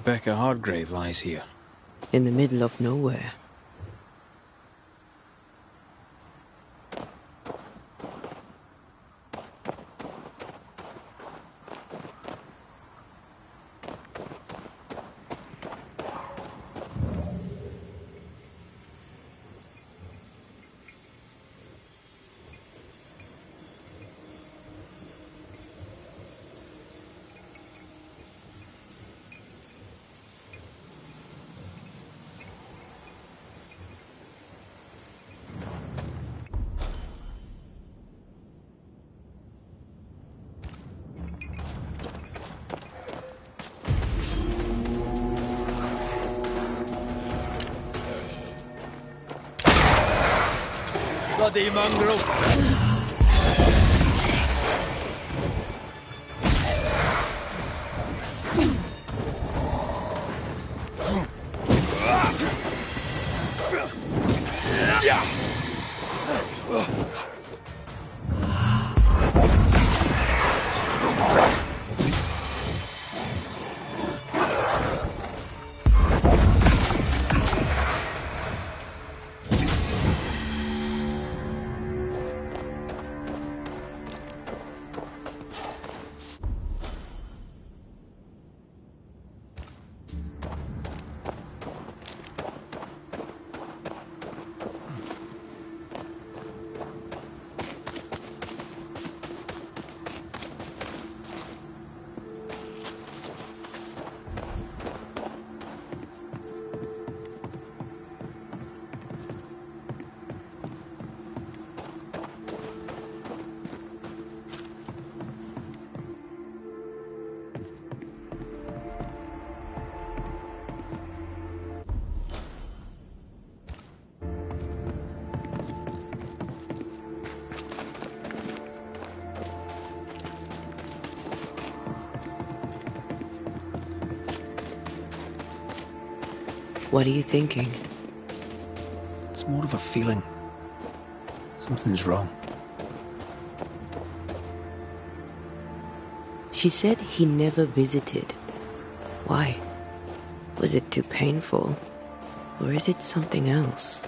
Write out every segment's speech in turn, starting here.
Rebecca Hardgrave lies here. In the middle of nowhere. Bloody mongrel! What are you thinking? It's more of a feeling. Something's wrong. She said he never visited. Why? Was it too painful? Or is it something else?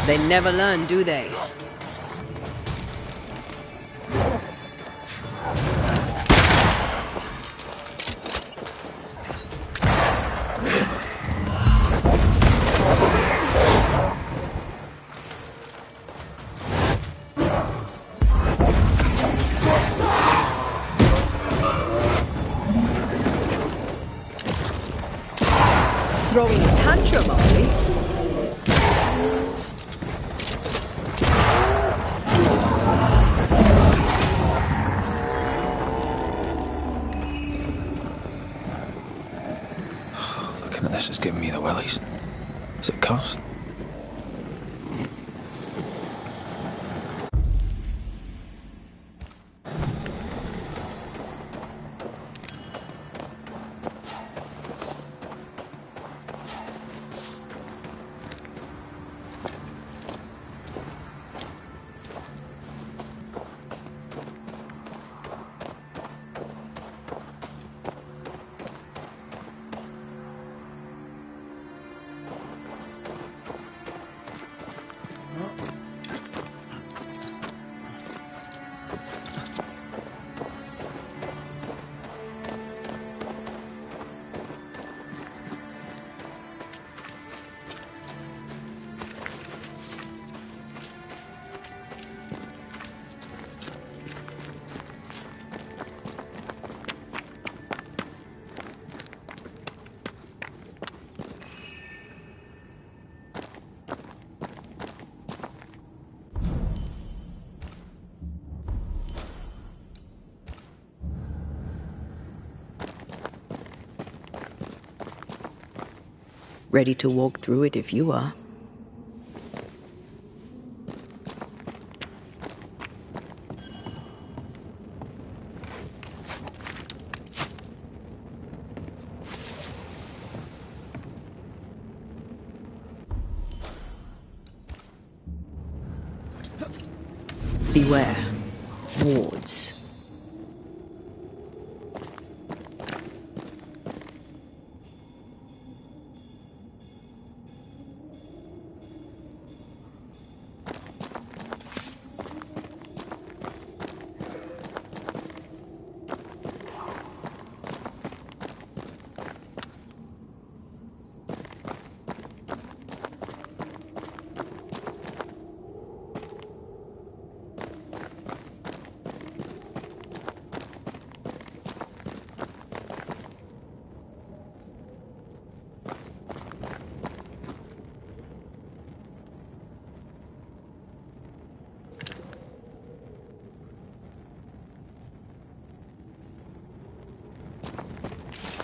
They never learn, do they? Throwing a tantrum, are we? cost? Ready to walk through it if you are. Beware. Wards.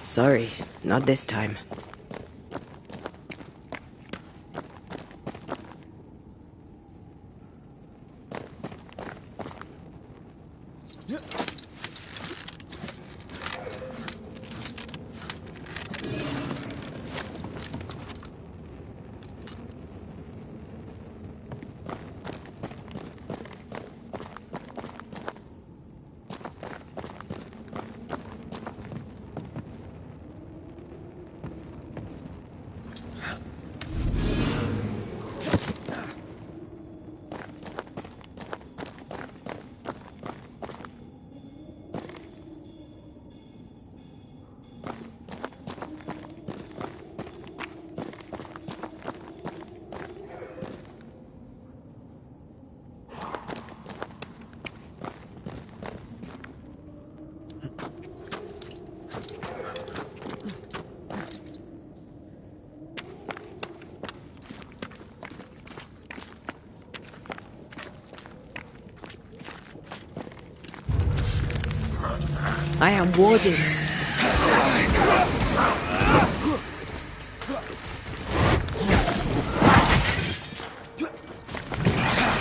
Sorry, not this time. I am warded.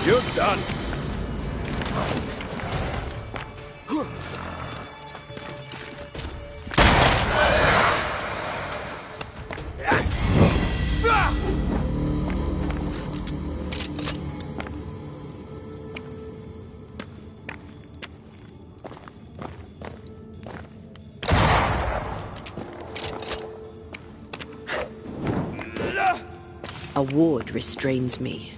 You're done. A ward restrains me.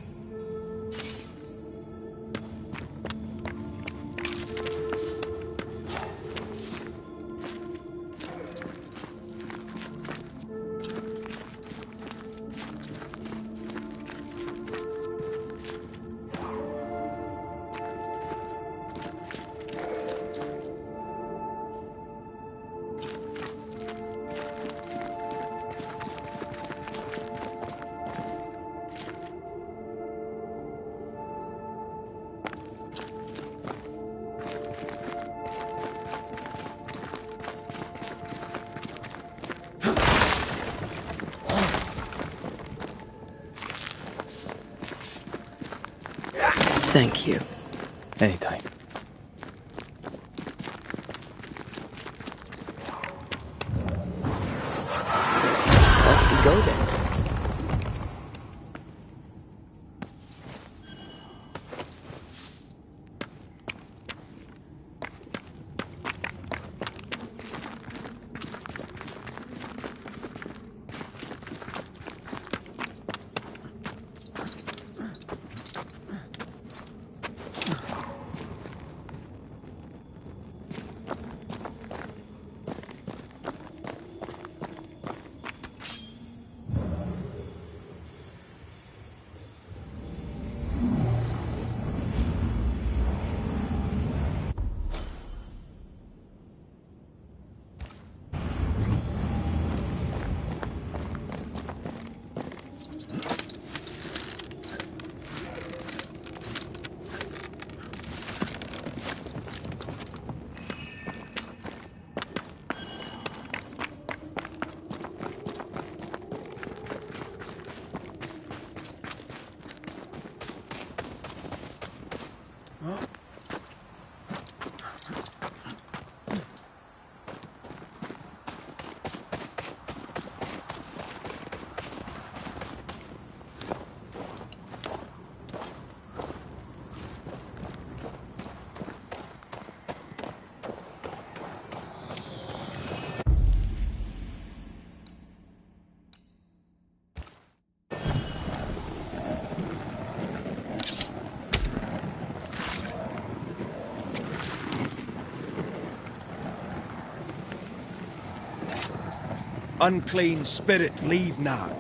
Thank you. Anytime. Off we go then. Unclean spirit, leave now.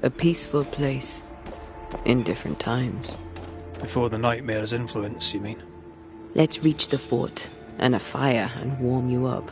A peaceful place. In different times. Before the nightmare's influence, you mean? Let's reach the fort, and a fire, and warm you up.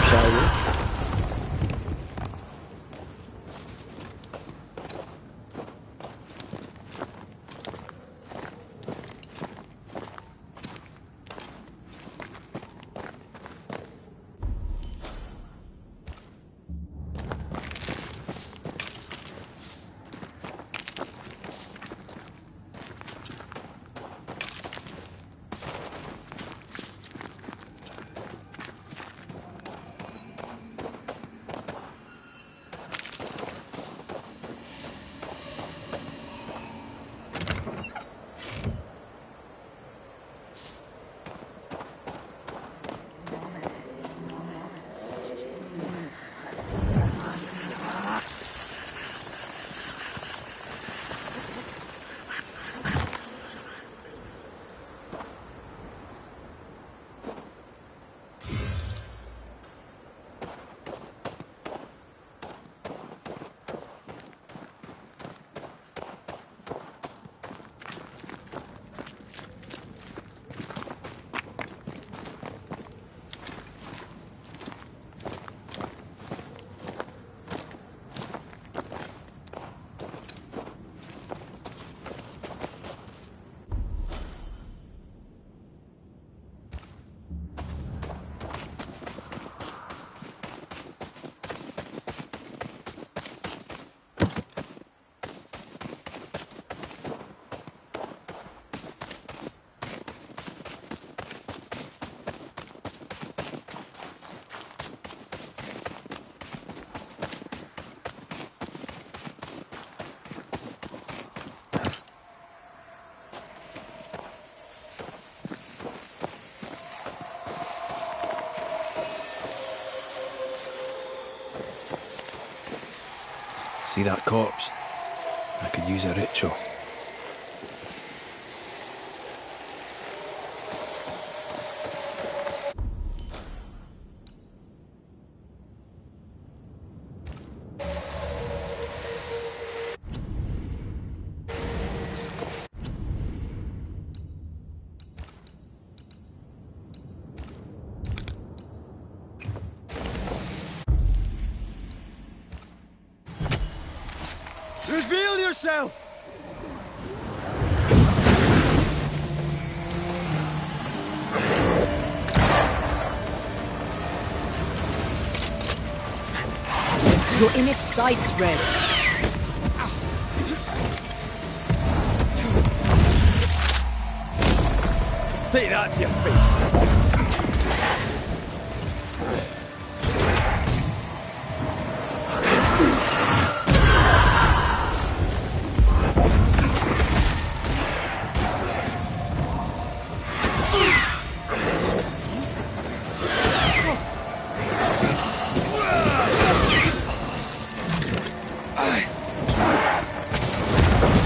Shall we? See that corpse? I could use a ritual. Reveal yourself! You're in its sights, Red. Take that to your face.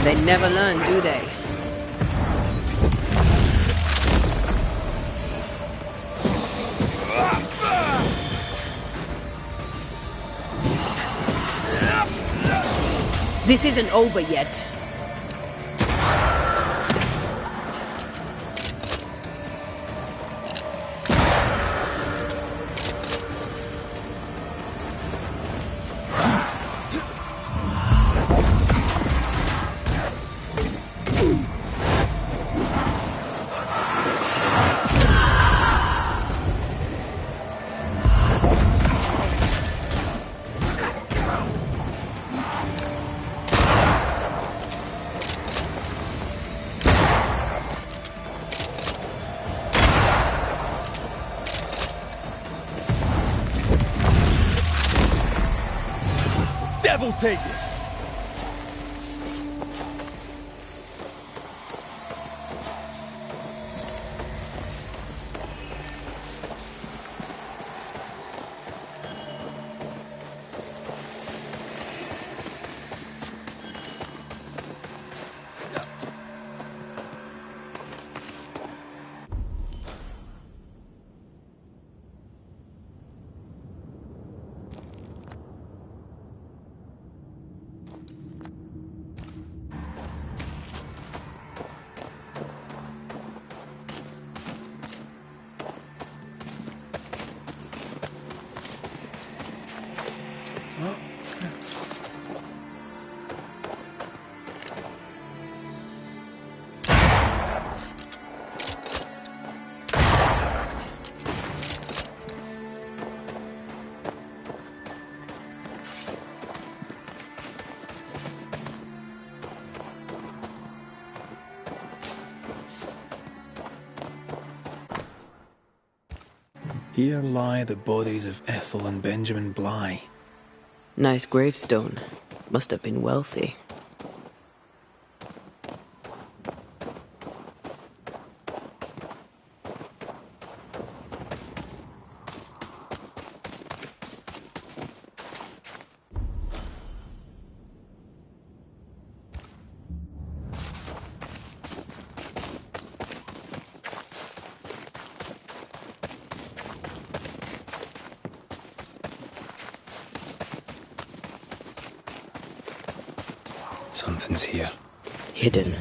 They never learn, do they? This isn't over yet. Devil take it! Here lie the bodies of Ethel and Benjamin Bligh. Nice gravestone. Must have been wealthy. Something's here. Hidden.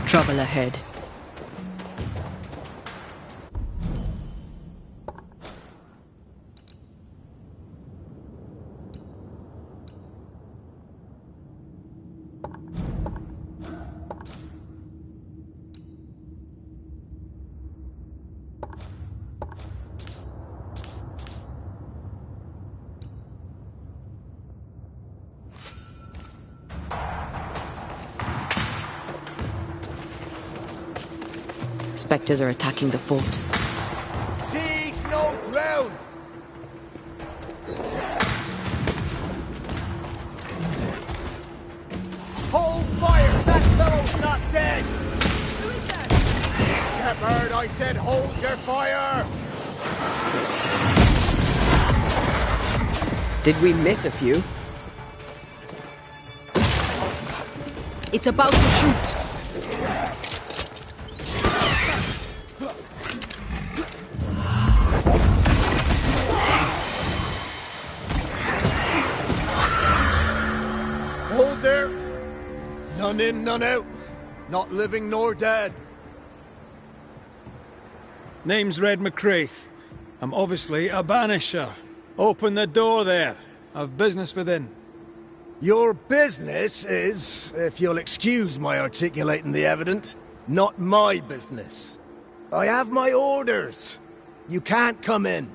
Trouble ahead. Spectres are attacking the fort. Seek no ground! Hold fire! That fellow's not dead! Bird, I said hold your fire! Did we miss a few? It's about to shoot. Hold there! None in, none out. Not living nor dead. Name's Red McCraith. I'm obviously a banisher. Open the door there. I've business within. Your business is, if you'll excuse my articulating the evident, not my business. I have my orders. You can't come in.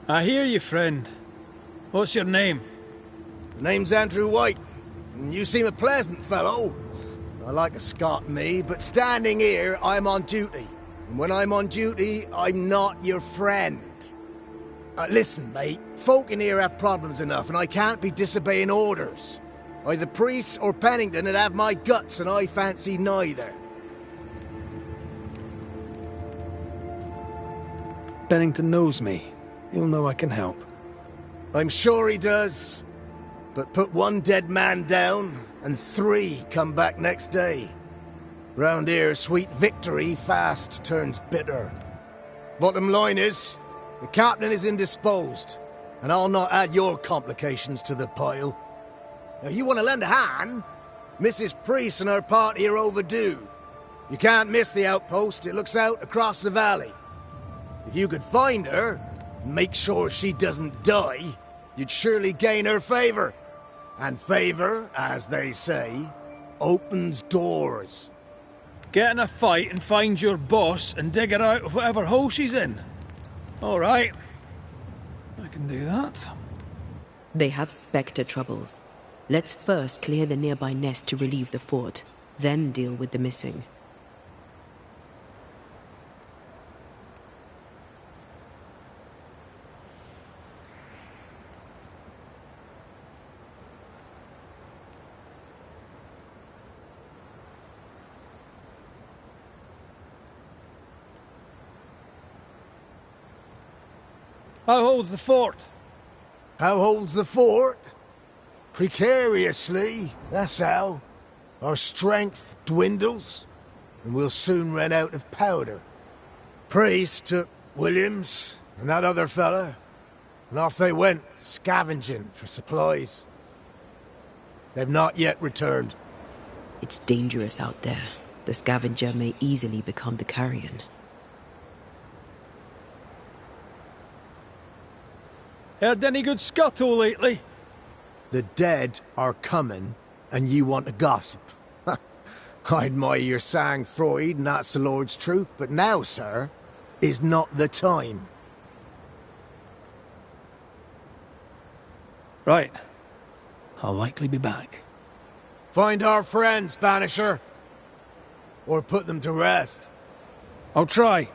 I hear you, friend. What's your name? The name's Andrew White. And you seem a pleasant fellow. I like a Scot, me, but standing here, I'm on duty. And when I'm on duty, I'm not your friend. Listen, mate. Folk in here have problems enough, and I can't be disobeying orders. Either priests or Pennington would have my guts, and I fancy neither. Bennington knows me. He'll know I can help. I'm sure he does. But put one dead man down, and 3 come back next day. Round here, sweet victory fast turns bitter. Bottom line is, the captain is indisposed, and I'll not add your complications to the pile. Now, you want to lend a hand? Mrs. Priest and her party are overdue. You can't miss the outpost. It looks out across the valley. If you could find her, and make sure she doesn't die, you'd surely gain her favor. And favor, as they say, opens doors. Get in a fight and find your boss and dig her out of whatever hole she's in. All right. I can do that. They have Spectre troubles. Let's first clear the nearby nest to relieve the fort, then deal with the missing. How holds the fort? How holds the fort? Precariously, that's how. Our strength dwindles, and we'll soon run out of powder. Priest took Williams and that other fella, and off they went, scavenging for supplies. They've not yet returned. It's dangerous out there. The scavenger may easily become the carrion. Heard any good scuttle lately? The dead are coming, and you want to gossip. I admire your sang-froid, and that's the Lord's truth, but now, sir, is not the time. Right. I'll likely be back. Find our friends, Banisher. Or put them to rest. I'll try.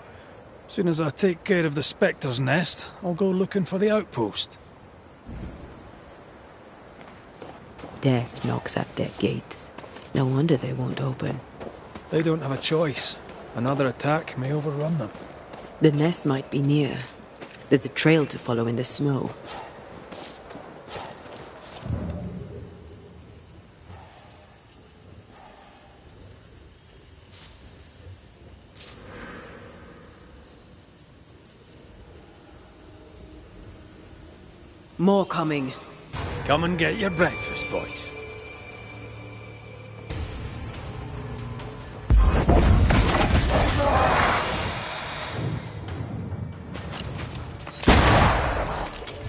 Soon as I take care of the Spectre's nest, I'll go looking for the outpost. Death knocks at their gates. No wonder they won't open. They don't have a choice. Another attack may overrun them. The nest might be near. There's a trail to follow in the snow. More coming. Come and get your breakfast, boys.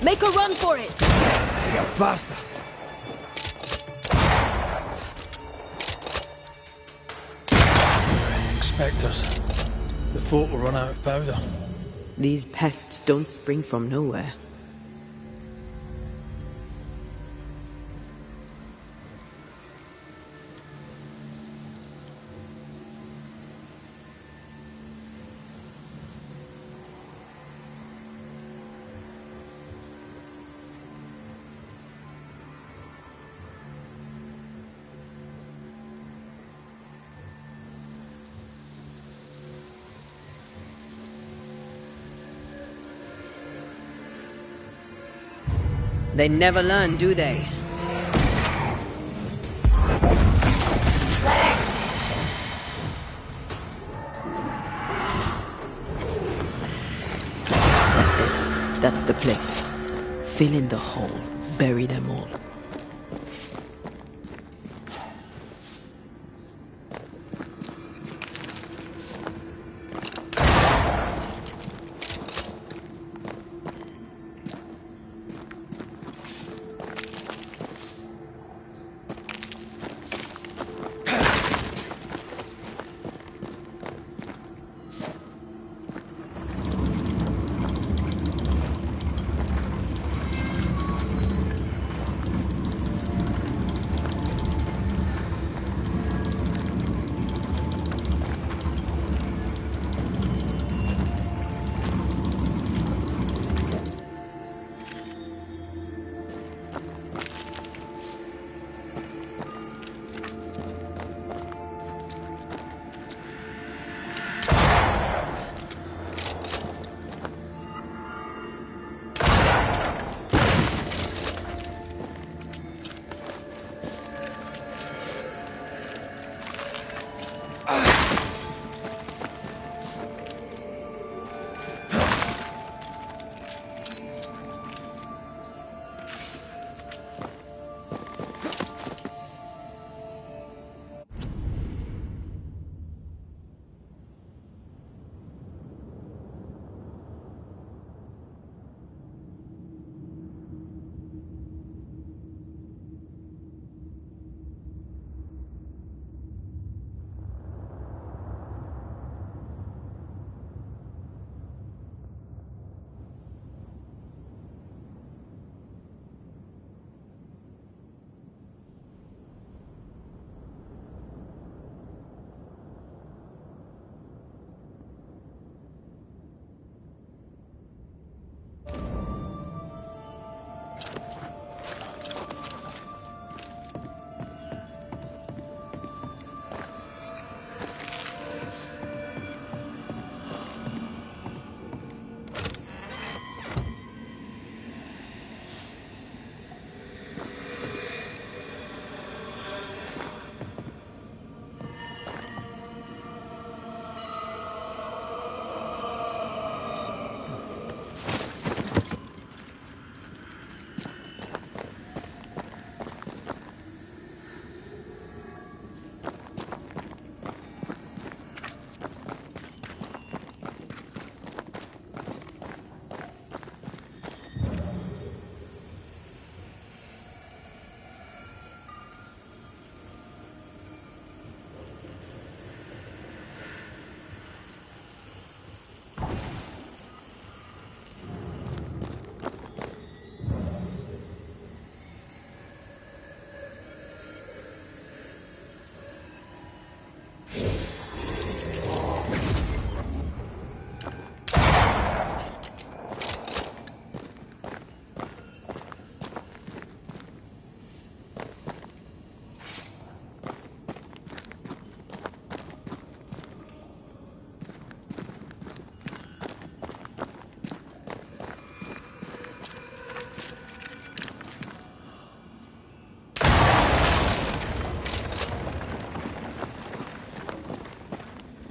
Make a run for it! You bastard! Ending Spectres. The fort will run out of powder. These pests don't spring from nowhere. They never learn, do they? That's it. That's the place. Fill in the hole. Bury them all.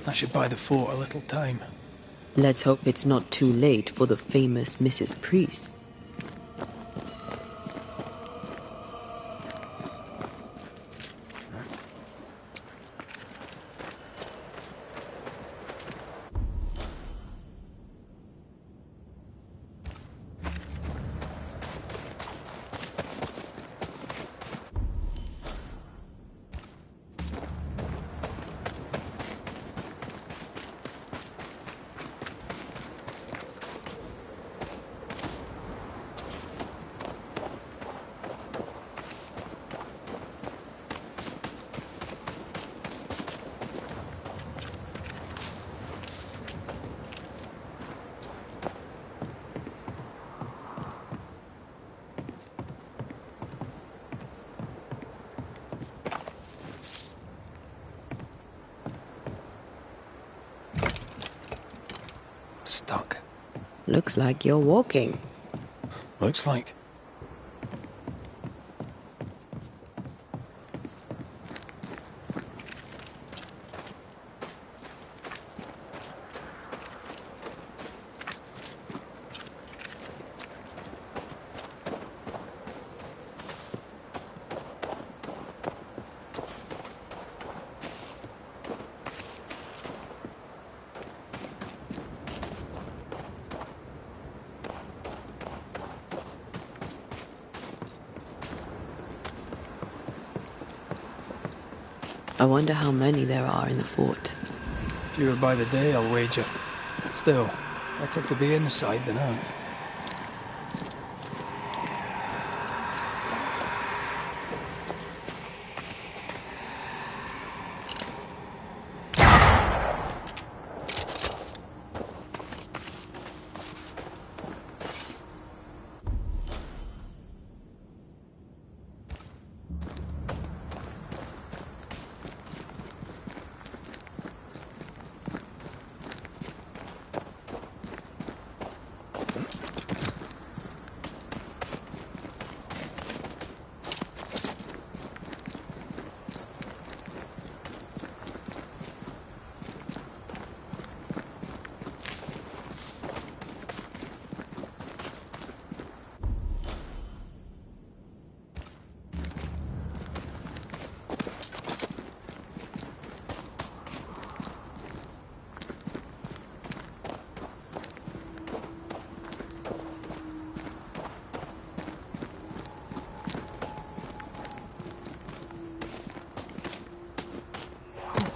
That should buy the fort a little time. Let's hope it's not too late for the famous Mrs. Priest. Stuck. Looks like you're walking. Looks like. I wonder how many there are in the fort. Fewer by the day, I'll wager. Still, better to be inside than out.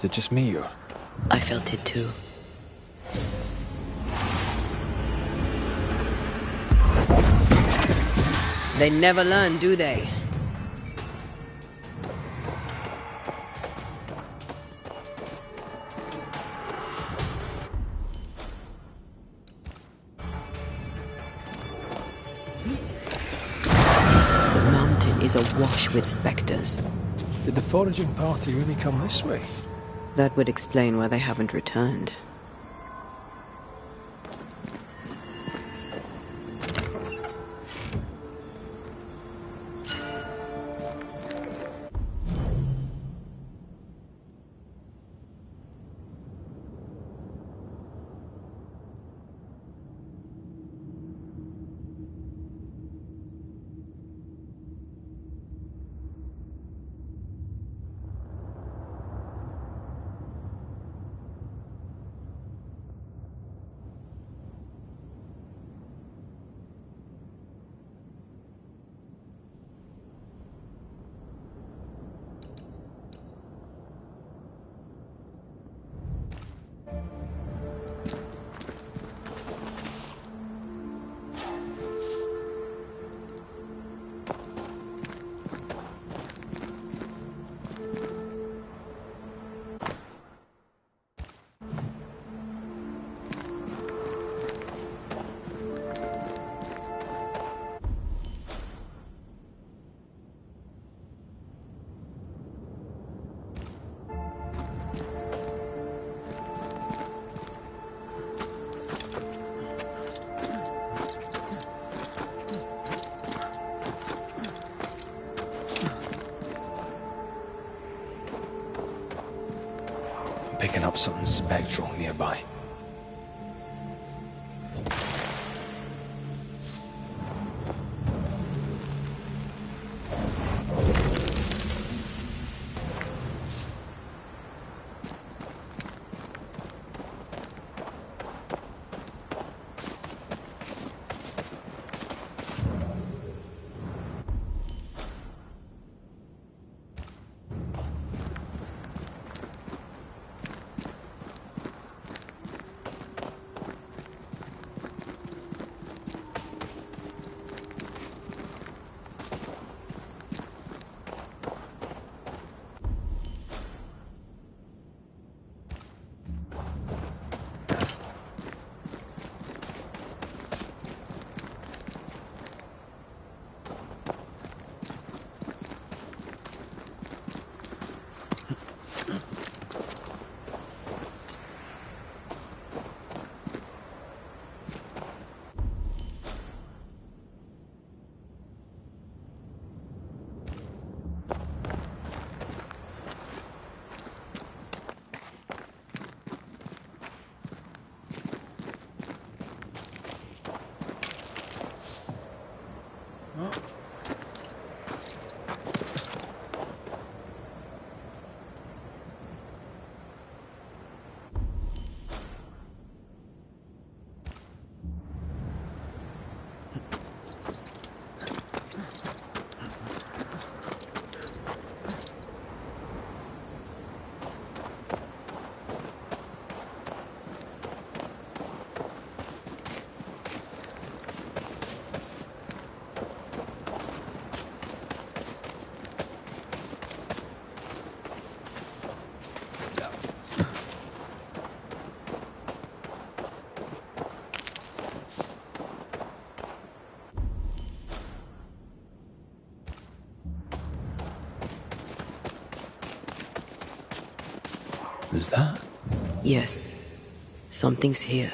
Is it just me or? I felt it too. They never learn, do they? The mountain is awash with specters. Did the foraging party really come this way? That would explain why they haven't returned. Picking up something spectral nearby. Is that? Yes. Something's here.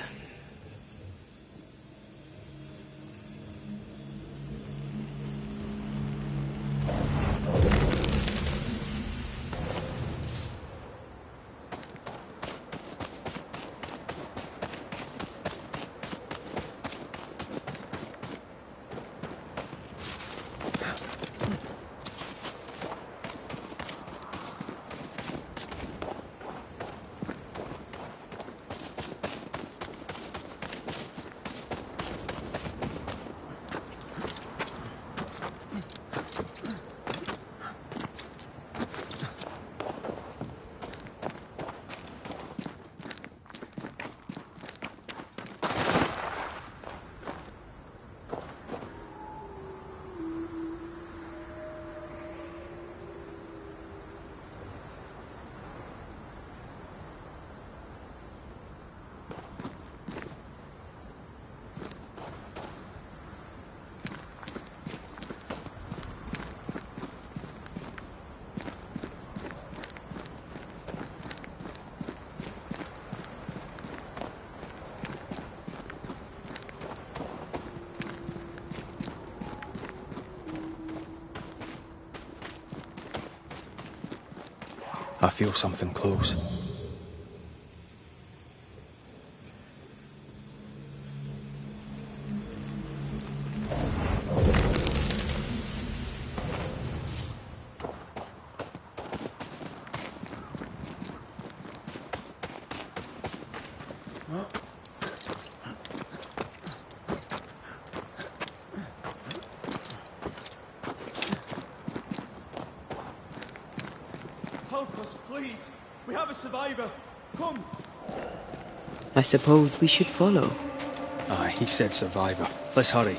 I feel something close. Help us, please. We have a survivor. Come. I suppose we should follow. Aye, he said survivor. Let's hurry.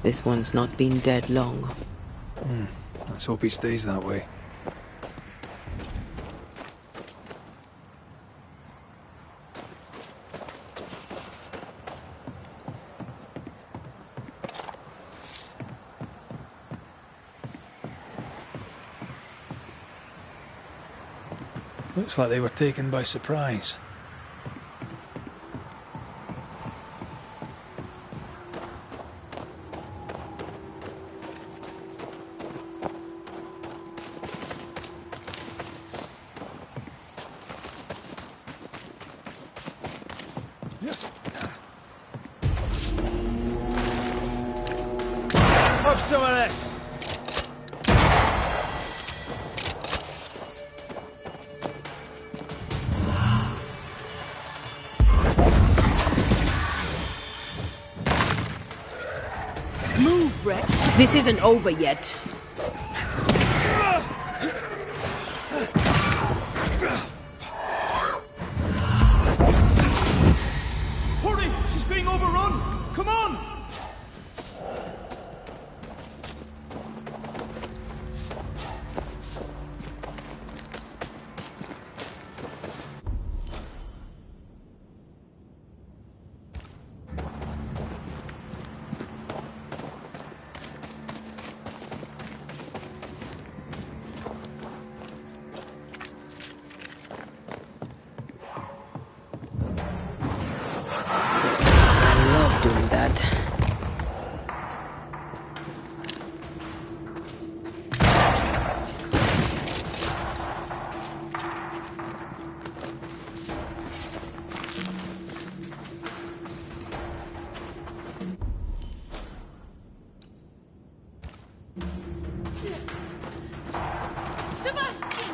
This one's not been dead long. Let's hope he stays that way. Looks like they were taken by surprise. Have some of this. Move, Rex. This isn't over yet. Hurry! She's being overrun! Come on! I love doing that. Sebastian!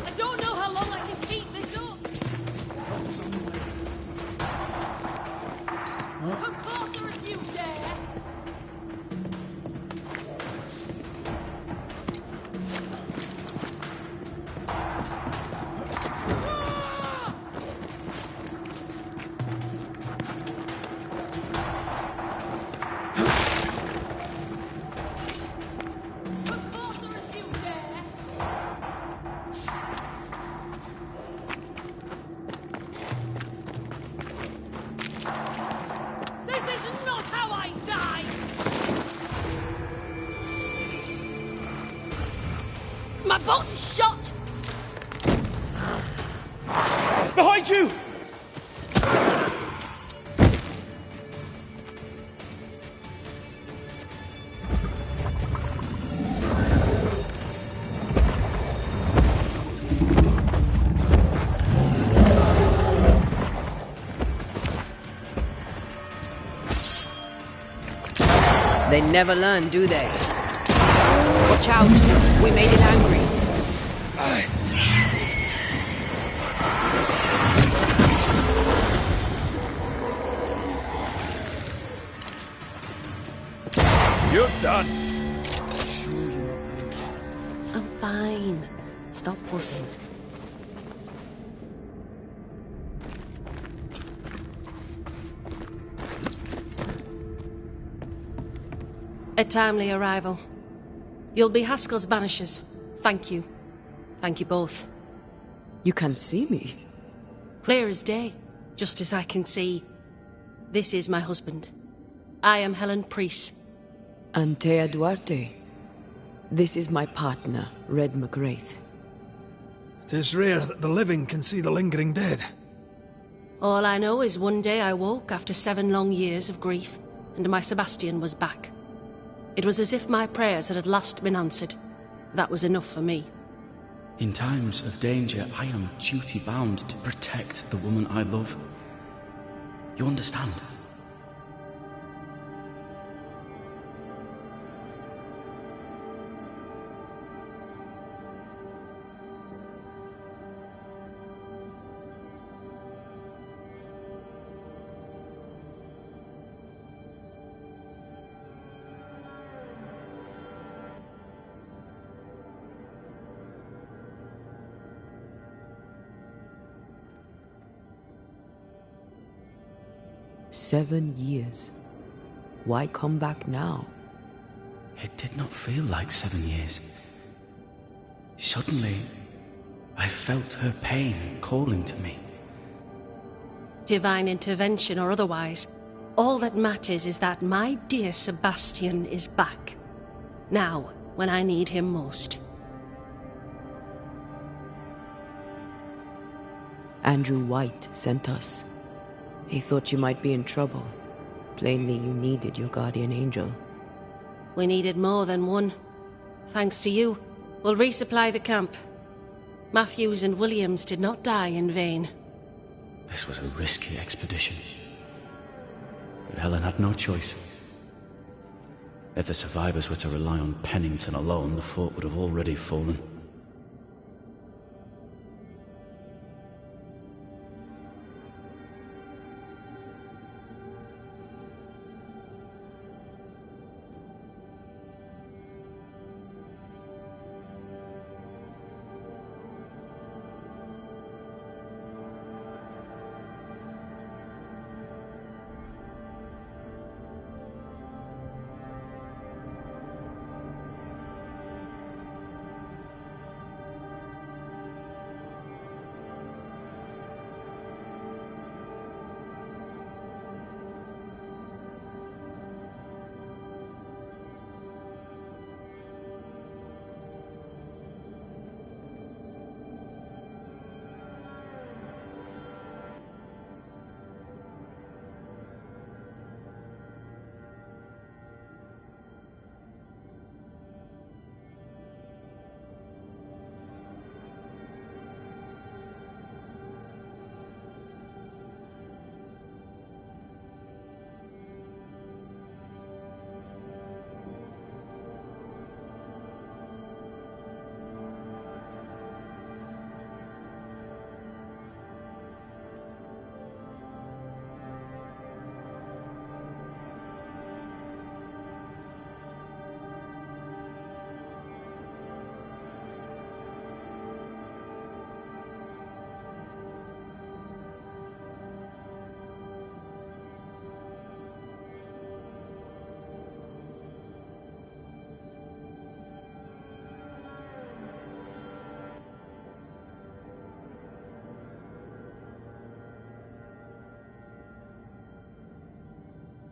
I don't know how long I can keep this up. Come closer if you dare. Come closer if you dare. This is not how I die! My bolt is shot! Behind you! They never learn, do they? Watch out. We made it angry. You're done. I'm fine. Stop fussing. A timely arrival. You'll be Haskell's banishers. Thank you. Thank you both. You can see me. Clear as day, just as I can see. This is my husband. I am Helen Priest. Antea Duarte. This is my partner, Red McGrath. It is rare that the living can see the lingering dead. All I know is one day I woke after 7 long years of grief, and my Sebastian was back. It was as if my prayers had at last been answered. That was enough for me. In times of danger, I am duty-bound to protect the woman I love. You understand? Seven years. Why come back now? It did not feel like 7 years. Suddenly, I felt her pain calling to me. Divine intervention or otherwise, all that matters is that my dear Sebastian is back. Now, when I need him most. Andrew White sent us. He thought you might be in trouble. Plainly, you needed your guardian angel. We needed more than one. Thanks to you, we'll resupply the camp. Matthews and Williams did not die in vain. This was a risky expedition. But Helen had no choice. If the survivors were to rely on Pennington alone, the fort would have already fallen.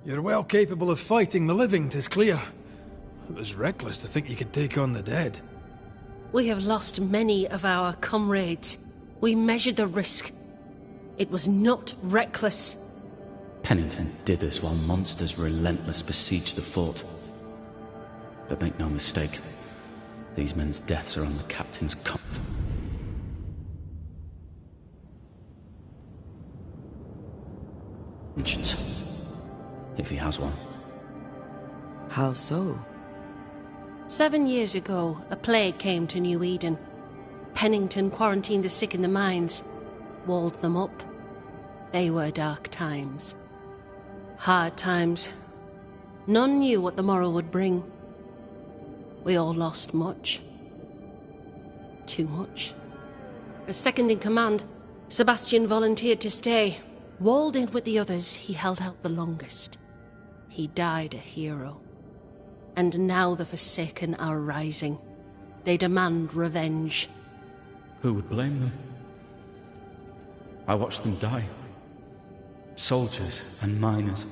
You're well capable of fighting the living, 'tis clear. It was reckless to think you could take on the dead. We have lost many of our comrades. We measured the risk. It was not reckless. Pennington did this while monsters relentless besieged the fort. But make no mistake, these men's deaths are on the captain's conscience. If he has one. How so? 7 years ago, a plague came to New Eden. Pennington quarantined the sick in the mines, walled them up. They were dark times. Hard times. None knew what the morrow would bring. We all lost much. Too much. As second in command, Sebastian volunteered to stay. Walled in with the others, he held out the longest. He died a hero. And now the Forsaken are rising. They demand revenge. Who would blame them? I watched them die. Soldiers and miners,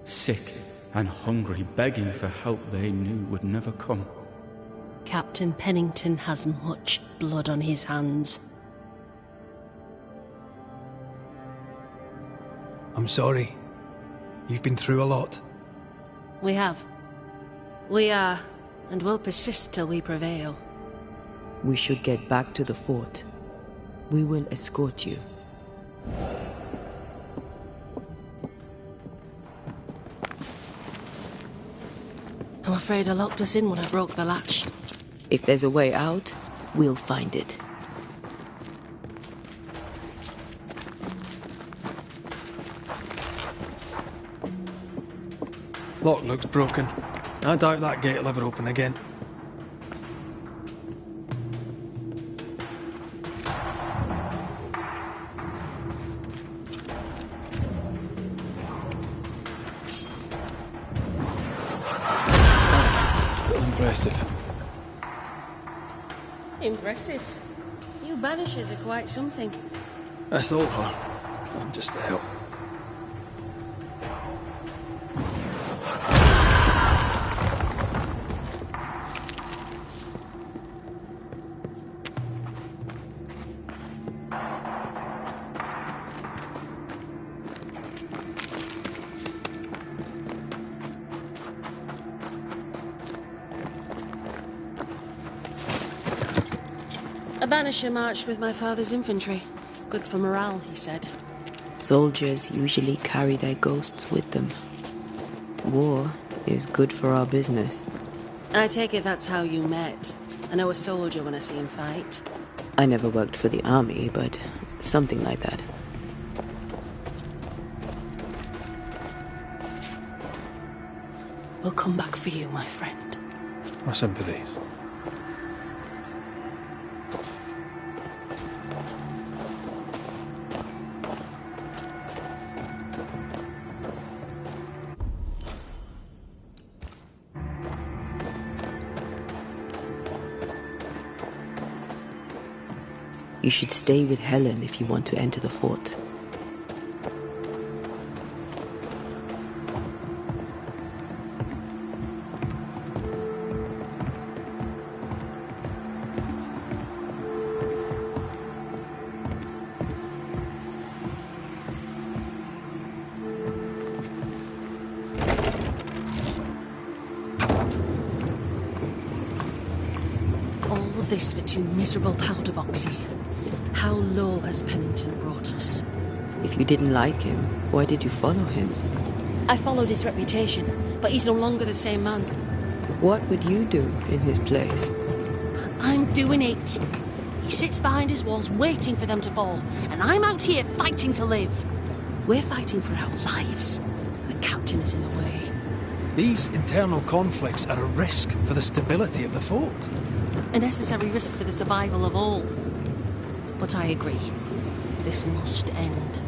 sick and hungry, begging for help they knew would never come. Captain Pennington has much blood on his hands. I'm sorry. You've been through a lot. We have. We are, and will persist till we prevail. We should get back to the fort. We will escort you. I'm afraid I locked us in when I broke the latch. If there's a way out, we'll find it. Lock looks broken. I doubt that gate will ever open again. Still impressive. Impressive. You banishers are quite something. That's all her. I'm just the help. A banisher marched with my father's infantry. Good for morale, he said. Soldiers usually carry their ghosts with them. War is good for our business. I take it that's how you met. I know a soldier when I see him fight. I never worked for the army, but something like that. We'll come back for you, my friend. My sympathies. You should stay with Helen if you want to enter the fort. All of this for 2 miserable powder boxes. How low has Pennington brought us? If you didn't like him, why did you follow him? I followed his reputation, but he's no longer the same man. What would you do in his place? I'm doing it. He sits behind his walls waiting for them to fall, and I'm out here fighting to live. We're fighting for our lives. The captain is in the way. These internal conflicts are a risk for the stability of the fort. A necessary risk for the survival of all. But I agree. This must end.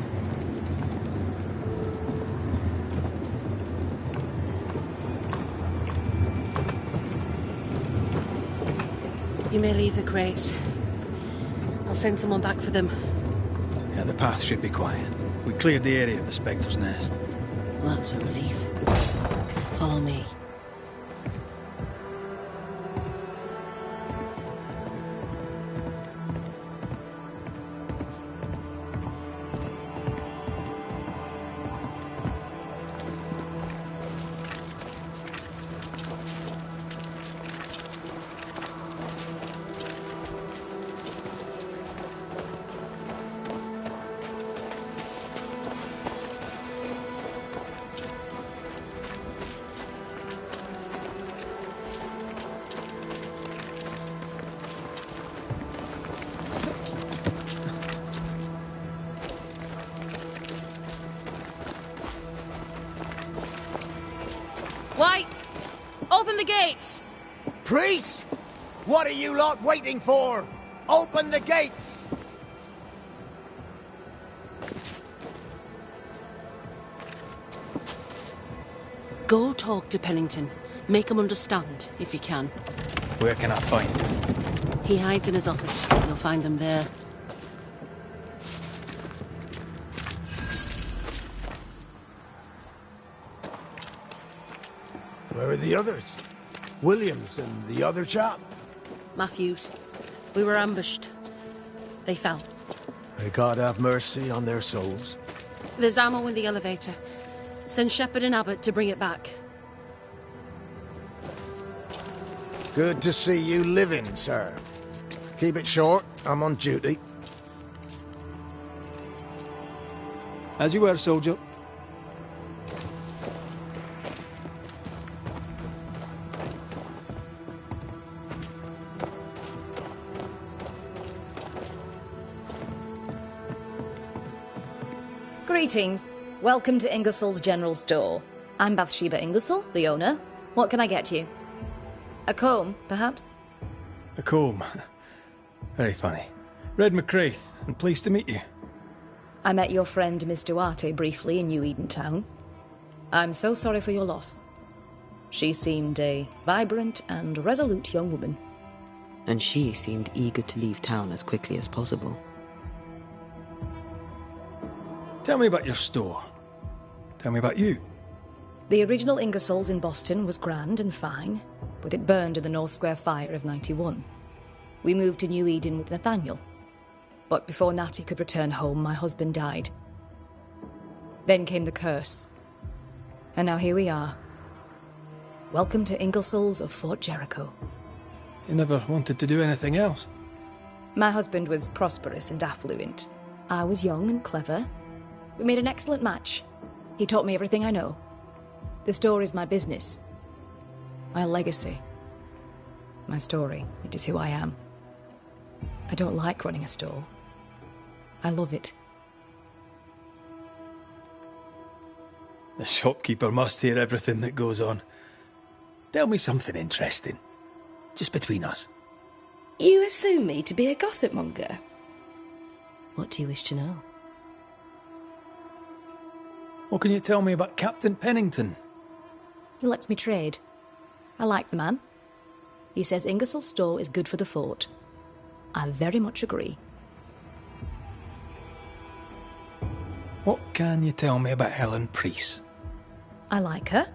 You may leave the crates. I'll send someone back for them. Yeah, the path should be quiet. We cleared the area of the Spectre's nest. That's a relief. Follow me. White! Open the gates! Priest! What are you lot waiting for? Open the gates! Go talk to Pennington. Make him understand, if you can. Where can I find him? He hides in his office. You'll find him there. Where are the others? Williams and the other chap? Matthews. We were ambushed. They fell. May God have mercy on their souls. There's ammo in the elevator. Send Shepherd and Abbott to bring it back. Good to see you living, sir. Keep it short. I'm on duty. As you were, soldier. Greetings. Welcome to Ingersoll's General Store. I'm Bathsheba Ingersoll, the owner. What can I get you? A comb, perhaps? A comb. Very funny. Red McCraith, and pleased to meet you. I met your friend Miss Duarte briefly in New Eden Town. I'm so sorry for your loss. She seemed a vibrant and resolute young woman. And she seemed eager to leave town as quickly as possible. Tell me about your store. Tell me about you. The original Ingersoll's in Boston was grand and fine, but it burned in the North Square fire of '91. We moved to New Eden with Nathaniel. But before Natty could return home, my husband died. Then came the curse. And now here we are. Welcome to Ingersoll's of Fort Jericho. You never wanted to do anything else. My husband was prosperous and affluent. I was young and clever. We made an excellent match. He taught me everything I know. The store is my business. My legacy. My story. It is who I am. I don't like running a store. I love it. The shopkeeper must hear everything that goes on. Tell me something interesting. Just between us. You assume me to be a gossip monger? What do you wish to know? What can you tell me about Captain Pennington? He lets me trade. I like the man. He says Ingersoll's store is good for the fort. I very much agree. What can you tell me about Helen Priest? I like her,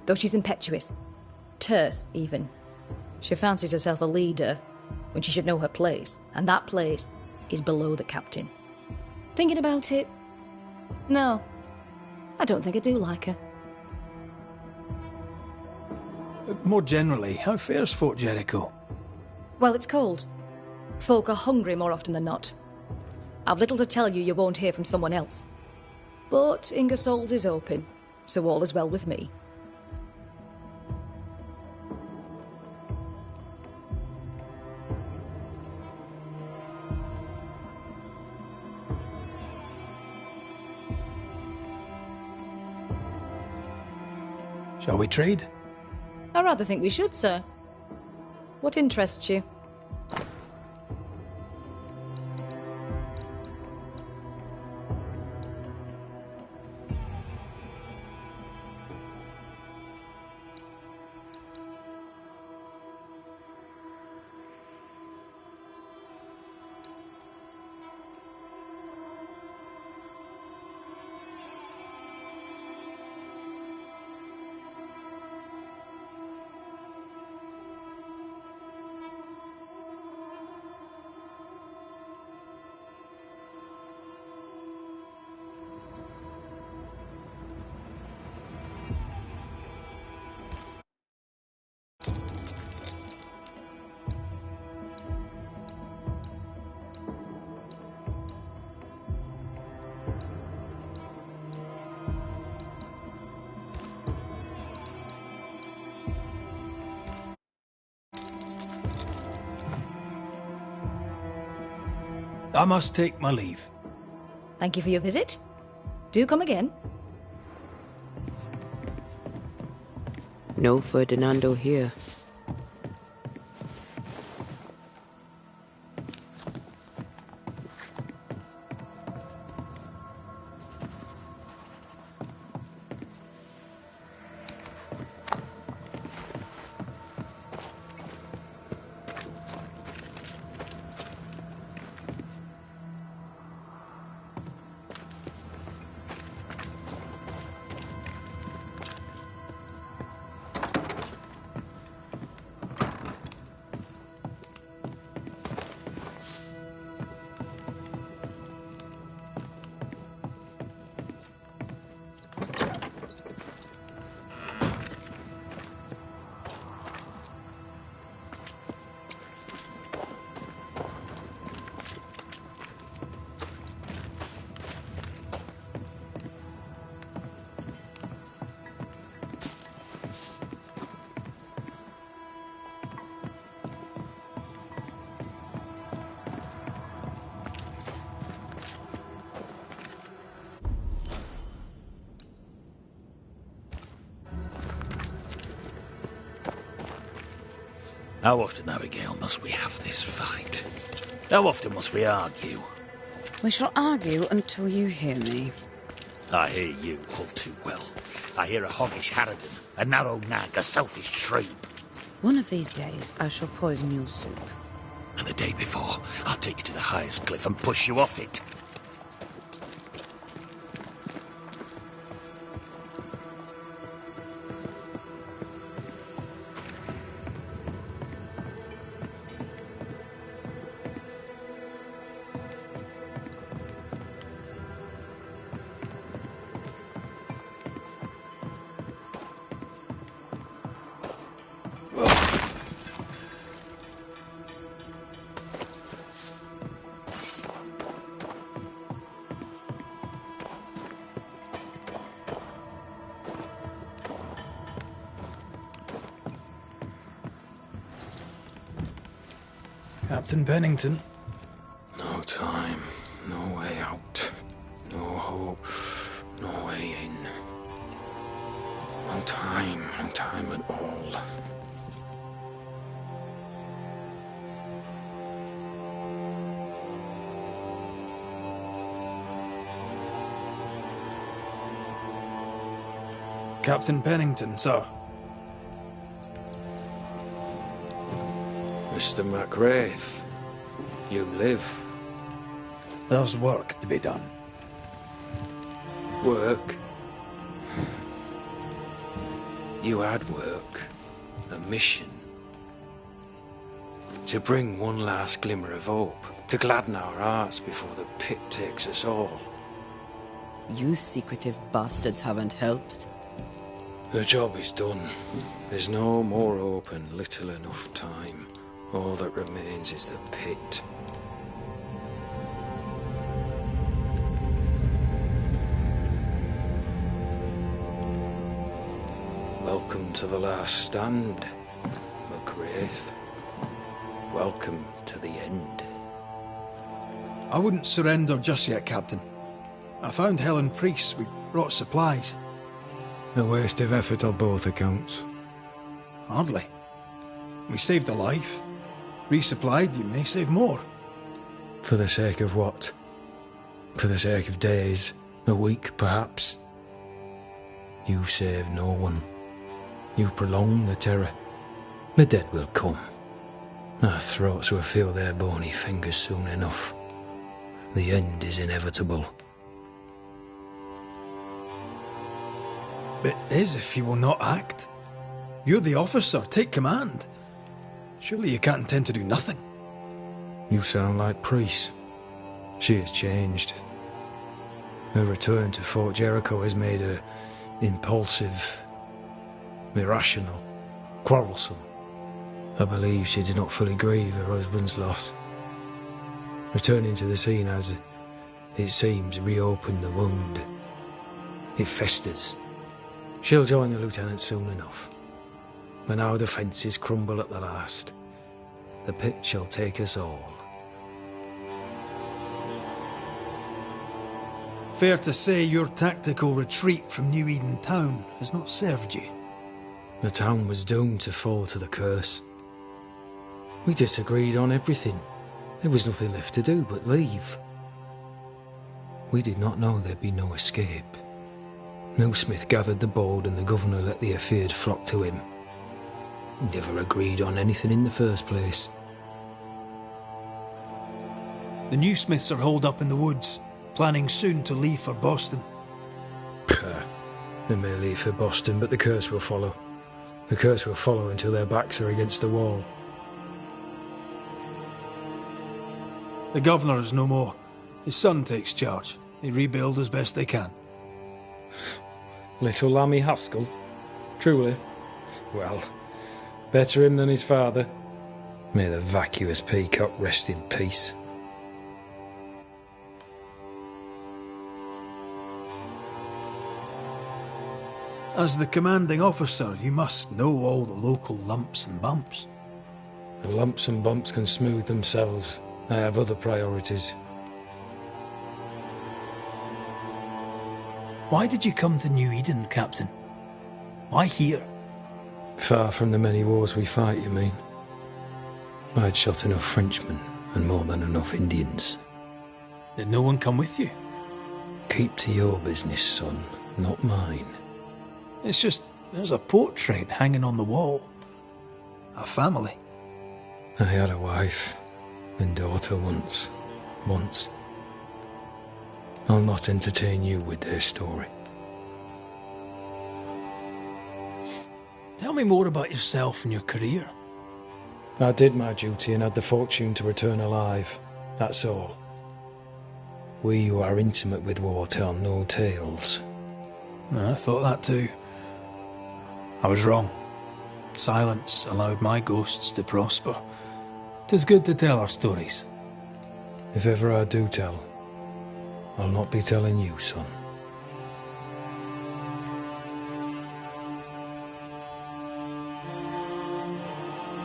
though she's impetuous. Terse, even. She fancies herself a leader when she should know her place, and that place is below the captain. Thinking about it, no, I don't think I do like her. More generally, how fares Fort Jericho? Well, it's cold. Folk are hungry more often than not. I've little to tell you won't hear from someone else. But Ingersoll's is open, so all is well with me. Shall we trade? I rather think we should, sir. What interests you? I must take my leave. Thank you for your visit. Do come again. No Ferdinando here. How often, Abigail, must we have this fight? How often must we argue? We shall argue until you hear me. I hear you all too well. I hear a hoggish harridan, a narrow nag, a selfish shrew. One of these days, I shall poison your soup. And the day before, I'll take you to the highest cliff and push you off it. Captain Pennington. No time, no way out, no hope, no way in. No time at all. Captain Pennington, sir. Mr. MacWraith, you live. There's work to be done. Work? You had work. A mission. To bring one last glimmer of hope. To gladden our hearts before the pit takes us all. You secretive bastards haven't helped. The job is done. There's no more hope and little enough time. All that remains is the pit. Welcome to the last stand, MacWraith. Welcome to the end. I wouldn't surrender just yet, Captain. I found Helen Priest. We brought supplies. A waste of effort on both accounts. Hardly. We saved a life. Resupplied, you may save more. For the sake of what? For the sake of days, a week perhaps? You've saved no one. You've prolonged the terror. The dead will come. Our throats will feel their bony fingers soon enough. The end is inevitable. It is if you will not act. You're the officer, take command. Surely you can't intend to do nothing. You sound like Priest. She has changed. Her return to Fort Jericho has made her impulsive, irrational, quarrelsome. I believe she did not fully grieve her husband's loss. Returning to the scene has, it seems, reopened the wound. It festers. She'll join the lieutenant soon enough. When our defences crumble at the last, the pit shall take us all. Fair to say your tactical retreat from New Eden town has not served you. The town was doomed to fall to the curse. We disagreed on everything. There was nothing left to do but leave. We did not know there'd be no escape. No Smith gathered the board and the governor let the affair flock to him. We never agreed on anything in the first place. The new Smiths are holed up in the woods, planning soon to leave for Boston. They may leave for Boston, but the curse will follow. The curse will follow until their backs are against the wall. The governor is no more. His son takes charge. They rebuild as best they can. Little Lammy Haskell? Truly? Well, better him than his father. May the vacuous peacock rest in peace. As the commanding officer, you must know all the local lumps and bumps. The lumps and bumps can smooth themselves. I have other priorities. Why did you come to New Eden, Captain? Why here? Far from the many wars we fight, you mean? I'd shot enough Frenchmen and more than enough Indians. Did no one come with you? Keep to your business, son, not mine. It's just, there's a portrait hanging on the wall. A family. I had a wife and daughter once. I'll not entertain you with their story. Tell me more about yourself and your career. I did my duty and had the fortune to return alive. That's all. We who are intimate with war tell no tales. I thought that too. I was wrong. Silence allowed my ghosts to prosper. 'Tis good to tell our stories. If ever I do tell, I'll not be telling you, son.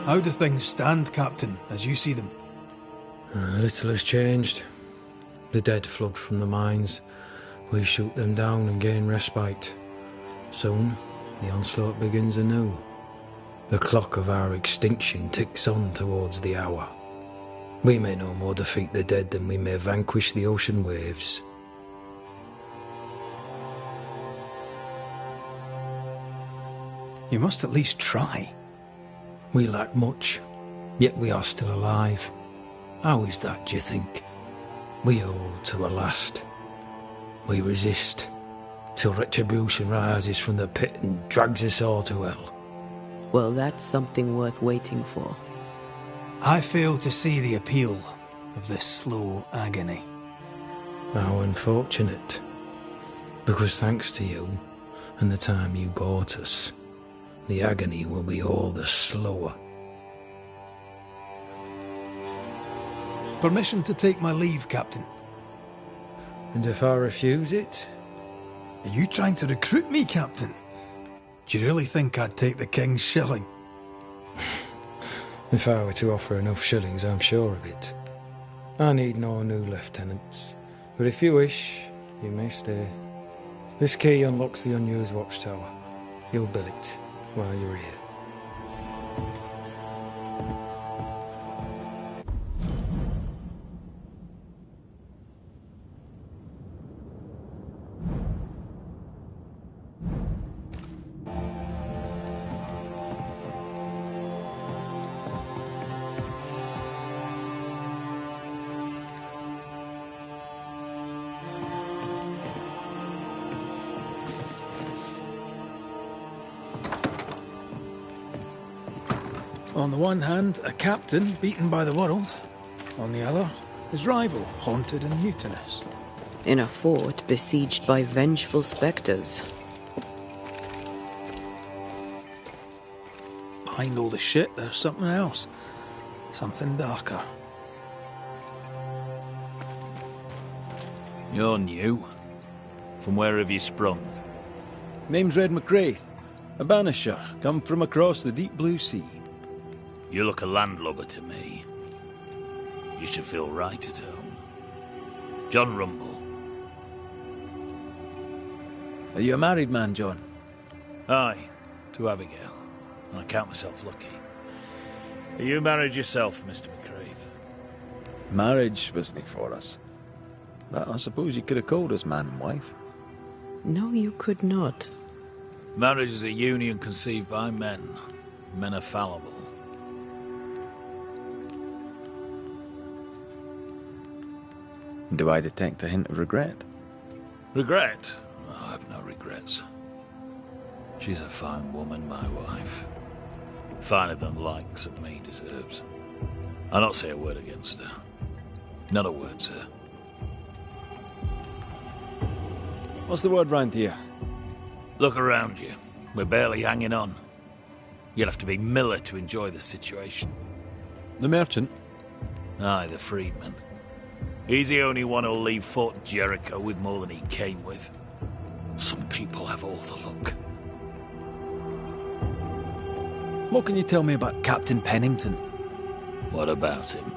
How do things stand, Captain, as you see them? Little has changed. The dead flood from the mines. We shoot them down and gain respite. Soon, the onslaught begins anew. The clock of our extinction ticks on towards the hour. We may no more defeat the dead than we may vanquish the ocean waves. You must at least try. We lack much, yet we are still alive. How is that, do you think? We hold to the last. We resist, till retribution rises from the pit and drags us all to hell. Well, that's something worth waiting for. I fail to see the appeal of this slow agony. How unfortunate. Because thanks to you, and the time you bought us, the agony will be all the slower. Permission to take my leave, Captain. And if I refuse it? Are you trying to recruit me, Captain? Do you really think I'd take the King's shilling? If I were to offer enough shillings, I'm sure of it. I need no new lieutenants. But if you wish, you may stay. This key unlocks the unused watchtower. You'll bill it while you're here. On the one hand, a captain beaten by the world. On the other, his rival, haunted and mutinous. In a fort besieged by vengeful spectres. Behind all the shit, there's something else. Something darker. You're new. From where have you sprung? Name's Red McCraith, a banisher, come from across the deep blue sea. You look a landlubber to me. You should feel right at home. John Rumble. Are you a married man, John? Aye, to Abigail. I count myself lucky. Are you married yourself, Mr. McCraith? Marriage wasn't for us. But I suppose you could have called us man and wife. No, you could not. Marriage is a union conceived by men. Men are fallible. Do I detect a hint of regret? Regret? Oh, I've no regrets. She's a fine woman, my wife. Finer than likes of me deserves. I'll not say a word against her. Not a word, sir. What's the word round here? Look around you. We're barely hanging on. You'll have to be Miller to enjoy the situation. The merchant? Aye, the freedman. He's the only one who'll leave Fort Jericho with more than he came with. Some people have all the luck. What can you tell me about Captain Pennington? What about him?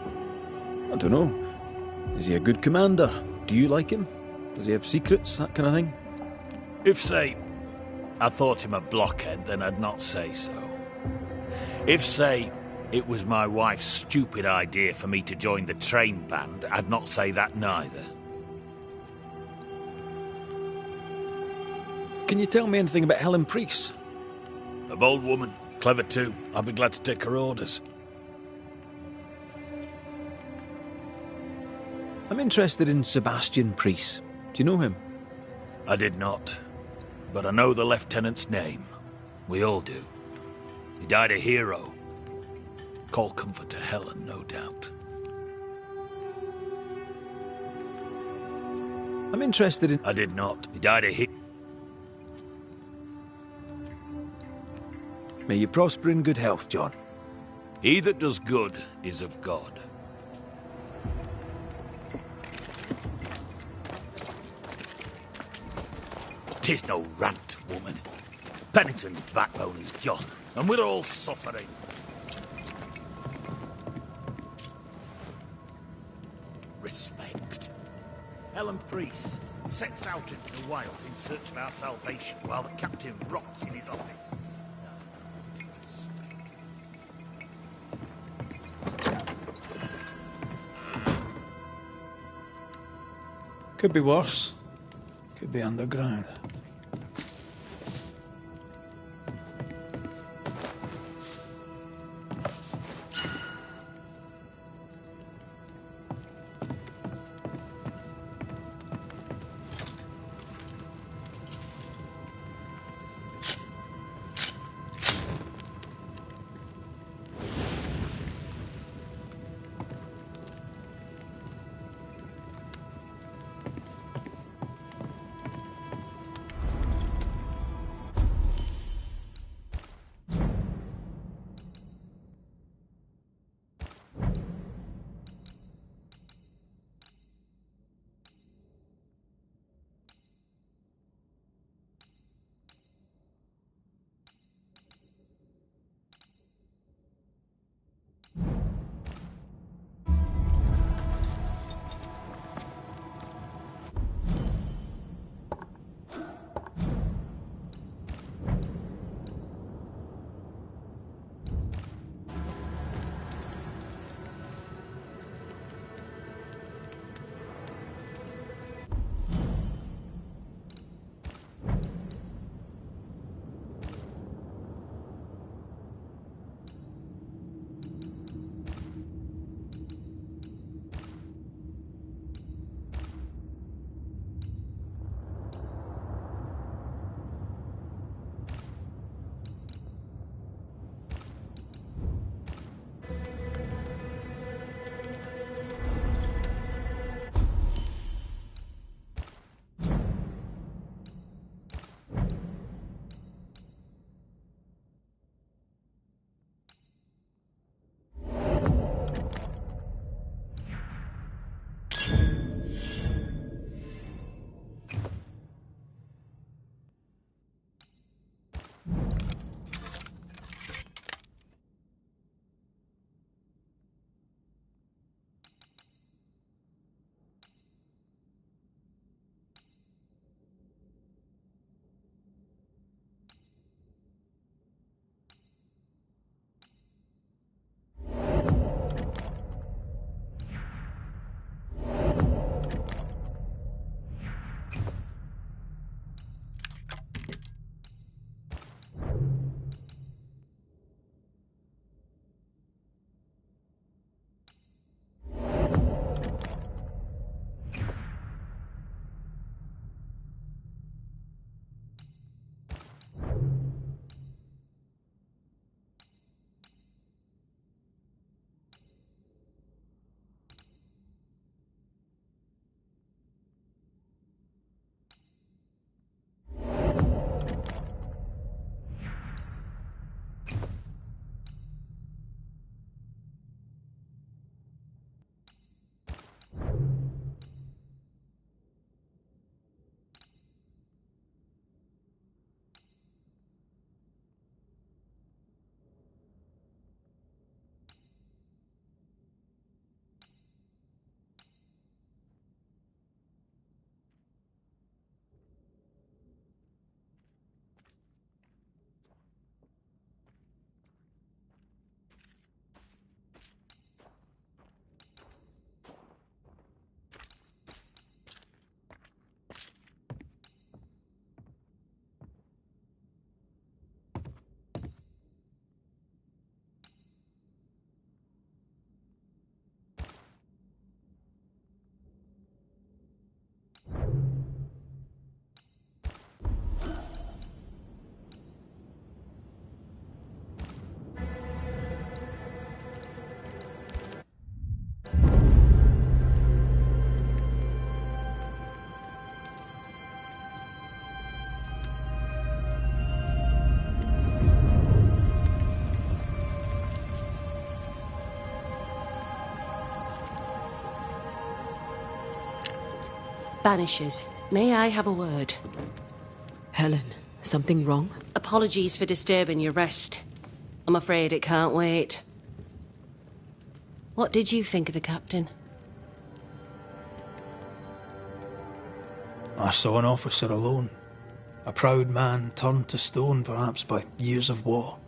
I don't know. Is he a good commander? Do you like him? Does he have secrets, that kind of thing? If, say, I thought him a blockhead, then I'd not say so. If, say, it was my wife's stupid idea for me to join the train band, I'd not say that neither. Can you tell me anything about Helen Priest? A bold woman, clever too. I'll be glad to take her orders. I'm interested in Sebastian Priest. Do you know him? I did not, but I know the lieutenant's name. We all do. He died a hero. Call comfort to Helen, no doubt. I'm interested in... I did not. He died a hero. May you prosper in good health, John. He that does good is of God. 'Tis no rant, woman. Pennington's backbone is gone, and we're all suffering. Respect. Helen Priest sets out into the wilds in search of our salvation, while the captain rots in his office. Could be worse. Could be underground. Banishers, may I have a word? Helen, something wrong? Apologies for disturbing your rest. I'm afraid it can't wait. What did you think of the captain? I saw an officer alone. A proud man turned to stone, perhaps by years of war.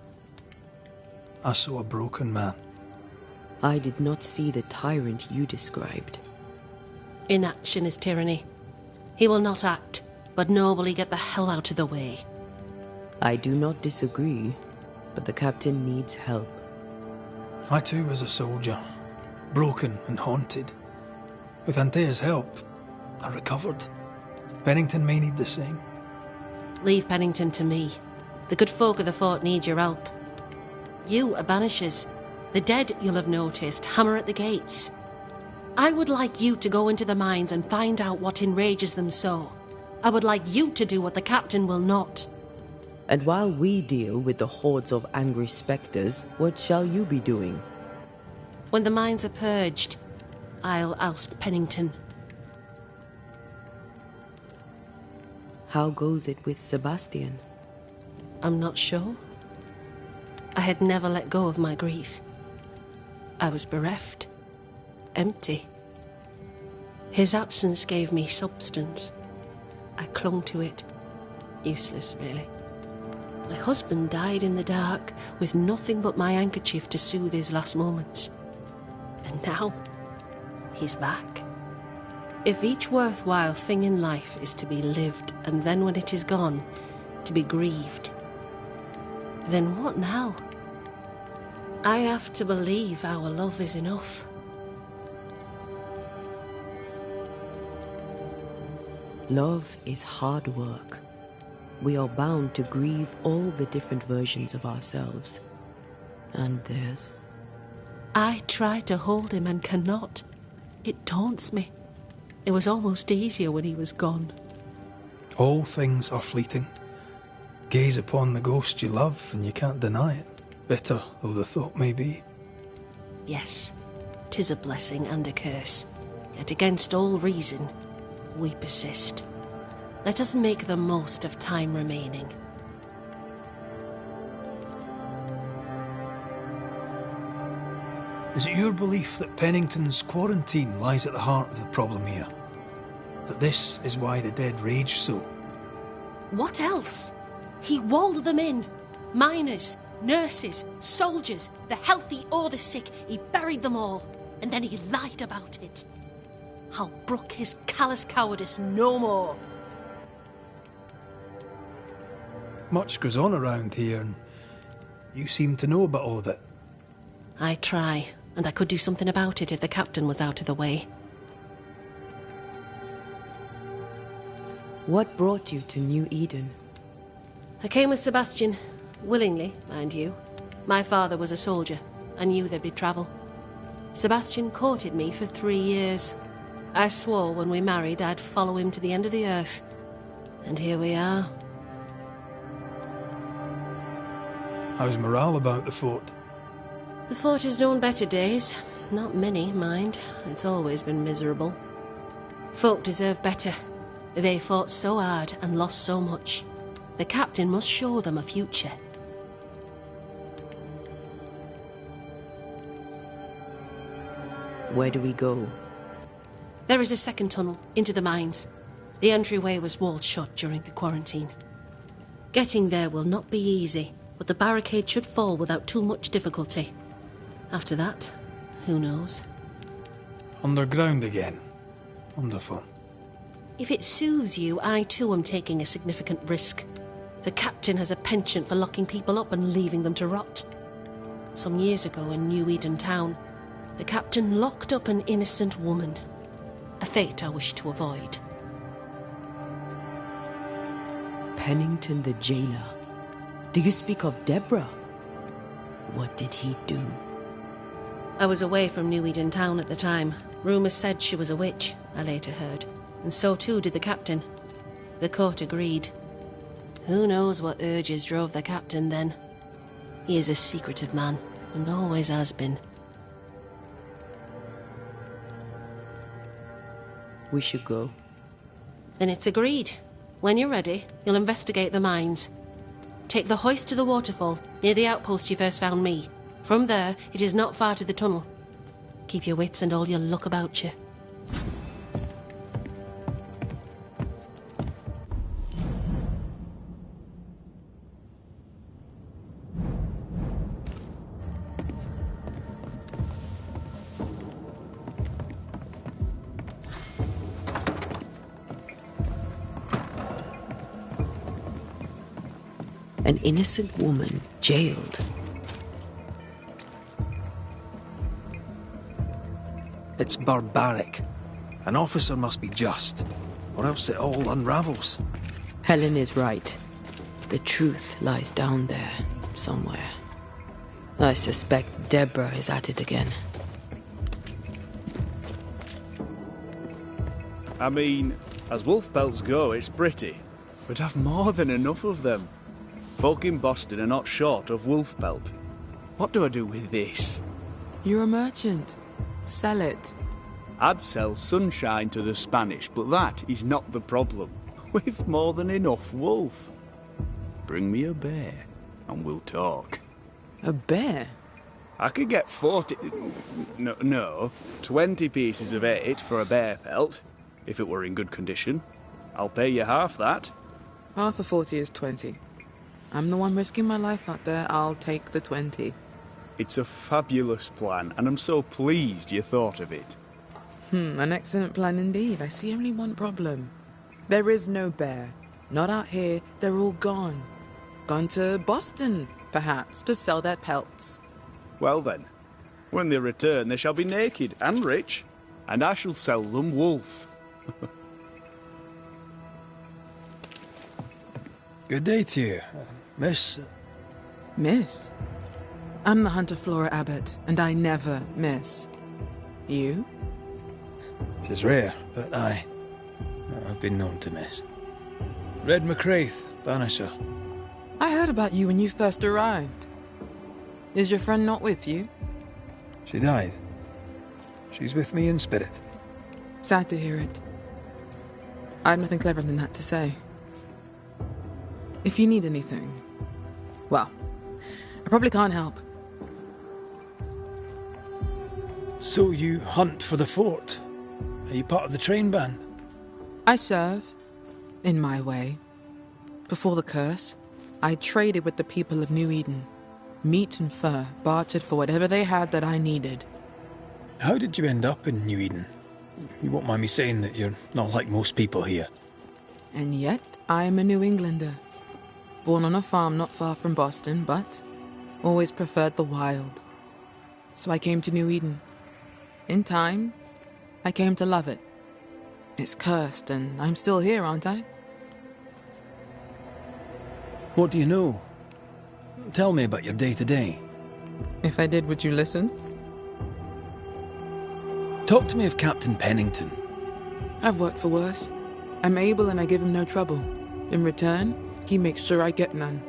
I saw a broken man. I did not see the tyrant you described. Inaction is tyranny. He will not act, but nobly get the hell out of the way. I do not disagree, but the captain needs help. I too was a soldier, broken and haunted. With Antea's help, I recovered. Pennington may need the same. Leave Pennington to me. The good folk of the fort need your help. You are banishers. The dead, you'll have noticed, hammer at the gates. I would like you to go into the mines and find out what enrages them so. I would like you to do what the captain will not. And while we deal with the hordes of angry spectres, what shall you be doing? When the mines are purged, I'll oust Pennington. How goes it with Sebastian? I'm not sure. I had never let go of my grief. I was bereft, empty. His absence gave me substance. I clung to it. Useless, really. My husband died in the dark, with nothing but my handkerchief to soothe his last moments. And now, he's back. If each worthwhile thing in life is to be lived, and then when it is gone, to be grieved, then what now? I have to believe our love is enough. Love is hard work. We are bound to grieve all the different versions of ourselves. And theirs. I try to hold him and cannot. It taunts me. It was almost easier when he was gone. All things are fleeting. Gaze upon the ghost you love and you can't deny it, bitter though the thought may be. Yes, 'tis a blessing and a curse. Yet against all reason, we persist. Let us make the most of time remaining. Is it your belief that Pennington's quarantine lies at the heart of the problem here? That this is why the dead rage so? What else? He walled them in. Miners, nurses, soldiers, the healthy or the sick. He buried them all, and then he lied about it. I'll brook his callous cowardice no more. Much goes on around here, and you seem to know about all of it. I try, and I could do something about it if the captain was out of the way. What brought you to New Eden? I came with Sebastian, willingly, mind you. My father was a soldier. I knew there'd be travel. Sebastian courted me for 3 years. I swore when we married I'd follow him to the end of the earth. And here we are. How's morale about the fort? The fort has known better days. Not many, mind. It's always been miserable. Folk deserve better. They fought so hard and lost so much. The captain must show them a future. Where do we go? There is a second tunnel into the mines. The entryway was walled shut during the quarantine. Getting there will not be easy, but the barricade should fall without too much difficulty. After that, who knows? Underground again. Wonderful. If it soothes you, I too am taking a significant risk. The captain has a penchant for locking people up and leaving them to rot. Some years ago in New Eden town, the captain locked up an innocent woman. A fate I wish to avoid. Pennington the jailer. Do you speak of Deborah? What did he do? I was away from New Eden town at the time. Rumours said she was a witch, I later heard. And so too did the captain. The court agreed. Who knows what urges drove the captain then? He is a secretive man, and always has been. We should go. Then it's agreed. When you're ready, you'll investigate the mines. Take the hoist to the waterfall, near the outpost you first found me. From there, it is not far to the tunnel. Keep your wits and all your luck about you. An innocent woman jailed. It's barbaric. An officer must be just, or else it all unravels. Helen is right. The truth lies down there, somewhere. I suspect Deborah is at it again. I mean, as wolf pelts go, it's pretty. But I've more than enough of them. Folk in Boston are not short of wolf pelt. What do I do with this? You're a merchant. Sell it. I'd sell sunshine to the Spanish, but that is not the problem. We've more than enough wolf. Bring me a bear, and we'll talk. A bear? I could get 20 pieces of 8 for a bear pelt, if it were in good condition. I'll pay you half that. Half of 40 is 20. I'm the one risking my life out there. I'll take the 20. It's a fabulous plan, and I'm so pleased you thought of it. An excellent plan indeed. I see only one problem. There is no bear. Not out here. They're all gone. Gone to Boston, perhaps, to sell their pelts. Well then, when they return, they shall be naked and rich, and I shall sell them wolf. Good day to you, miss. Miss? I'm the Hunter Flora Abbott, and I never miss. You? It is rare, but I've been known to miss. Red McCraith, Banisher. I heard about you when you first arrived. Is your friend not with you? She died. She's with me in spirit. Sad to hear it. I have nothing cleverer than that to say. If you need anything, well, I probably can't help. So you hunt for the fort? Are you part of the train band? I serve, in my way. Before the curse, I traded with the people of New Eden. Meat and fur, bartered for whatever they had that I needed. How did you end up in New Eden? You won't mind me saying that you're not like most people here. And yet, I am a New Englander. Born on a farm not far from Boston, but always preferred the wild. So I came to New Eden. In time, I came to love it. It's cursed, and I'm still here, aren't I? What do you know? Tell me about your day-to-day. If I did, would you listen? Talk to me of Captain Pennington. I've worked for worse. I'm able and I give him no trouble. In return, he makes sure I get none.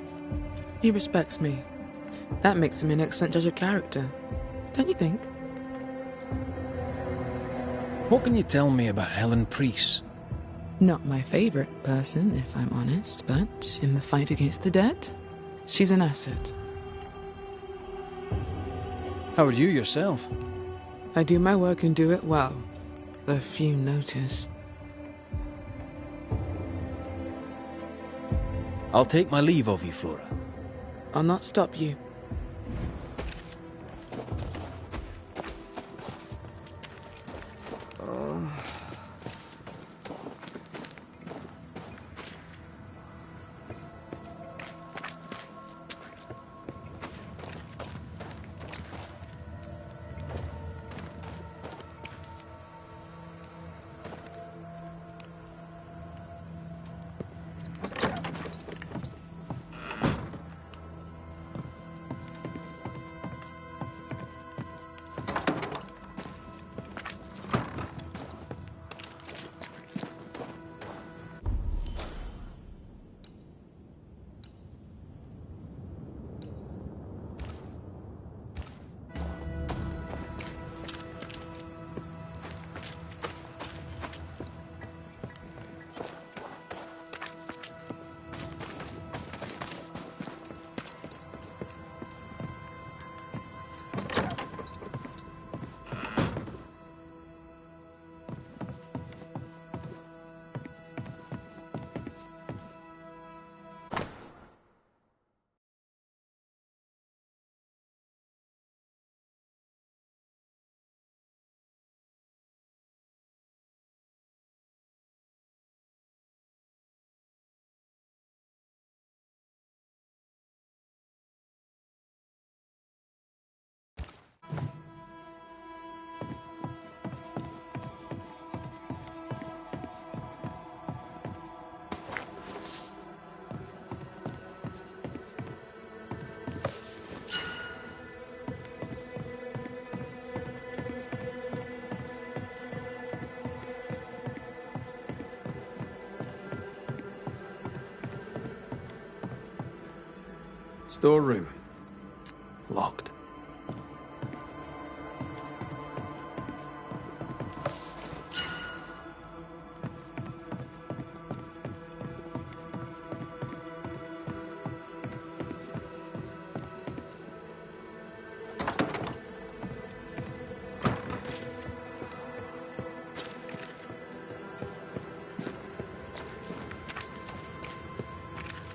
He respects me. That makes him an excellent judge of character. Don't you think? What can you tell me about Helen Priest? Not my favorite person, if I'm honest, but in the fight against the dead, she's an asset. How are you yourself? I do my work and do it well. The few notice. I'll take my leave of you, Flora. I'll not stop you. Storeroom. Locked.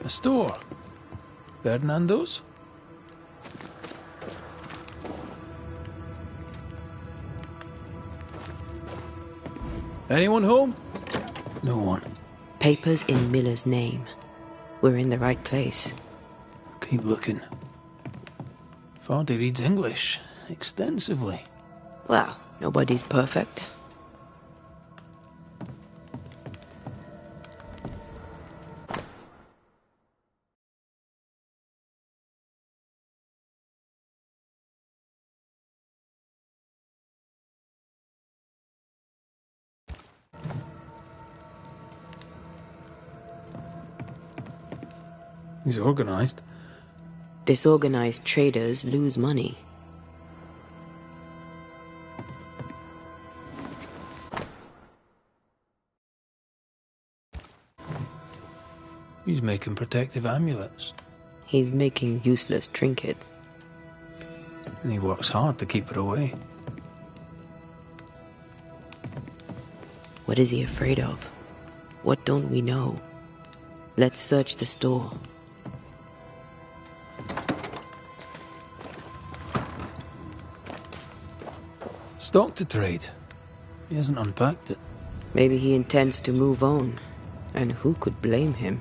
A store. Ferdinando's? Anyone home? No one. Papers in Miller's name. We're in the right place. Keep looking. Vardy reads English extensively. Well, nobody's perfect. He's organized. Disorganized traders lose money. He's making protective amulets. He's making useless trinkets. And he works hard to keep it away. What is he afraid of? What don't we know? Let's search the store. Stock to trade. He hasn't unpacked it. Maybe he intends to move on. And who could blame him?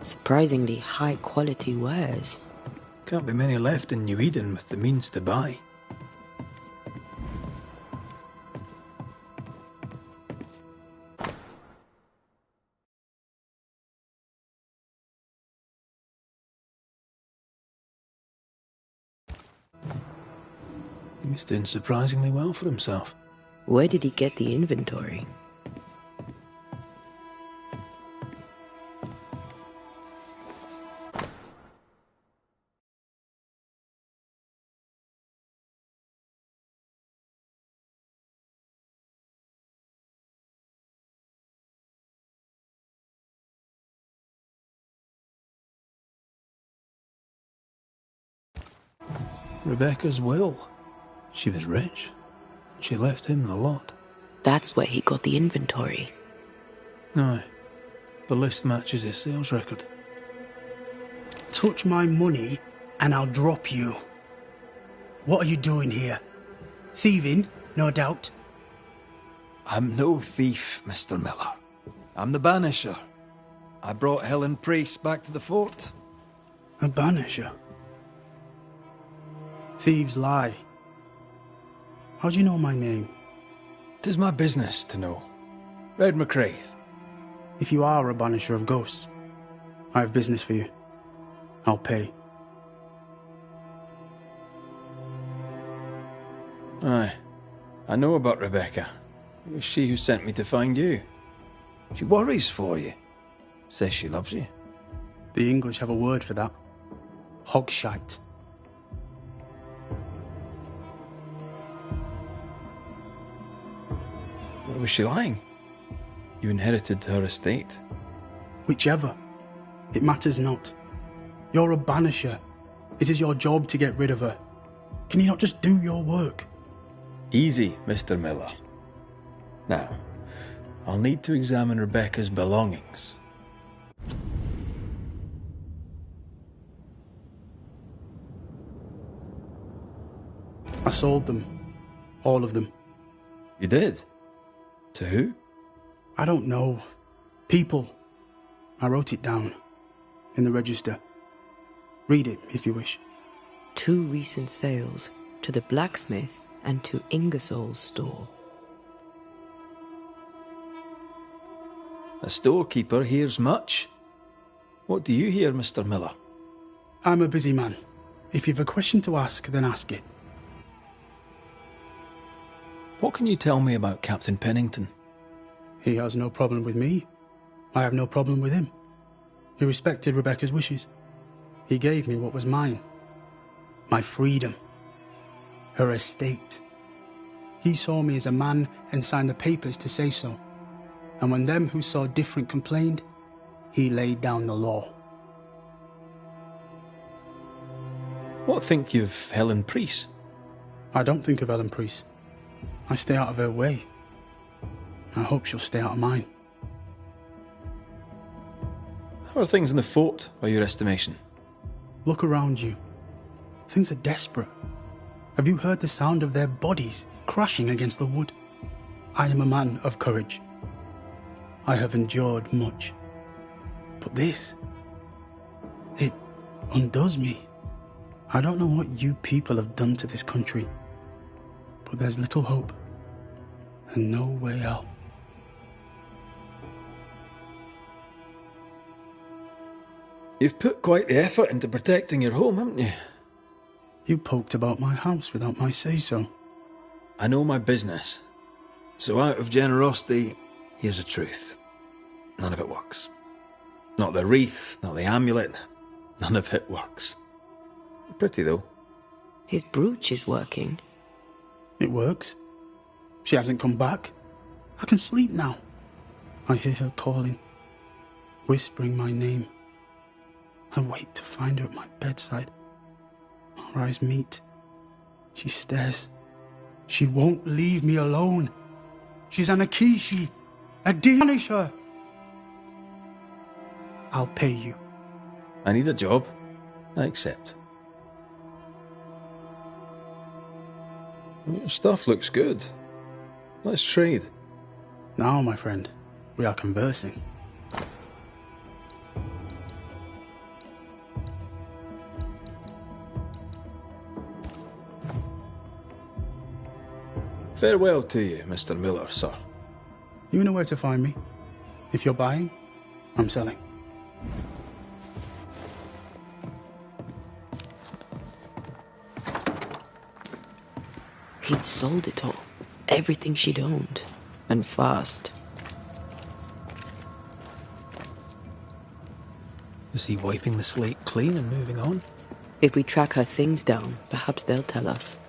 Surprisingly high-quality wares. Can't be many left in New Eden with the means to buy. He's doing surprisingly well for himself. Where did he get the inventory? Rebecca's will. She was rich. She left him the lot. That's where he got the inventory. No. The list matches his sales record. Touch my money and I'll drop you. What are you doing here? Thieving, no doubt. I'm no thief, Mr. Miller. I'm the banisher. I brought Helen Priest back to the fort. A banisher? Thieves lie. How do you know my name? 'Tis my business to know. Red McCraith. If you are a banisher of ghosts, I have business for you. I'll pay. Aye. I know about Rebecca. It was she who sent me to find you. She worries for you. Says she loves you. The English have a word for that. Hogshite. Was she lying? You inherited her estate. Whichever. It matters not. You're a banisher. It is your job to get rid of her. Can you not just do your work? Easy, Mr. Miller. Now, I'll need to examine Rebecca's belongings. I sold them. All of them. You did? To who? I don't know. People. I wrote it down. In the register. Read it, if you wish. 2 recent sales, to the blacksmith and to Ingersoll's store. A storekeeper hears much. What do you hear, Mr. Miller? I'm a busy man. If you've a question to ask, then ask it. What can you tell me about Captain Pennington? He has no problem with me. I have no problem with him. He respected Rebecca's wishes. He gave me what was mine. My freedom. Her estate. He saw me as a man and signed the papers to say so. And when them who saw different complained, he laid down the law. What think you of Helen Priest? I don't think of Helen Priest. I stay out of her way. I hope she'll stay out of mine. How are things in the fort, by your estimation? Look around you. Things are desperate. Have you heard the sound of their bodies crashing against the wood? I am a man of courage. I have endured much. But this, it undoes me. I don't know what you people have done to this country, but there's little hope and no way out. You've put quite the effort into protecting your home, haven't you? You poked about my house without my say-so. I know my business. So out of generosity, here's the truth. None of it works. Not the wreath, not the amulet. None of it works. Pretty, though. His brooch is working. It works. She hasn't come back. I can sleep now. I hear her calling, whispering my name. I wait to find her at my bedside. Our eyes meet. She stares. She won't leave me alone. She's an Akishi. Punish her. I'll pay you. I need a job. I accept. Your stuff looks good. Let's trade. Now, my friend, we are conversing. Farewell to you, Mr. Miller, sir. You know where to find me. If you're buying, I'm selling. He'd sold it all. Everything she'd owned. And fast. Is he wiping the slate clean and moving on? If we track her things down, perhaps they'll tell us.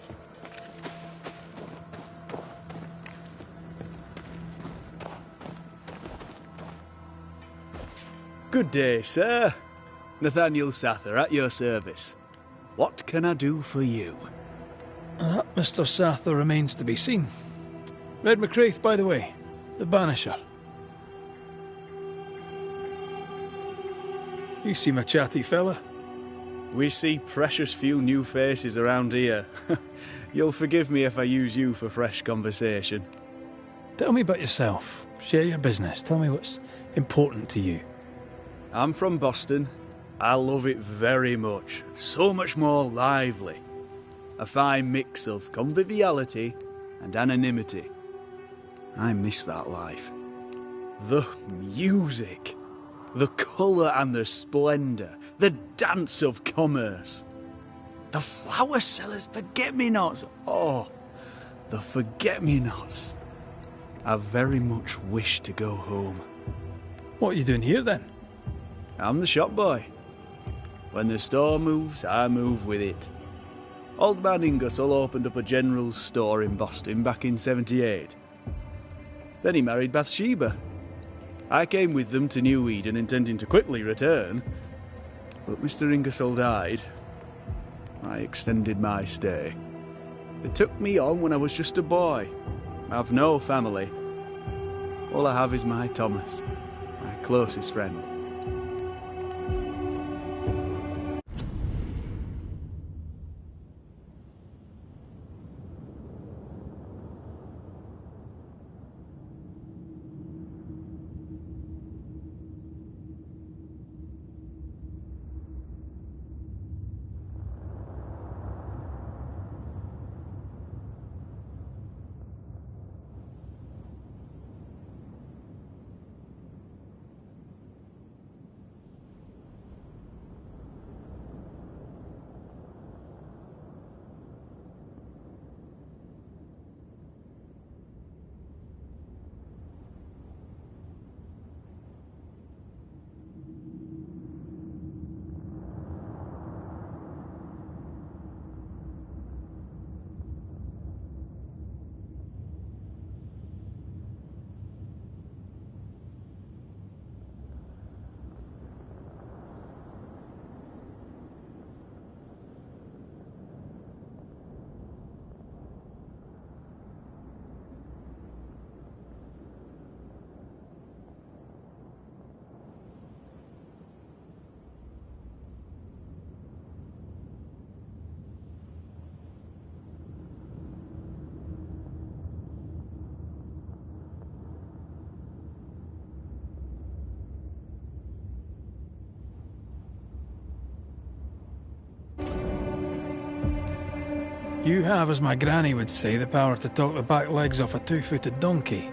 Good day, sir. Nathaniel Sather, at your service. What can I do for you? That Mr. Sather remains to be seen. Red McCraith, by the way, the Banisher. You seem a chatty fella. We see precious few new faces around here. You'll forgive me if I use you for fresh conversation. Tell me about yourself. Share your business. Tell me what's important to you. I'm from Boston. I love it very much. So much more lively. A fine mix of conviviality and anonymity. I miss that life. The music. The colour and the splendour. The dance of commerce. The flower sellers' forget-me-nots. Oh, the forget-me-nots. I very much wish to go home. What are you doing here, then? I'm the shop boy. When the store moves, I move with it. Old man Ingersoll opened up a general store in Boston back in '78. Then he married Bathsheba. I came with them to New Eden intending to quickly return, but Mr. Ingersoll died. I extended my stay. They took me on when I was just a boy. I've no family. All I have is my Thomas, my closest friend. You have, as my granny would say, the power to talk the back legs off a two-footed donkey.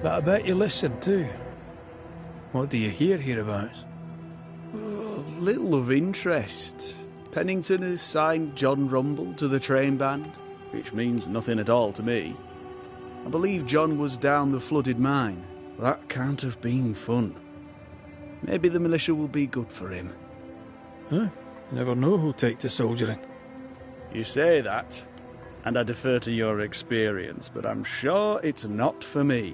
But I bet you listen too. What do you hear hereabouts? Oh, little of interest. Pennington has signed John Rumble to the train band, which means nothing at all to me. I believe John was down the flooded mine. That can't have been fun. Maybe the militia will be good for him. Huh? Never know who'll take to soldiering. You say that, and I defer to your experience, but I'm sure it's not for me.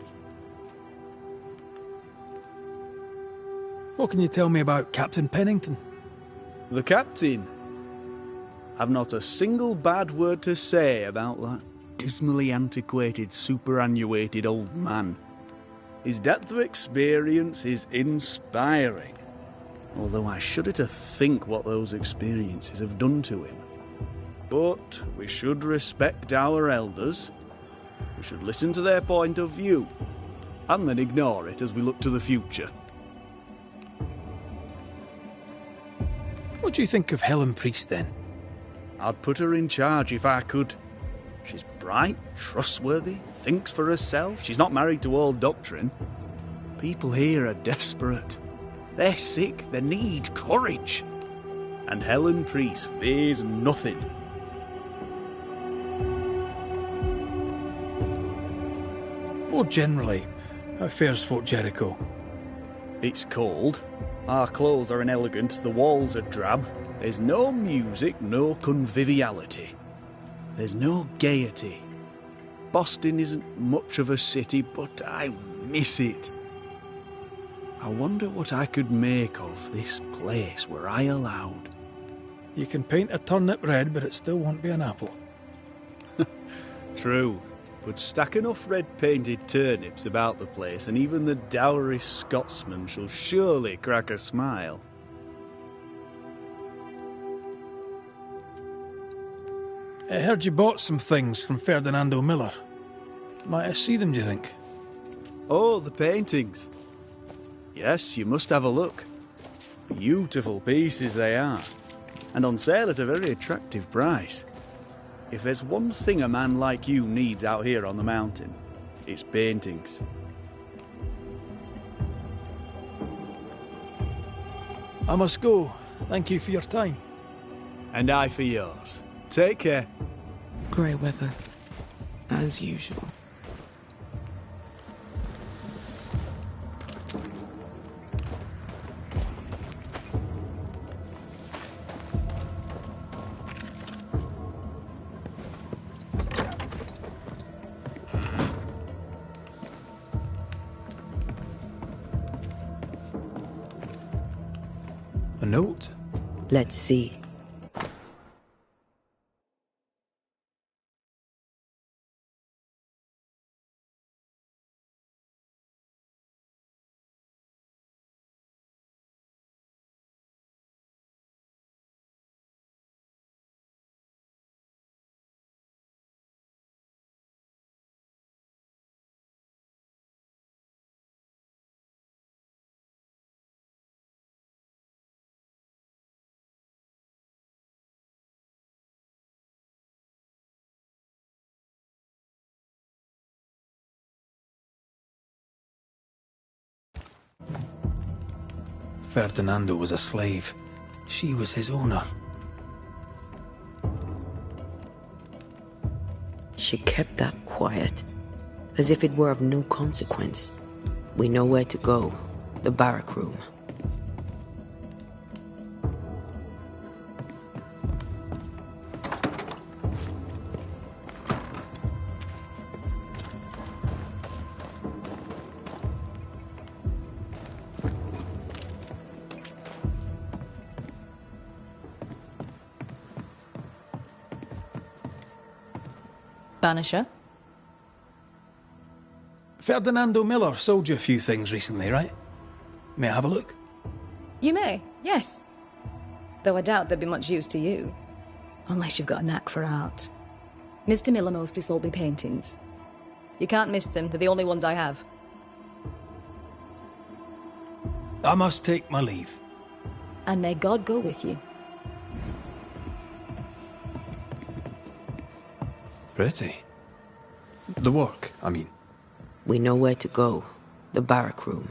What can you tell me about Captain Pennington? The captain? I've not a single bad word to say about that dismally antiquated, superannuated old man. His depth of experience is inspiring, although I shudder to think what those experiences have done to him. But we should respect our elders. We should listen to their point of view, and then ignore it as we look to the future. What do you think of Helen Priest, then? I'd put her in charge if I could. She's bright, trustworthy, thinks for herself. She's not married to old doctrine. People here are desperate. They're sick. They need courage. And Helen Priest fears nothing. More generally, how fares Fort Jericho? It's cold. Our clothes are inelegant. The walls are drab. There's no music, no conviviality. There's no gaiety. Boston isn't much of a city, but I miss it. I wonder what I could make of this place were I allowed. You can paint a turnip red, but it still won't be an apple. True, but stack enough red-painted turnips about the place, and even the dourest Scotsman shall surely crack a smile. I heard you bought some things from Ferdinando Miller. Might I see them, do you think? Oh, the paintings. Yes, you must have a look. Beautiful pieces they are, and on sale at a very attractive price. If there's one thing a man like you needs out here on the mountain, it's paintings. I must go. Thank you for your time. And I for yours. Take care. Grey weather, as usual. A note? Let's see. Ferdinando was a slave. She was his owner. She kept that quiet, as if it were of no consequence. We know where to go. The barrack room. Banisher? Ferdinando Miller sold you a few things recently, right? May I have a look? You may, yes. Though I doubt they'd be much use to you. Unless you've got a knack for art. Mr. Miller mostly sold me paintings. You can't miss them, they're the only ones I have. I must take my leave. And may God go with you. Pretty. The work, I mean. We know where to go. The barrack room.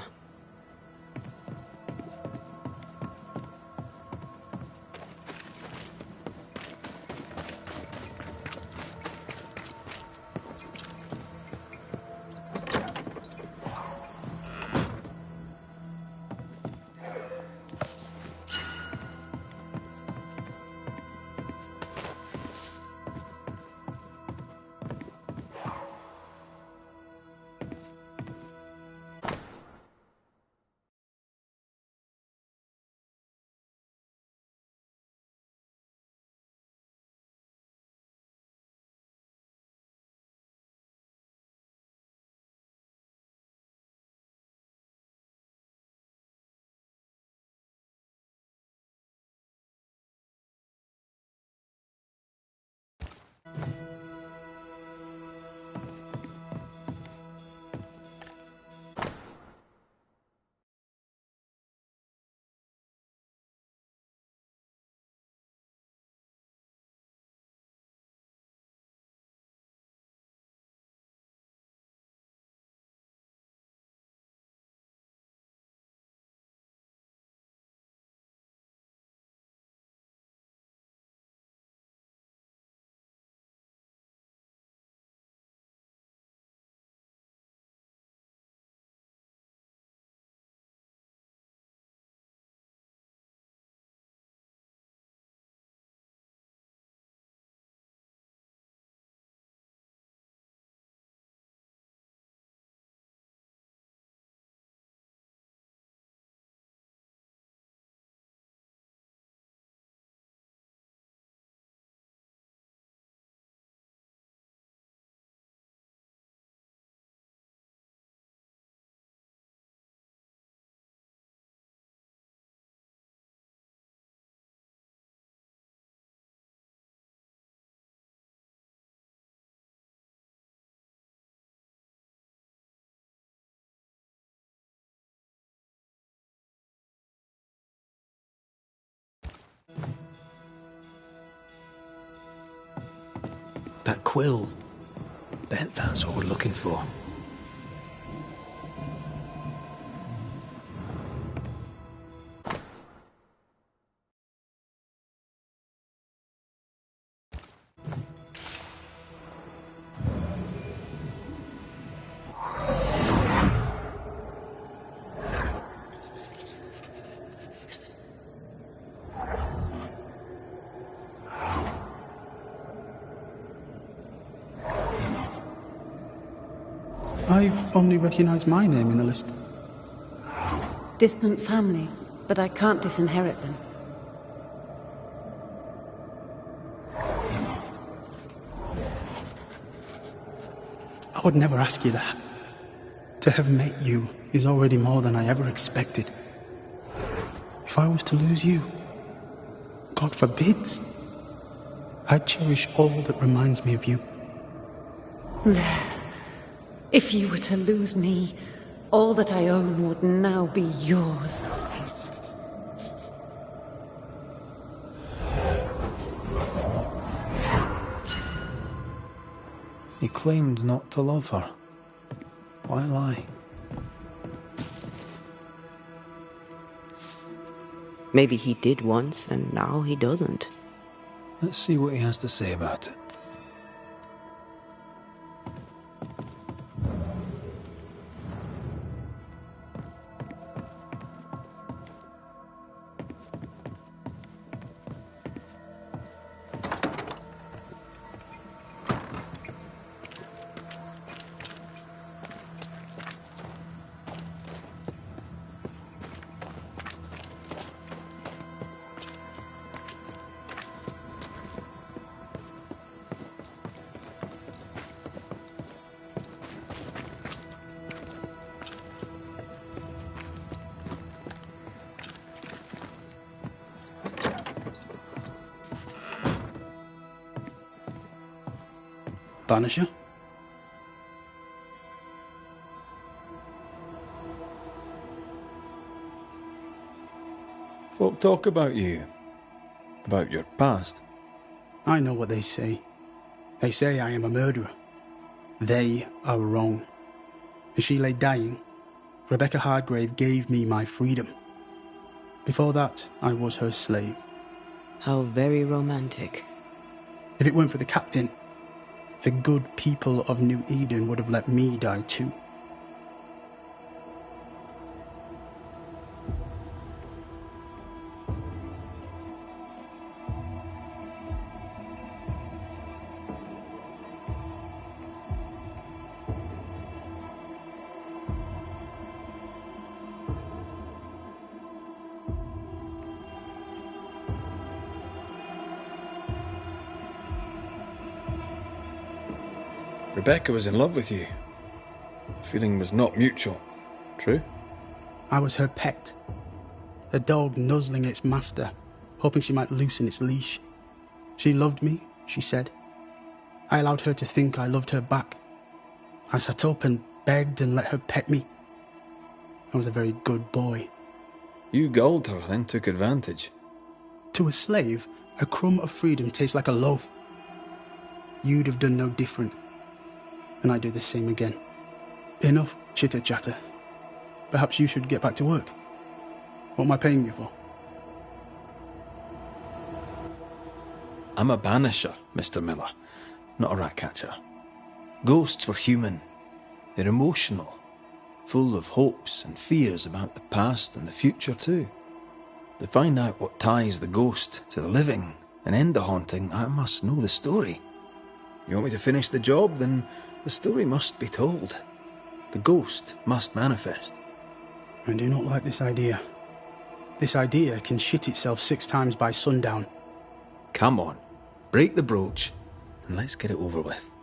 That quill. Bet that's what we're looking for. I only recognize my name in the list. Distant family, but I can't disinherit them. I would never ask you that. To have met you is already more than I ever expected. If I was to lose you, God forbids, I'd cherish all that reminds me of you. There. If you were to lose me, all that I own would now be yours. You claimed not to love her. Why lie? Maybe he did once, and now he doesn't. Let's see what he has to say about it. Banisher? Folk talk about you. About your past. I know what they say. They say I am a murderer. They are wrong. As she lay dying, Rebecca Hardgrave gave me my freedom. Before that, I was her slave. How very romantic. If it weren't for the captain, the good people of New Eden would have let me die too. Rebecca was in love with you. The feeling was not mutual. True? I was her pet. A dog nuzzling its master, hoping she might loosen its leash. She loved me, she said. I allowed her to think I loved her back. I sat up and begged and let her pet me. I was a very good boy. You gulled her, then took advantage. To a slave, a crumb of freedom tastes like a loaf. You'd have done no different. And I'd do the same again. Enough chitter-chatter. Perhaps you should get back to work. What am I paying you for? I'm a banisher, Mr. Miller, not a rat catcher. Ghosts were human. They're emotional, full of hopes and fears about the past and the future too. To find out what ties the ghost to the living and end the haunting, I must know the story. You want me to finish the job? Then the story must be told. The ghost must manifest. I do not like this idea. This idea can shit itself 6 times by sundown. Come on, break the brooch and let's get it over with.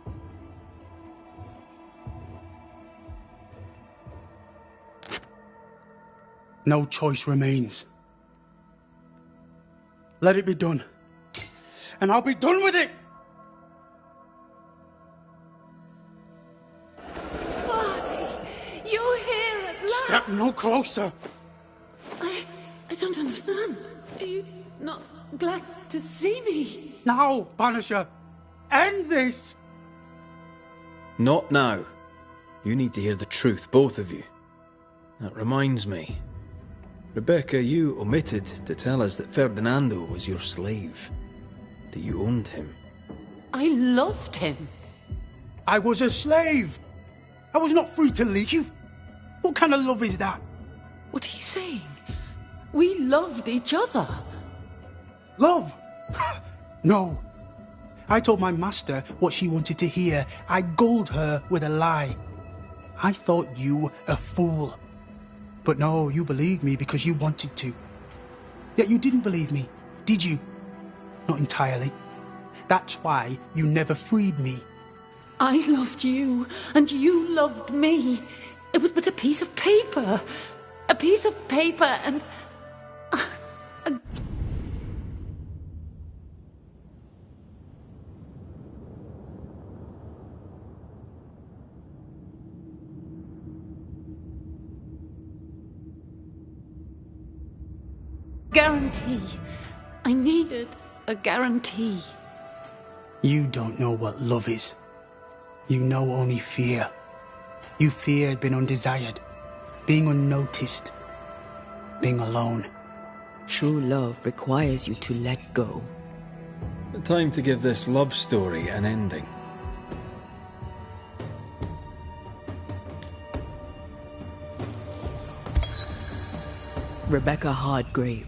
No choice remains. Let it be done. And I'll be done with it! You're here at last! Step no closer! I don't understand. Are you not glad to see me? Now, Banisher! End this! Not now. You need to hear the truth, both of you. That reminds me. Rebecca, you omitted to tell us that Ferdinando was your slave. That you owned him. I loved him. I was a slave! I was not free to leave. What kind of love is that? What are you saying? We loved each other. Love? No. I told my master what she wanted to hear. I gulled her with a lie. I thought you a fool. But no, you believed me because you wanted to. Yet you didn't believe me, did you? Not entirely. That's why you never freed me. I loved you, and you loved me. It was but a piece of paper. A piece of paper, and... guarantee. I needed a guarantee. You don't know what love is. You know only fear. You feared being undesired, being unnoticed, being alone. True love requires you to let go. Time to give this love story an ending. Rebecca Hardgrave,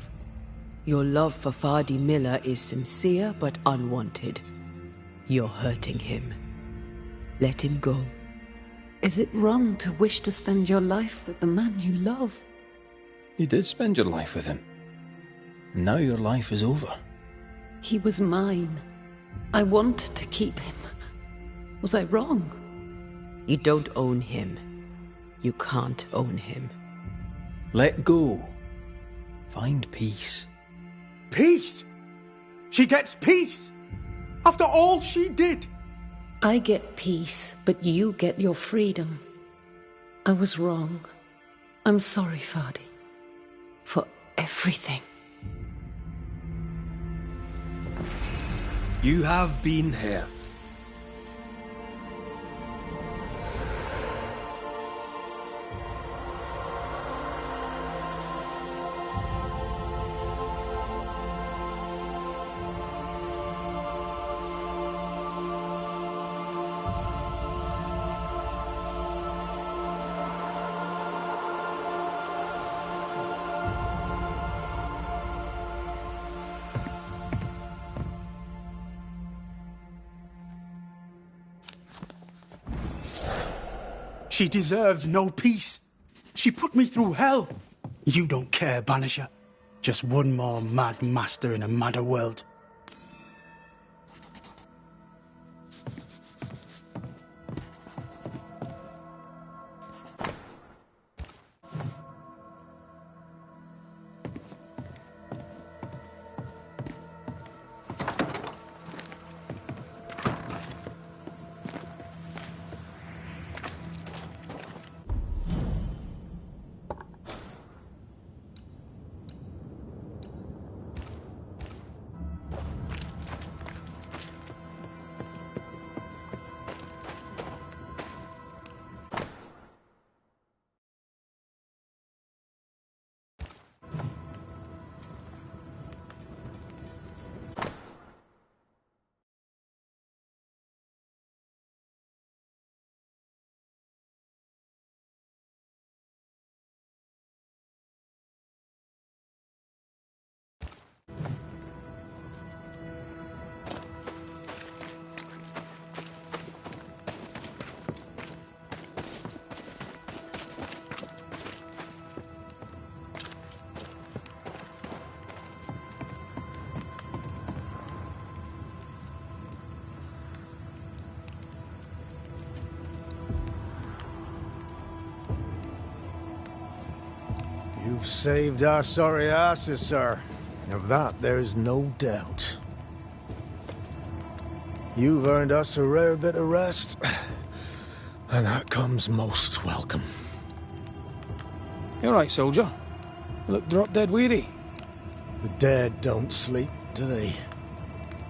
your love for Fadi Miller is sincere but unwanted. You're hurting him. Let him go. Is it wrong to wish to spend your life with the man you love? You did spend your life with him. Now your life is over. He was mine. I wanted to keep him. Was I wrong? You don't own him. You can't own him. Let go. Find peace. Peace? She gets peace? After all she did? I get peace, but you get your freedom. I was wrong. I'm sorry, Fadi. For everything. You have been here. She deserves no peace. She put me through hell. You don't care, Banisher. Just one more mad master in a madder world. You've saved our sorry asses, sir. Of that, there's no doubt. You've earned us a rare bit of rest, and that comes most welcome. You all right, soldier? You look drop-dead weary. The dead don't sleep, do they?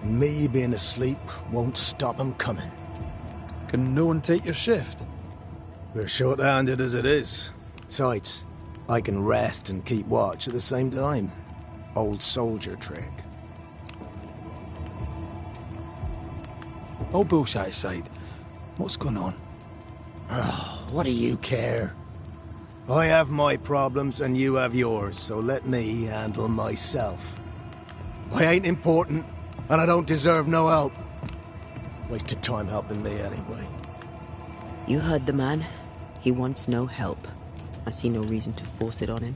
And me being asleep won't stop 'em coming. Can no one take your shift? We're short-handed as it is. Besides, I can rest and keep watch at the same time. Old soldier trick. All bullshit aside, what's going on? Oh, what do you care? I have my problems and you have yours, so let me handle myself. I ain't important, and I don't deserve no help. Wasted time helping me anyway. You heard the man. He wants no help. I see no reason to force it on him.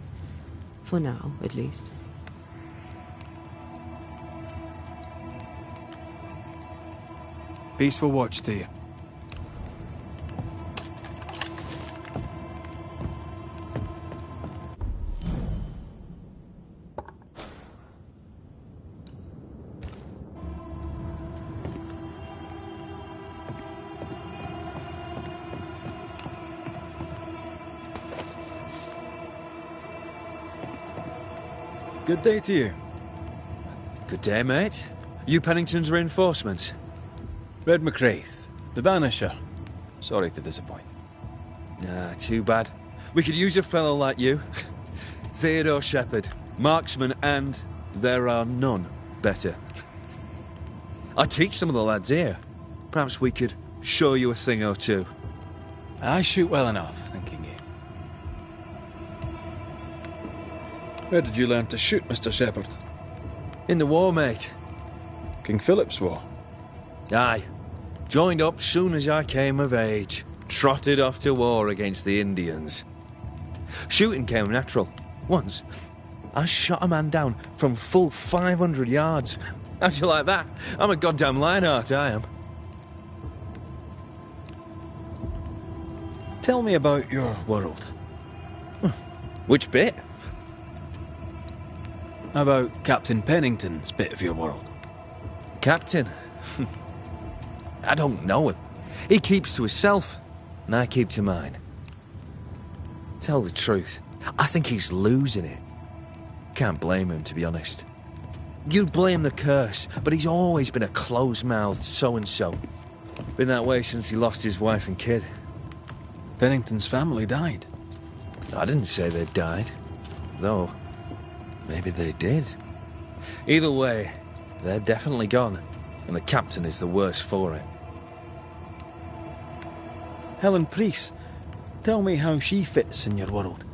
For now, at least. Peaceful watch to you. Good day to you. Good day, mate. You Pennington's reinforcements? Red McCraith, the Banisher. Sorry to disappoint. Nah, too bad. We could use a fellow like you. Theodore Shepherd, marksman, and there are none better. I teach some of the lads here. Perhaps we could show you a thing or two. I shoot well enough, thinking you. Where did you learn to shoot, Mr. Shepherd? In the war, mate. King Philip's War? Aye. Joined up soon as I came of age. Trotted off to war against the Indians. Shooting came natural. Once, I shot a man down from full 500 yards. How'd you like that? I'm a goddamn Lionheart, I am. Tell me about your world. Which bit? About Captain Pennington's bit of your world. Captain? I don't know him. He keeps to himself, and I keep to mine. Tell the truth, I think he's losing it. Can't blame him, to be honest. You'd blame the curse, but he's always been a close-mouthed so-and-so. Been that way since he lost his wife and kid. Pennington's family died. I didn't say they died, though maybe they did. Either way, they're definitely gone, and the captain is the worse for it. Helen Priest, tell me how she fits in your world.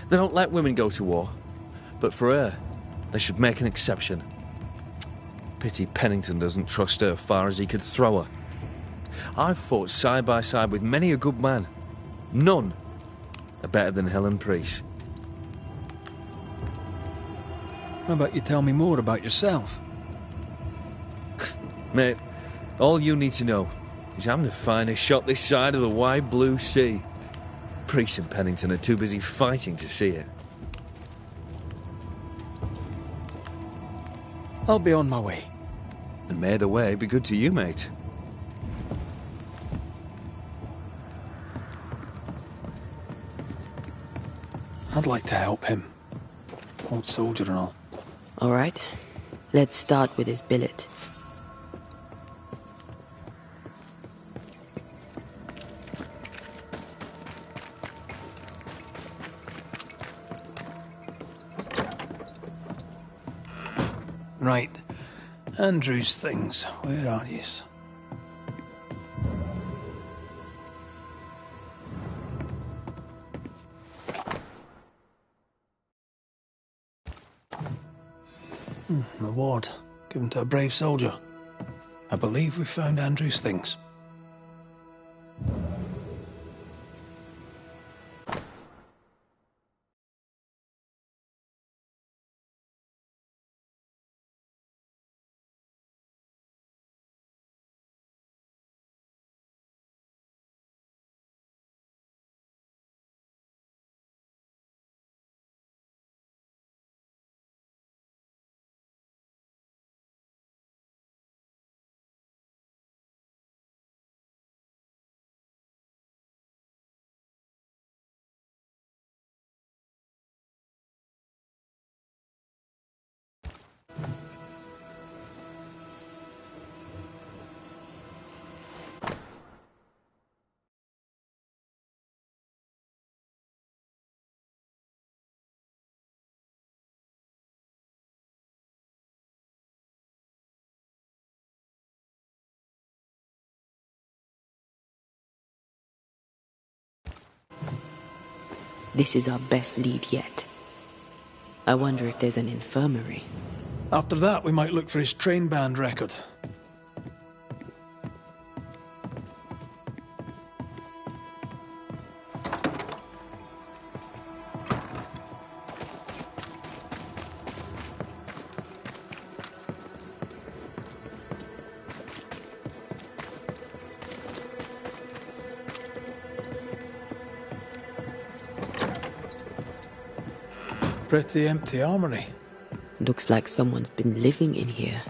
They don't let women go to war, but for her, they should make an exception. Pity Pennington doesn't trust her far as he could throw her. I've fought side by side with many a good man, None are better than Helen Priest. How about you tell me more about yourself? Mate, all you need to know is I'm the finest shot this side of the wide blue sea. Priest and Pennington are too busy fighting to see it. I'll be on my way. And may the way be good to you, mate. I'd like to help him. Old soldier and all. All right. Let's start with his billet. Right. Andrew's things. Where are yous? Reward. Given to a brave soldier. I believe we found Andrew's things. This is our best lead yet. I wonder if there's an infirmary. After that, we might look for his train band record. Pretty empty armory. Looks like someone's been living in here.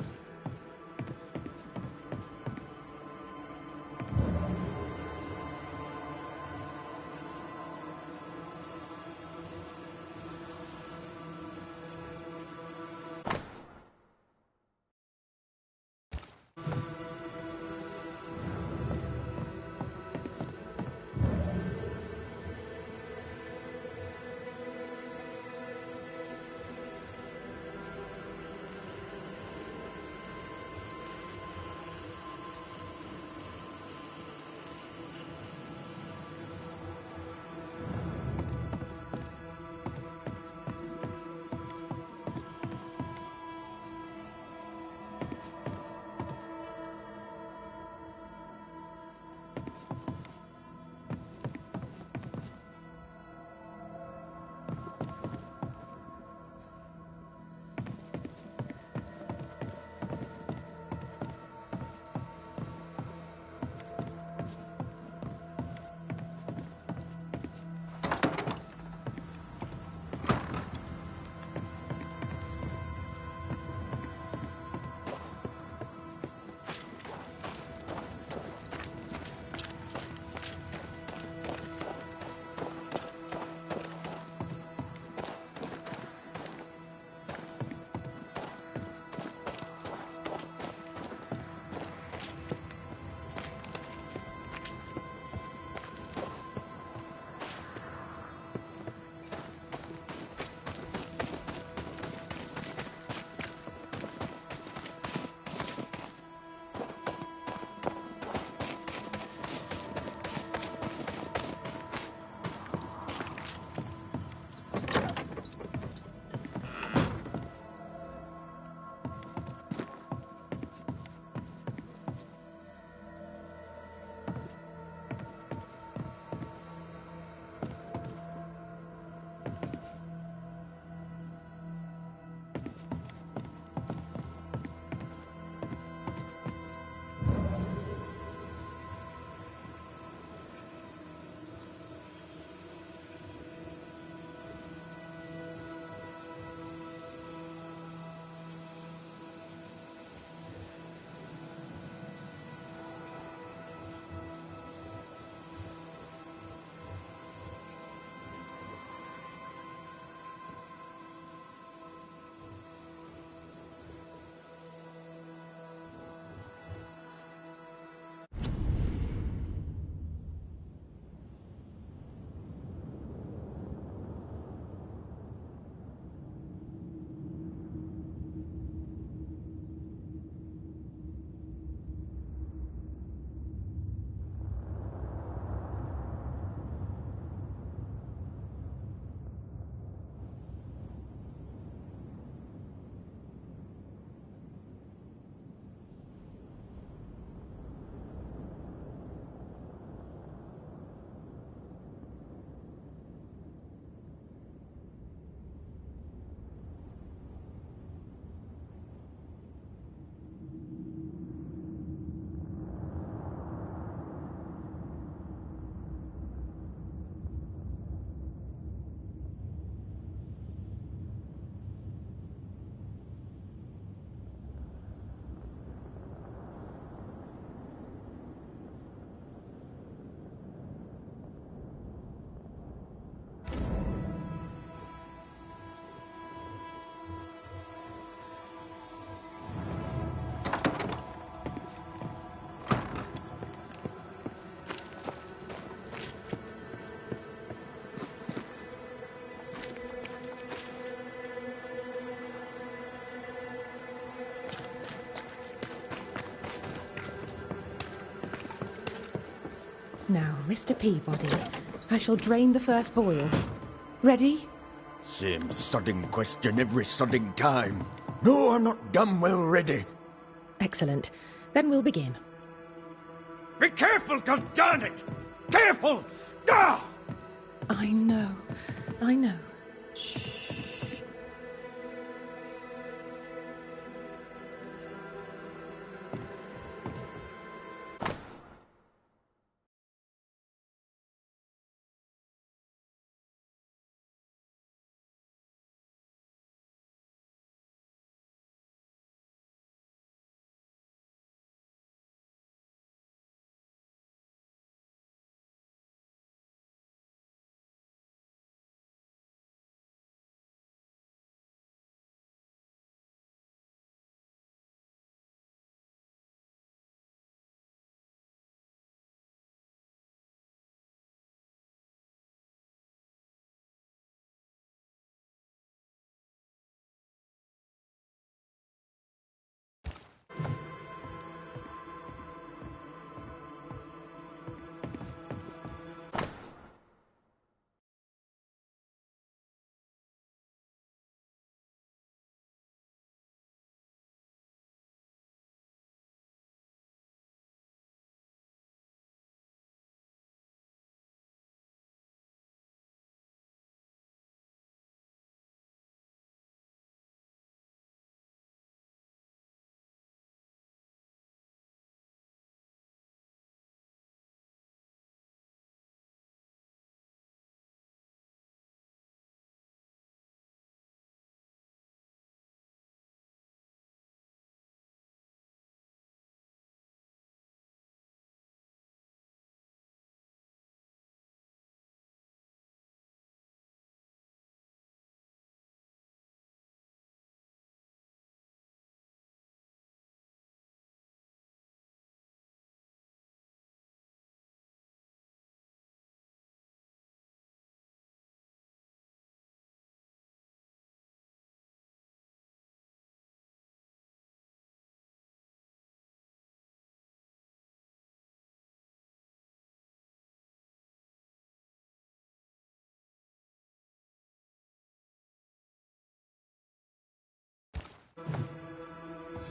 Now, Mr. Peabody, I shall drain the first boil. Ready? Same sodding question every sodding time. No, I'm not damn well ready. Excellent. Then we'll begin. Be careful, goddarn it! Careful! Ah! I know. Shh.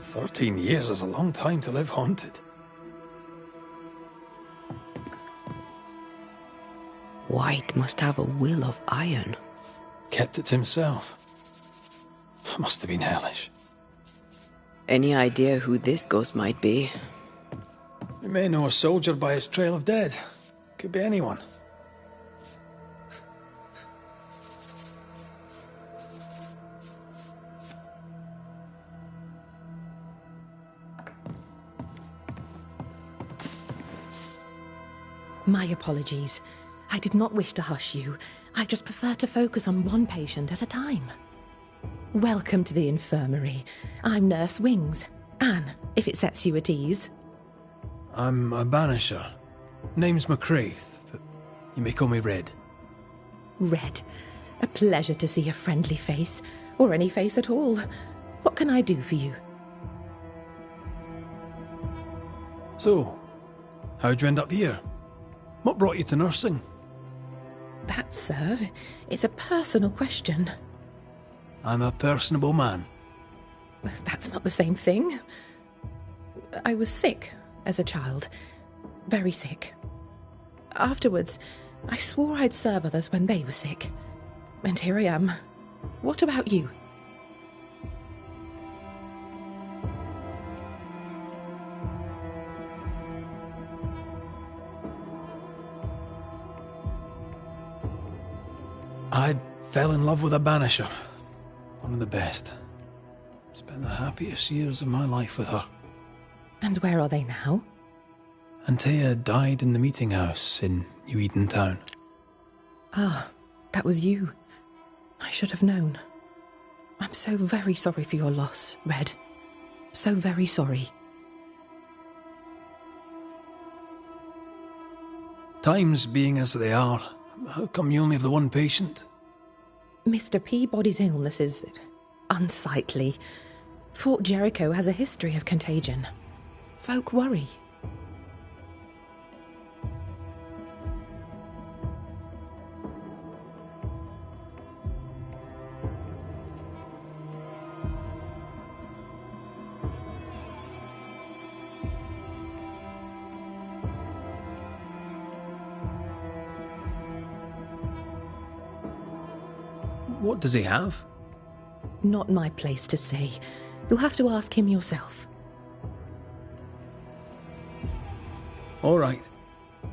"14 years is a long time to live haunted." White must have a will of iron. Kept it to himself. Must have been hellish. Any idea who this ghost might be? We may know a soldier by his trail of dead. Could be anyone. My apologies. I did not wish to hush you. I just prefer to focus on one patient at a time. Welcome to the infirmary. I'm Nurse Wings. Anne, if it sets you at ease. I'm a banisher. Name's McCraith, but you may call me Red. Red. A pleasure to see a friendly face, or any face at all. What can I do for you? So, how'd you end up here? What brought you to nursing? That, sir, is a personal question. I'm a personable man. That's not the same thing. I was sick as a child. Very sick. Afterwards, I swore I'd serve others when they were sick. And here I am. What about you? I fell in love with a banisher. One of the best. Spent the happiest years of my life with her. And where are they now? Antea died in the meeting house in New Eden town. Ah, that was you. I should have known. I'm so very sorry for your loss, Red. So very sorry. Times being as they are, how come you only have the one patient? Mr. Peabody's illness is unsightly. Fort Jericho has a history of contagion. Folk worry. What does he have? Not my place to say. You'll have to ask him yourself. All right.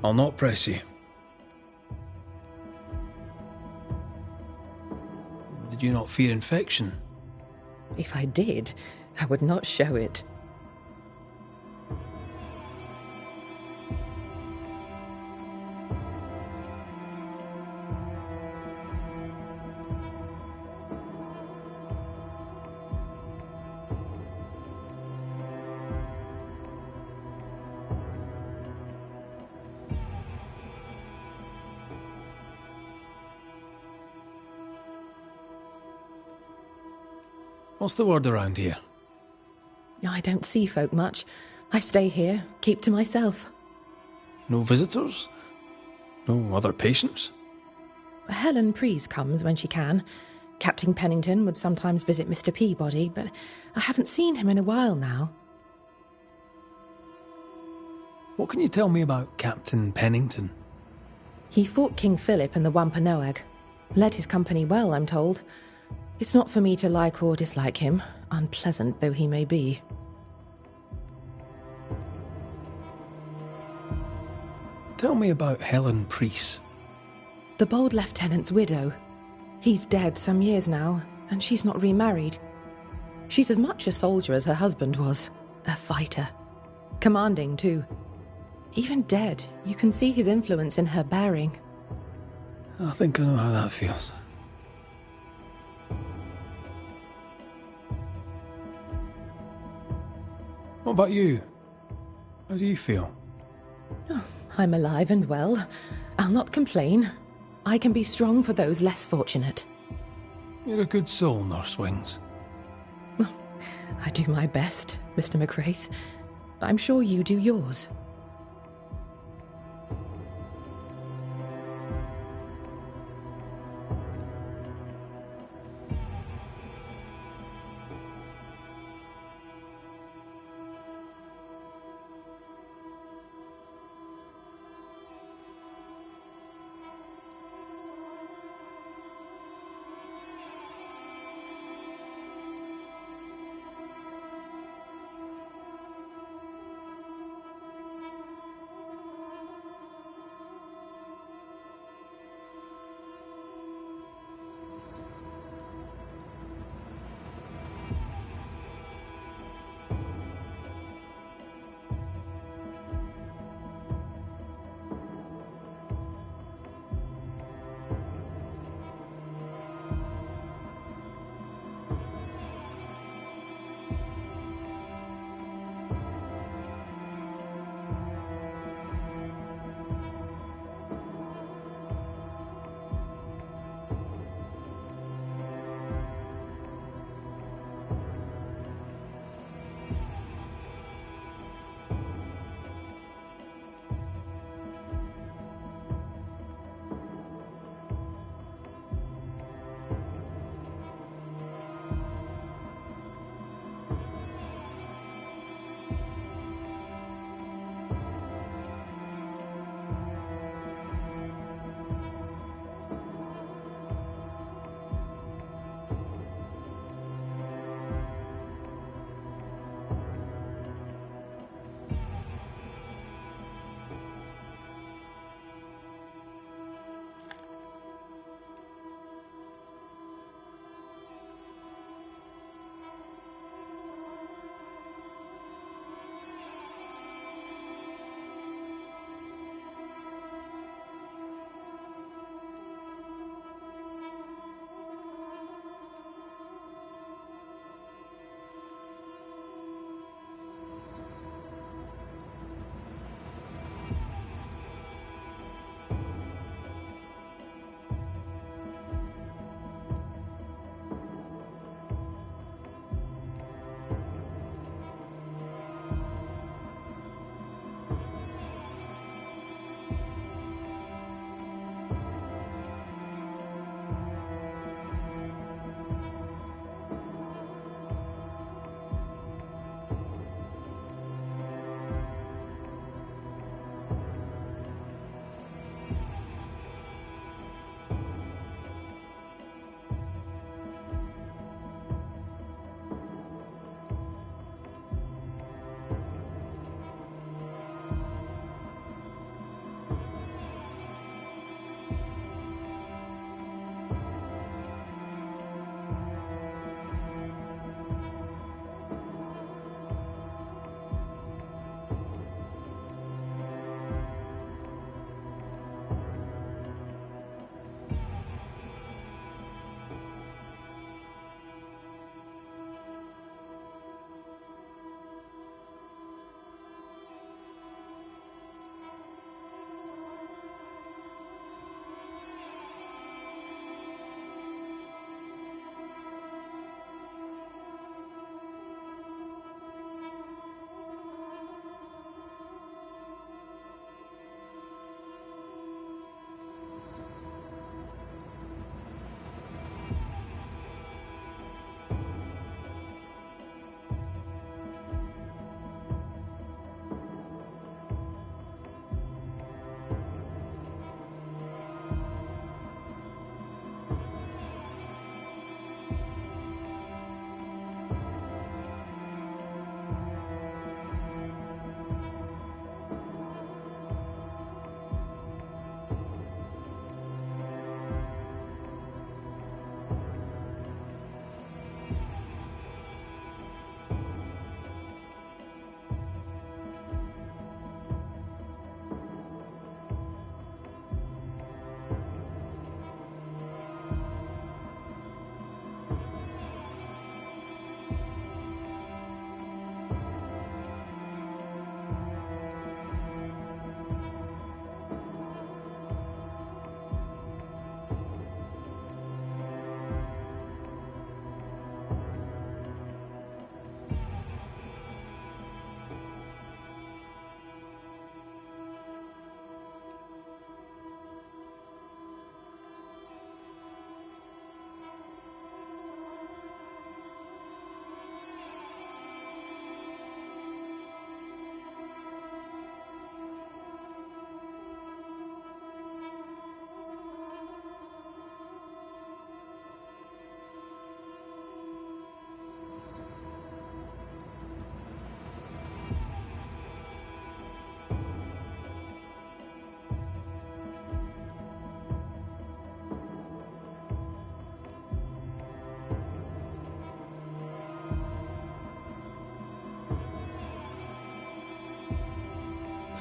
I'll not press you. Did you not fear infection? If I did, I would not show it. What's the word around here? I don't see folk much. I stay here, keep to myself. No visitors? No other patients? Helen Preece comes when she can. Captain Pennington would sometimes visit Mr. Peabody, but I haven't seen him in a while now. What can you tell me about Captain Pennington? He fought King Philip in the Wampanoag. Led his company well, I'm told. It's not for me to like or dislike him, unpleasant though he may be. Tell me about Helen Preece. The bold lieutenant's widow. He's dead some years now, and she's not remarried. She's as much a soldier as her husband was. A fighter. Commanding, too. Even dead, you can see his influence in her bearing. I think I know how that feels. What about you? How do you feel? Oh, I'm alive and well. I'll not complain. I can be strong for those less fortunate. You're a good soul, Nurse Wings. I do my best, Mr. McCraith. I'm sure you do yours.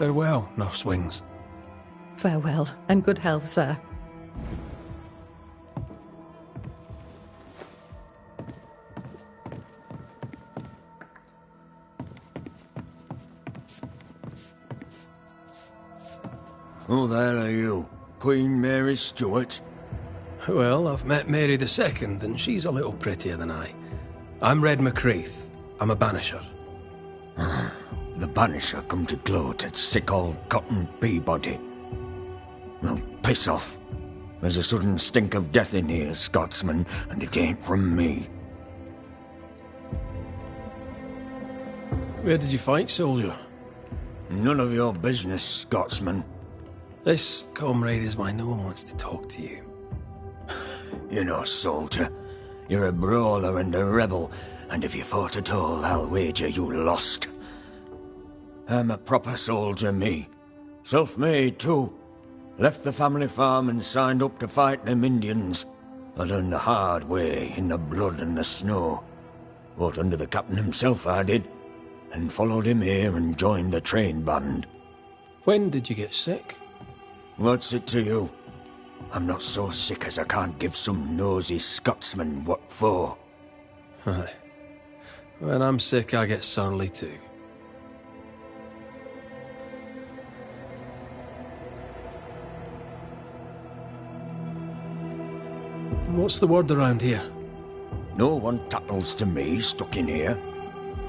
Farewell, Nurse Wings. Farewell, and good health, sir. Who the hell are you? Queen Mary Stuart? Well, I've met Mary II, and she's a little prettier than I. I'm Red MacCreath. I'm a banisher. The banisher come to gloat at sick old Cotton Peabody. Well, piss off. There's a sudden stink of death in here, Scotsman, and it ain't from me. Where did you fight, soldier? None of your business, Scotsman. This, comrade, is why no one wants to talk to you. You're no soldier. You're a brawler and a rebel, and if you fought at all, I'll wager you lost. I'm a proper soldier, me. Self-made, too. Left the family farm and signed up to fight them Indians. I learned the hard way, in the blood and the snow. Fought under the captain himself, I did, and followed him here and joined the train band. When did you get sick? What's it to you? I'm not so sick as I can't give some nosy Scotsman what for. Aye. When I'm sick, I get surly too. What's the word around here? No one tattles to me stuck in here.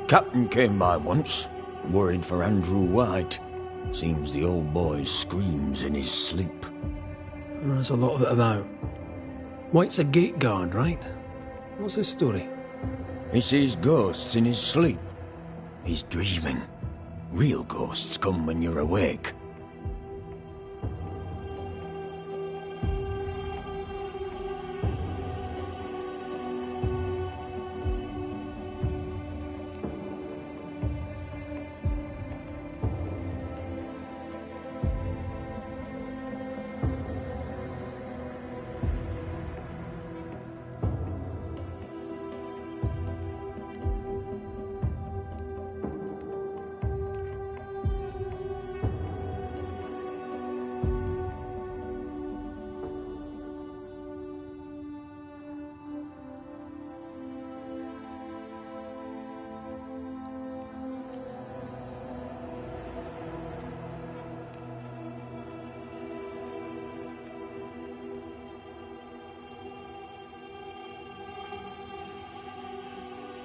Captain came by once, worried for Andrew White. Seems the old boy screams in his sleep. There's a lot of it about. White's a gate guard, right? What's his story? He sees ghosts in his sleep. He's dreaming. Real ghosts come when you're awake.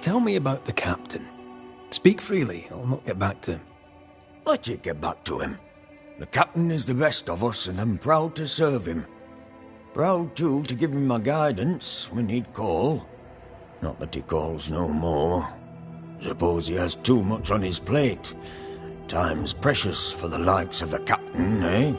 Tell me about the captain. Speak freely, I'll not get back to him. Let you get back to him. The captain is the best of us, and I'm proud to serve him. Proud, too, to give him my guidance when he'd call. Not that he calls no more. Suppose he has too much on his plate. Time's precious for the likes of the captain, eh?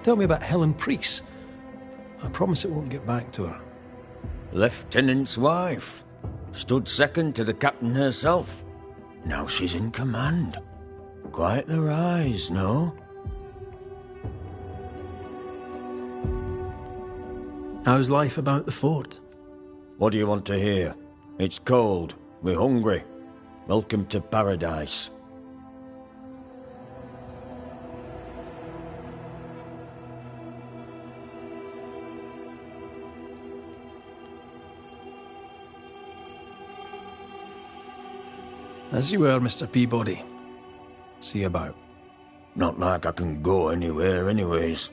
Tell me about Helen Priest. I promise it won't get back to her. Lieutenant's wife. Stood second to the captain herself. Now she's in command. Quite the rise, no? How's life about the fort? What do you want to hear? It's cold. We're hungry. Welcome to paradise. As you were, Mr. Peabody. See you about. Not like I can go anywhere anyways.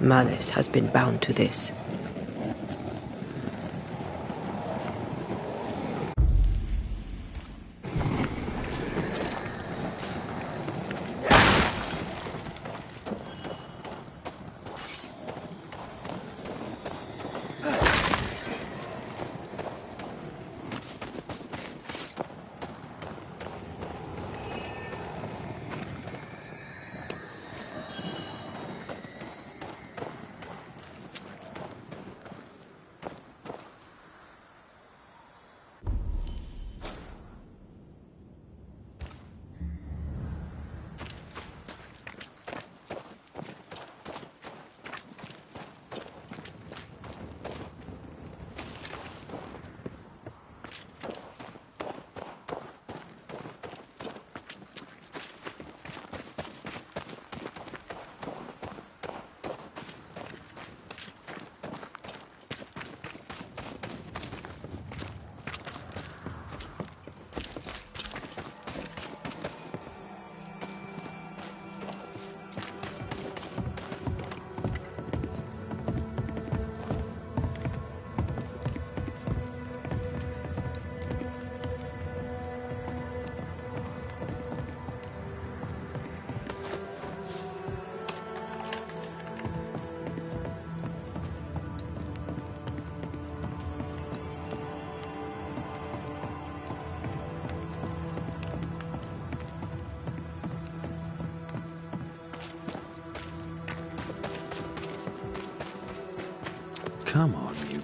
Malice has been bound to this. Come on, you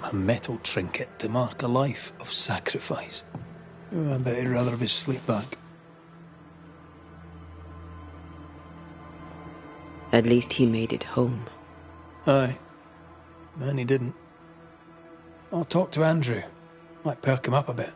A metal trinket to mark a life of sacrifice. Oh, I bet he'd rather have his sleep back. At least he made it home. Aye. And he didn't. I'll talk to Andrew. Might perk him up a bit.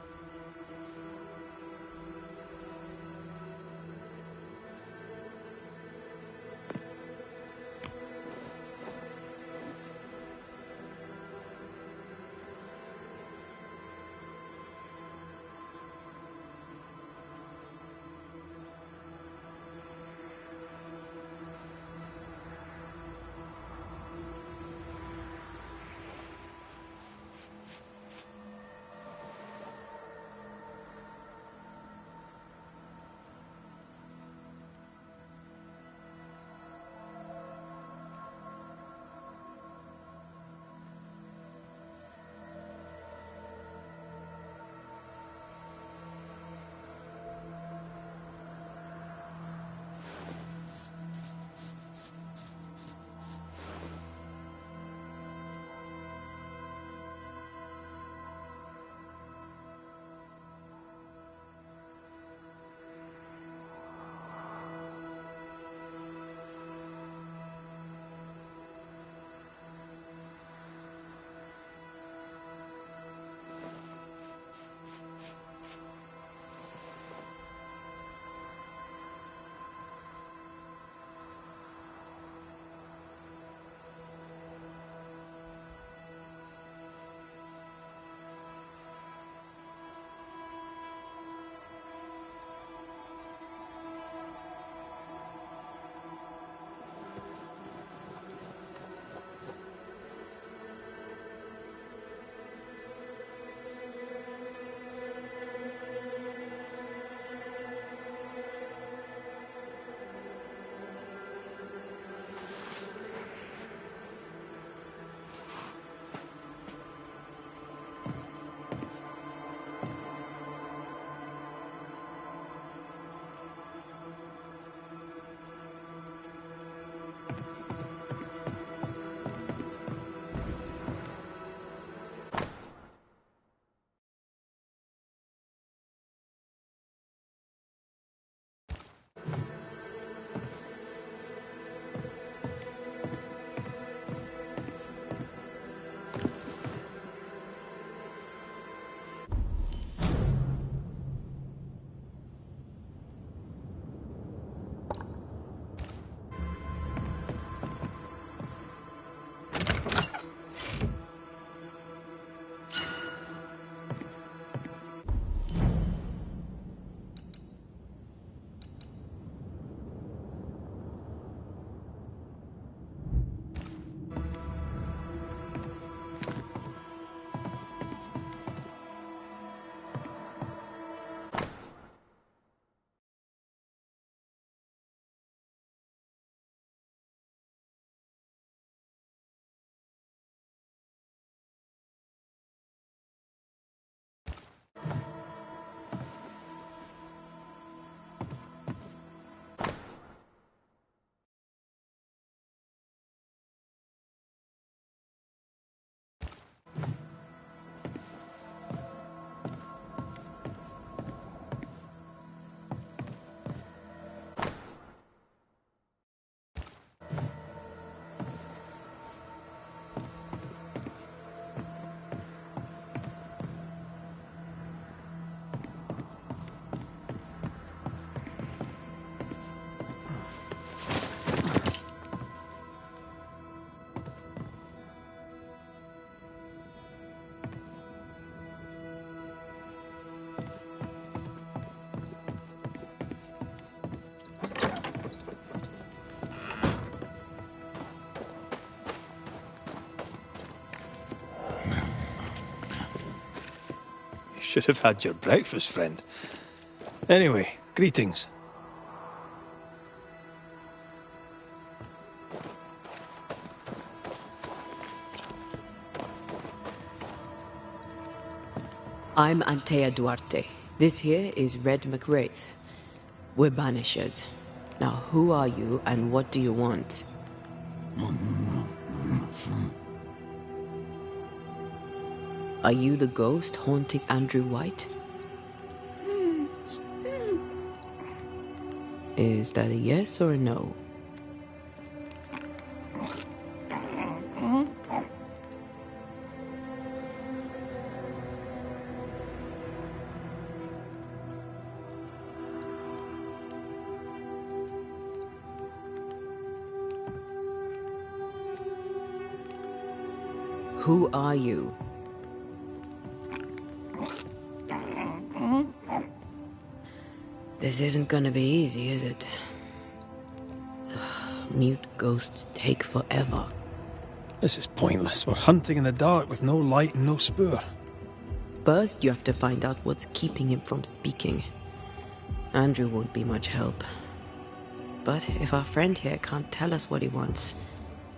Should have had your breakfast, friend. Anyway, greetings. I'm Antea Duarte. This here is Red McWraith. We're banishers. Now, who are you and what do you want? Are you the ghost haunting Andrew White? Is that a yes or a no? Who are you? This isn't gonna be easy, is it? Mute ghosts take forever. This is pointless. We're hunting in the dark with no light and no spoor. First, you have to find out what's keeping him from speaking. Andrew won't be much help. But if our friend here can't tell us what he wants,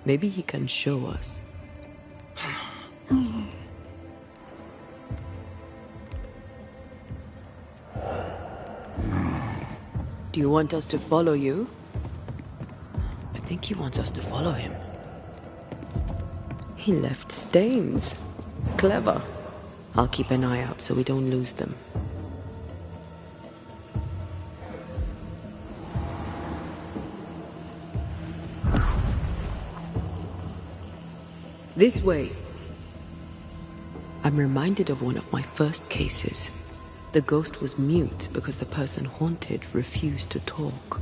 maybe he can show us. Do you want us to follow you? I think he wants us to follow him. He left stains. Clever. I'll keep an eye out so we don't lose them. This way. I'm reminded of one of my first cases. The ghost was mute because the person haunted refused to talk.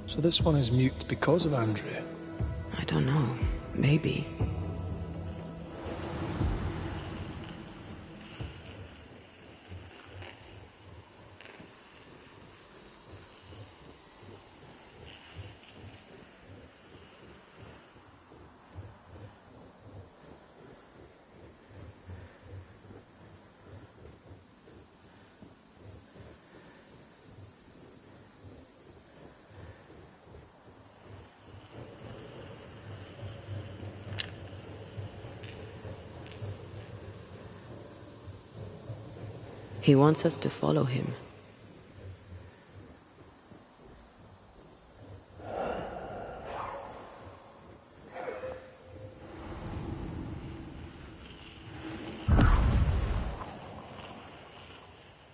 So this one is mute because of Andrew? I don't know. Maybe. He wants us to follow him.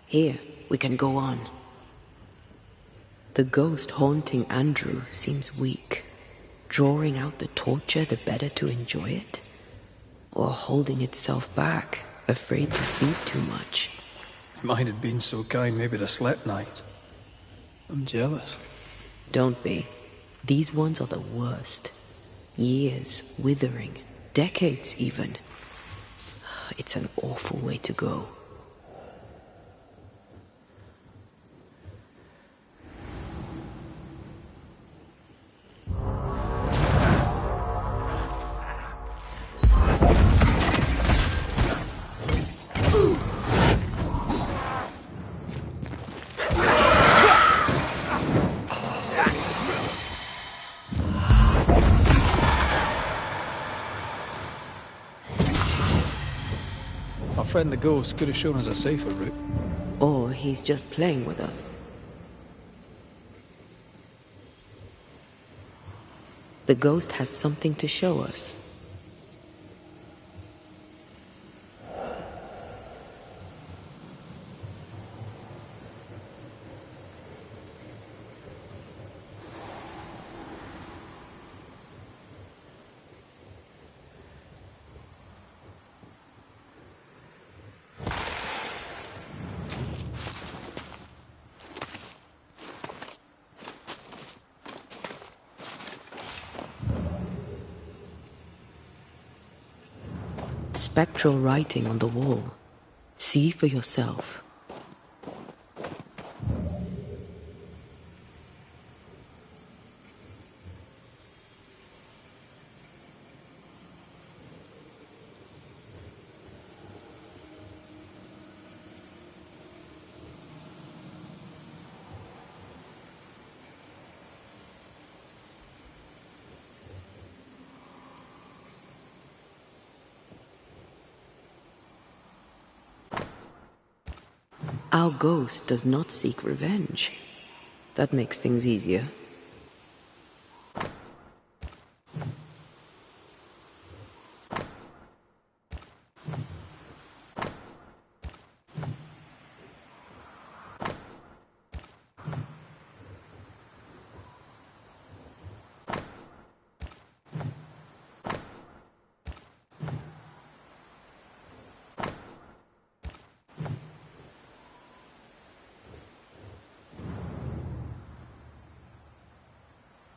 Here, we can go on. The ghost haunting Andrew seems weak. Drawing out the torture the better to enjoy it? Or holding itself back, afraid to feed too much? If mine had been so kind, maybe I'd have slept night. I'm jealous. Don't be. These ones are the worst. Years withering, decades even. It's an awful way to go. Our friend the ghost could have shown us a safer route. Or he's just playing with us. The ghost has something to show us. Spectral writing on the wall. See for yourself. Our ghost does not seek revenge. That makes things easier.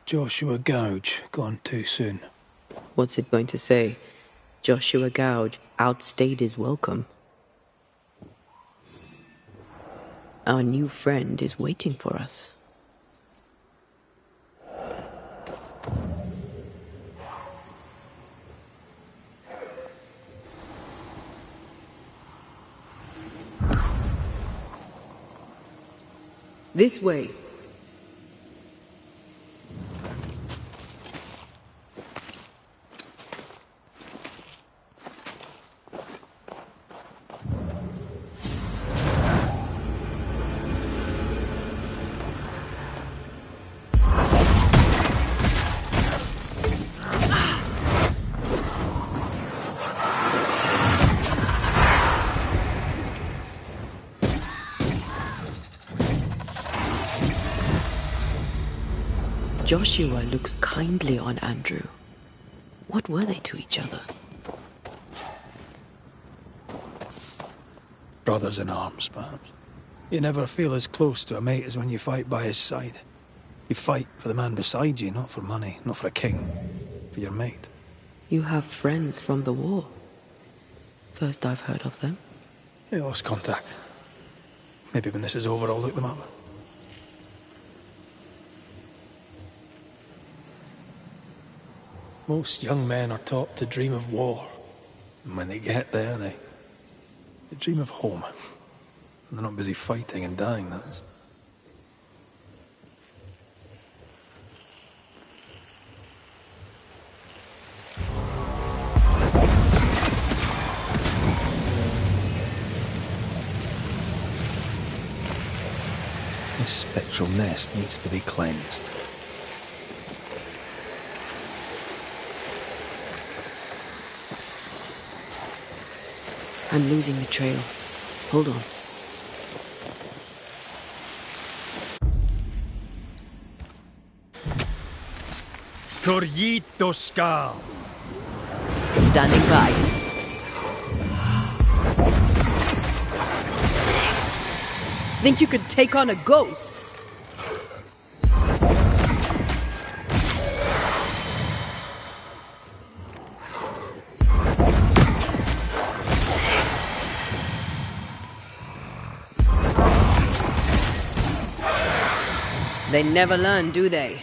Joshua Gouge gone too soon. What's it going to say? Joshua Gouge outstayed his welcome. Our new friend is waiting for us. This way. Joshua looks kindly on Andrew. What were they to each other? Brothers in arms, perhaps. You never feel as close to a mate as when you fight by his side. You fight for the man beside you, not for money, not for a king. For your mate. You have friends from the war. First I've heard of them. You lost contact. Maybe when this is over, I'll look them up. Most young men are taught to dream of war. And when they get there, they dream of home. And they're not busy fighting and dying, that is. This spectral nest needs to be cleansed. I'm losing the trail. Hold on. Corrito Skal. Standing by. Think you could take on a ghost? They never learn, do they?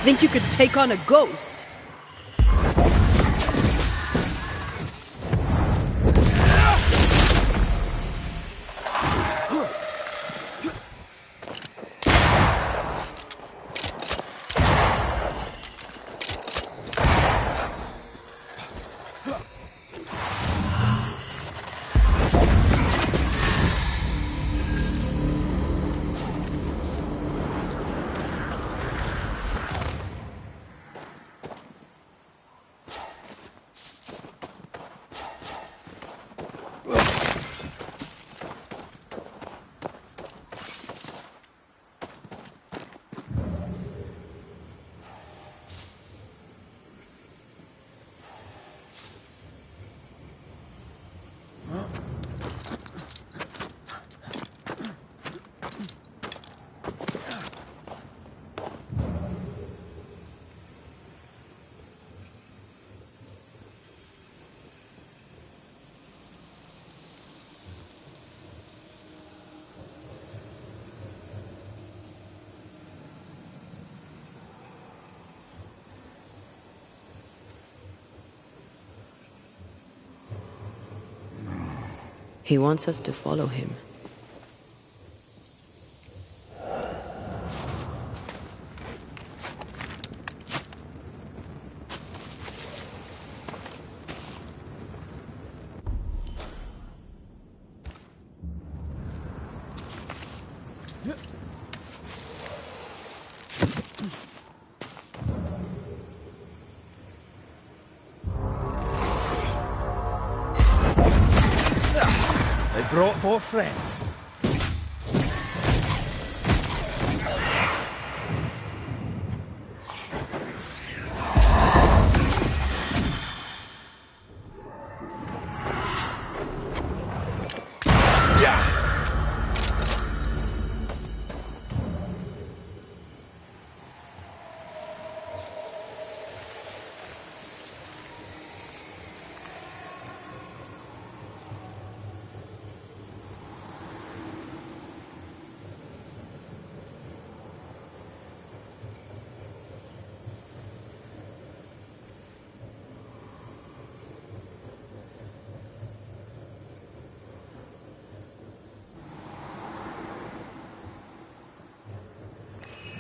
Think you could take on a ghost? He wants us to follow him. brought more friends.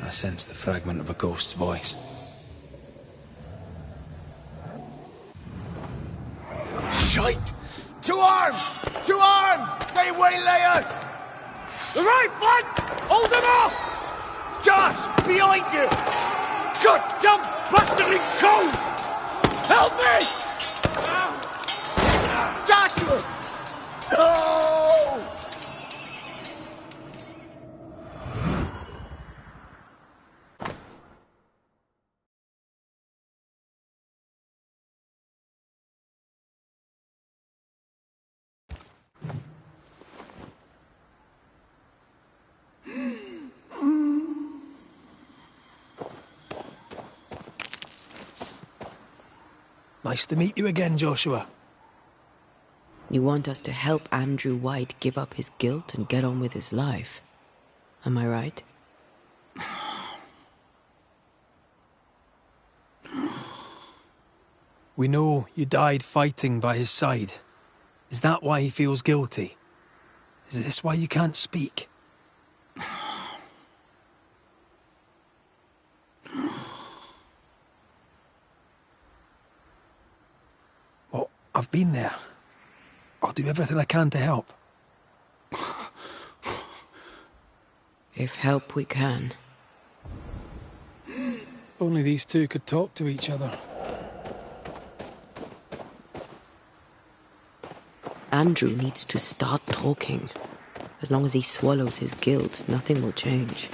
I sense the fragment of a ghost's voice. Shite! To arms! To arms! They waylay us! The right flank! Hold them off! Josh! Behind you! Goddamn bastard in cold! Help me! Joshua! No! Nice to meet you again, Joshua. You want us to help Andrew White give up his guilt and get on with his life. Am I right? We know you died fighting by his side. Is that why he feels guilty? Is this why you can't speak? Well, I've been there. I'll do everything I can to help. If help we can. Only these two could talk to each other. Andrew needs to start talking. As long as he swallows his guilt, nothing will change.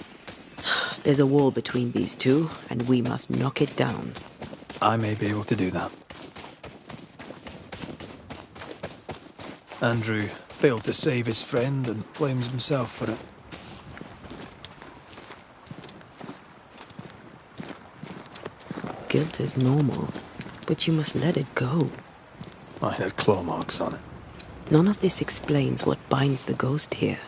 There's a wall between these two, and we must knock it down. I may be able to do that. Andrew failed to save his friend and blames himself for it. Guilt is normal, but you must let it go. I had claw marks on it. None of this explains what binds the ghost here.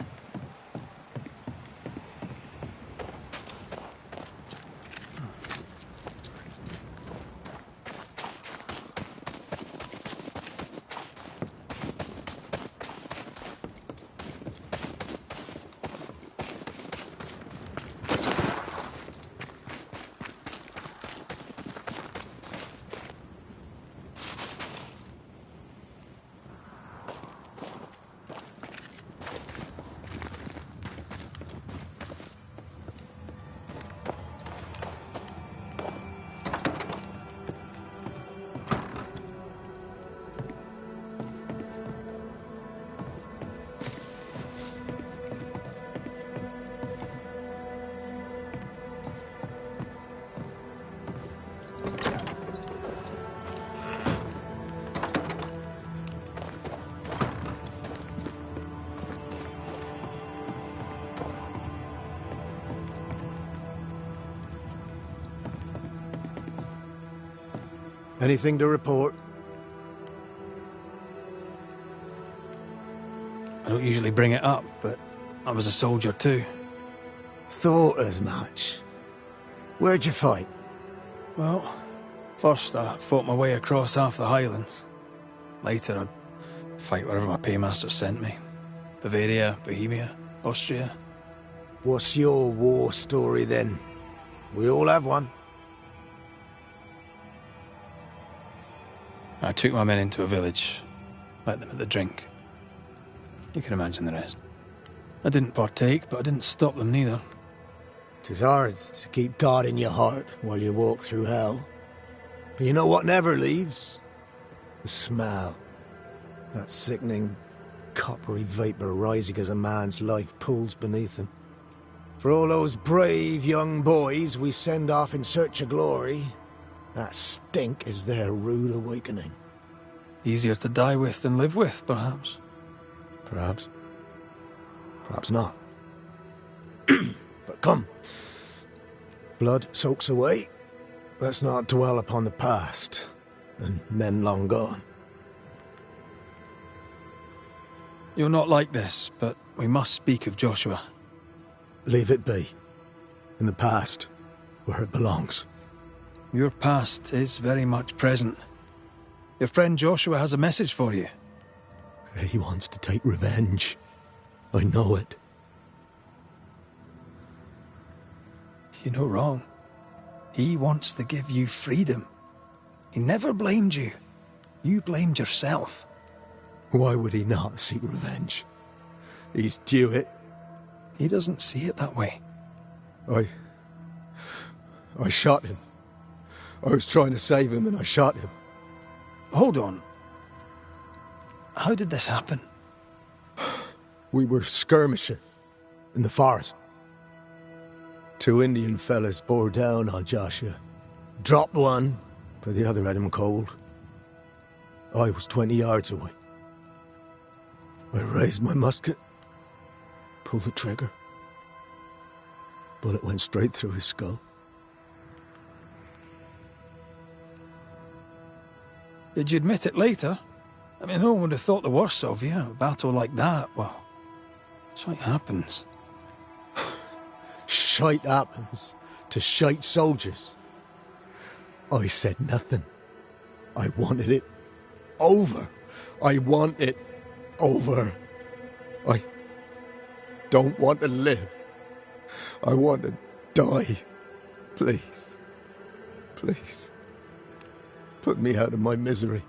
Anything to report? I don't usually bring it up, but I was a soldier too. Thought as much. Where'd you fight? Well, first I fought my way across half the Highlands. Later I'd fight wherever my paymaster sent me. Bavaria, Bohemia, Austria. What's your war story then? We all have one. I took my men into a village, let them at the drink. You can imagine the rest. I didn't partake, but I didn't stop them neither. 'Tis hard to keep God in your heart while you walk through hell. But you know what never leaves? The smell. That sickening, coppery vapour rising as a man's life pulls beneath him. For all those brave young boys we send off in search of glory, that stink is their rude awakening. Easier to die with than live with, perhaps. Perhaps. Perhaps not. But come. Blood soaks away. Let's not dwell upon the past, and men long gone. You're not like this, but we must speak of Joshua. Leave it be. In the past, where it belongs. Your past is very much present. Your friend Joshua has a message for you. He wants to take revenge. I know it. You're no wrong. He wants to give you freedom. He never blamed you. You blamed yourself. Why would he not seek revenge? He's due it. He doesn't see it that way. I shot him. I was trying to save him and I shot him. Hold on. How did this happen? We were skirmishing in the forest. 2 Indian fellas bore down on Joshua. Dropped one, but the other had him cold. I was 20 yards away. I raised my musket, pulled the trigger. Bullet went straight through his skull. Did you admit it later? I mean, no one would have thought the worst of you. A battle like that, well, shite happens. Shite happens to shite soldiers. I said nothing. I wanted it over. I want it over. I don't want to live. I want to die. Please. Please. Put me out of my misery.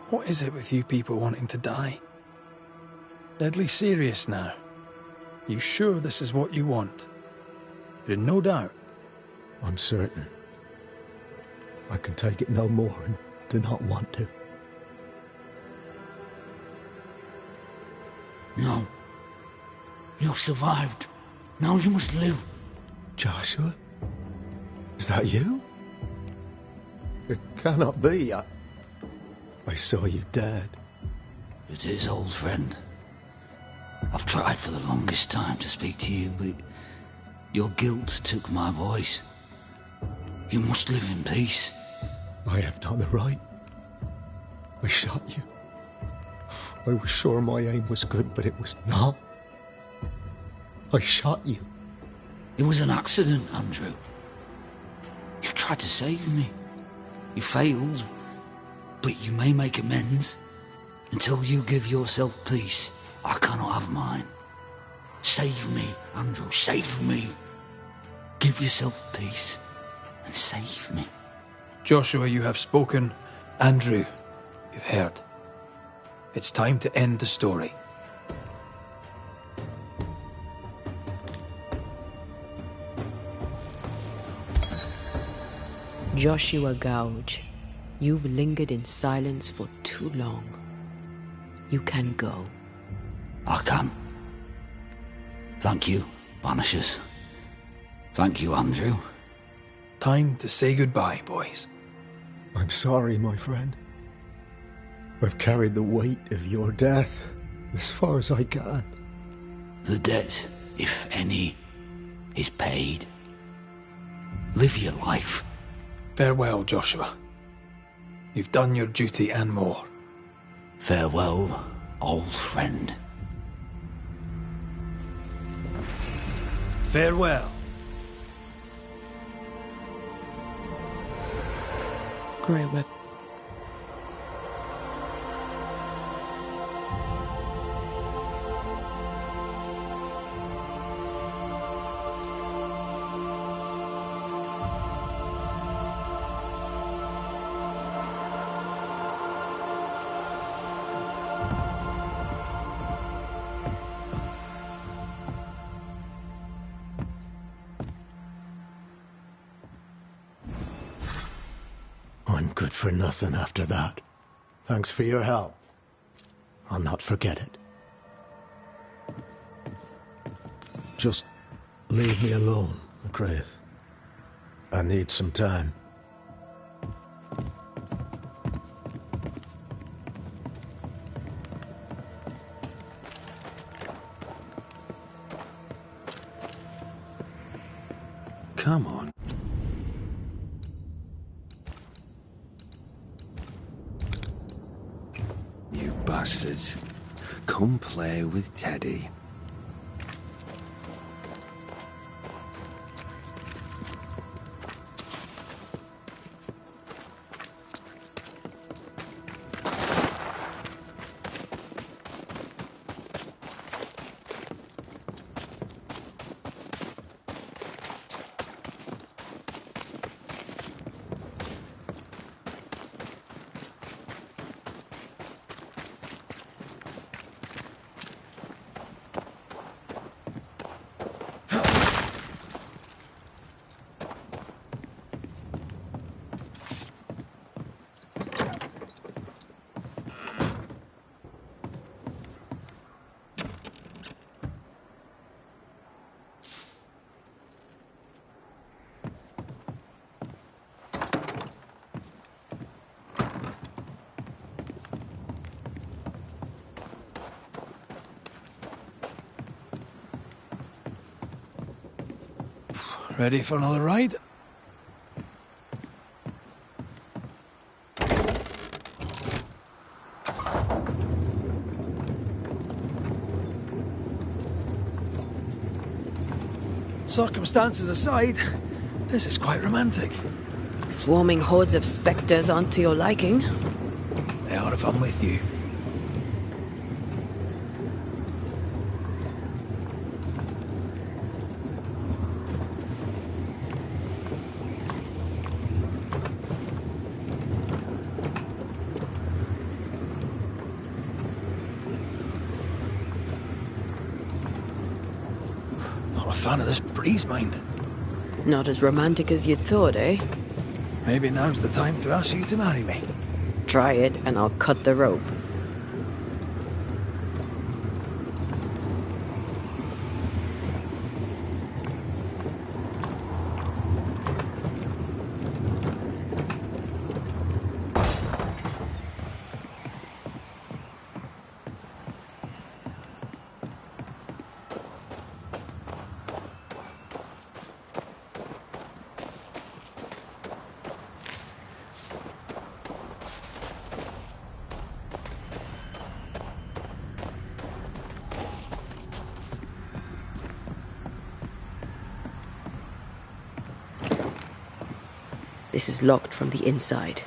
What is it with you people wanting to die? Deadly serious now. You sure this is what you want? You're in no doubt. I'm certain. I can take it no more and do not want to. No. You survived. Now you must live. Joshua? Is that you? It cannot be. I saw you dead. It is, old friend. I've tried for the longest time to speak to you, but your guilt took my voice. You must live in peace. I have not the right. I shot you. I was sure my aim was good, but it was not. I shot you. It was an accident, Andrew. You tried to save me. You failed, but you may make amends. Until you give yourself peace, I cannot have mine. Save me, Andrew, save me. Give yourself peace and save me. Joshua, you have spoken. Andrew, you've heard. It's time to end the story. Joshua Gouge, you've lingered in silence for too long. You can go. I can. Thank you, Banishers. Thank you, Andrew. Time to say goodbye, boys. I'm sorry, my friend. I've carried the weight of your death as far as I can. The debt, if any, is paid. Live your life. Farewell, Joshua. You've done your duty and more. Farewell, old friend. Farewell. Grey Whip. for nothing after that. Thanks for your help. I'll not forget it. Just leave me alone, McCraith. I need some time. Come on. You bastards. Come play with Teddy. Ready for another ride? Circumstances aside, this is quite romantic. Swarming hordes of spectres aren't to your liking. They are if I'm with you. Fan of this breeze, mind. Not as romantic as you'd thought, eh? Maybe now's the time to ask you to marry me. Try it, and I'll cut the rope. This is locked from the inside.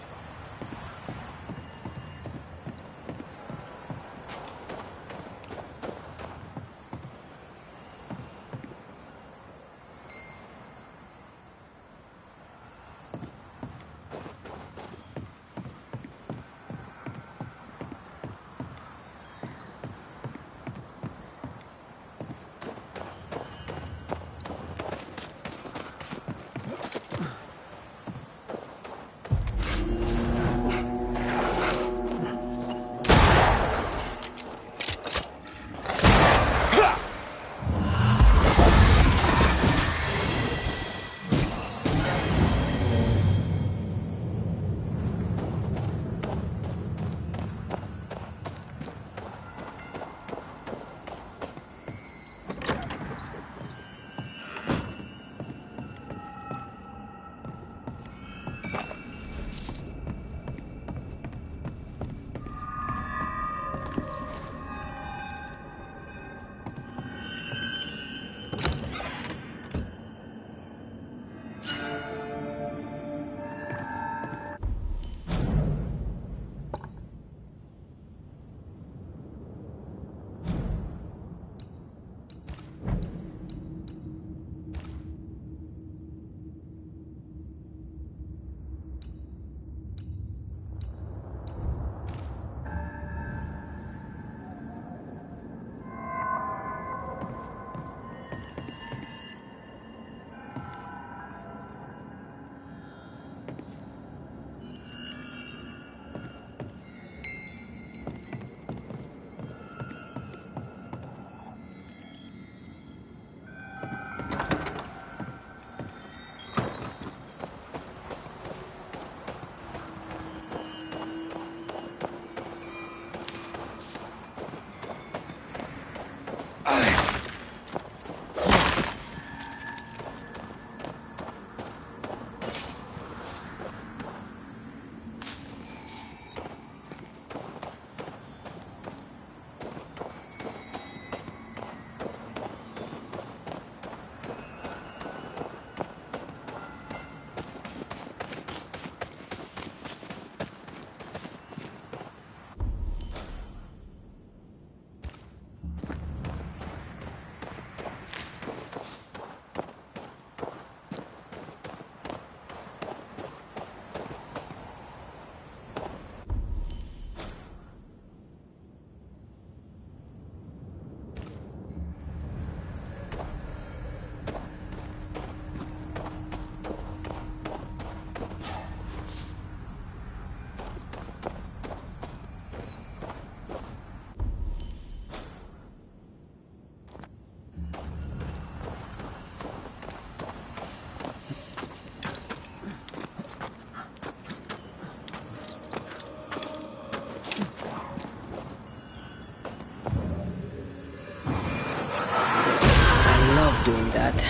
doing that.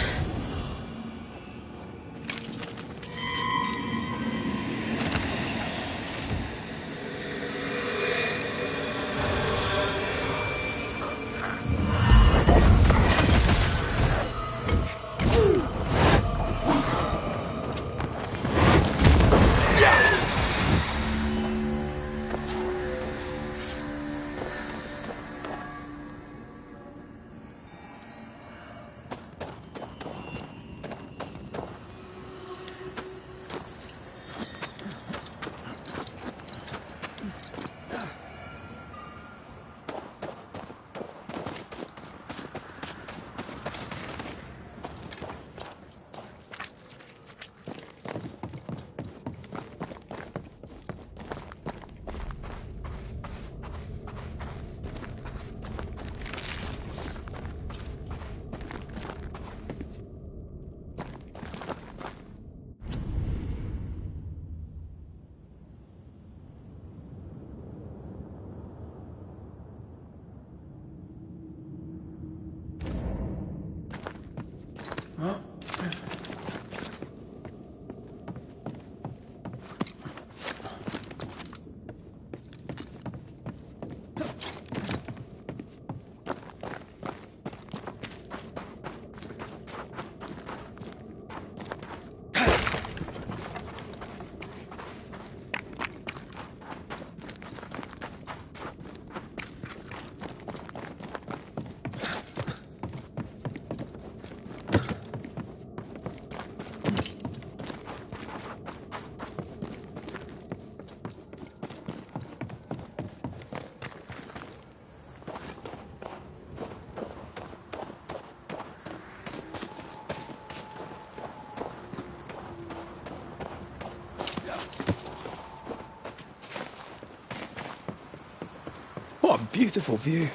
What a beautiful view.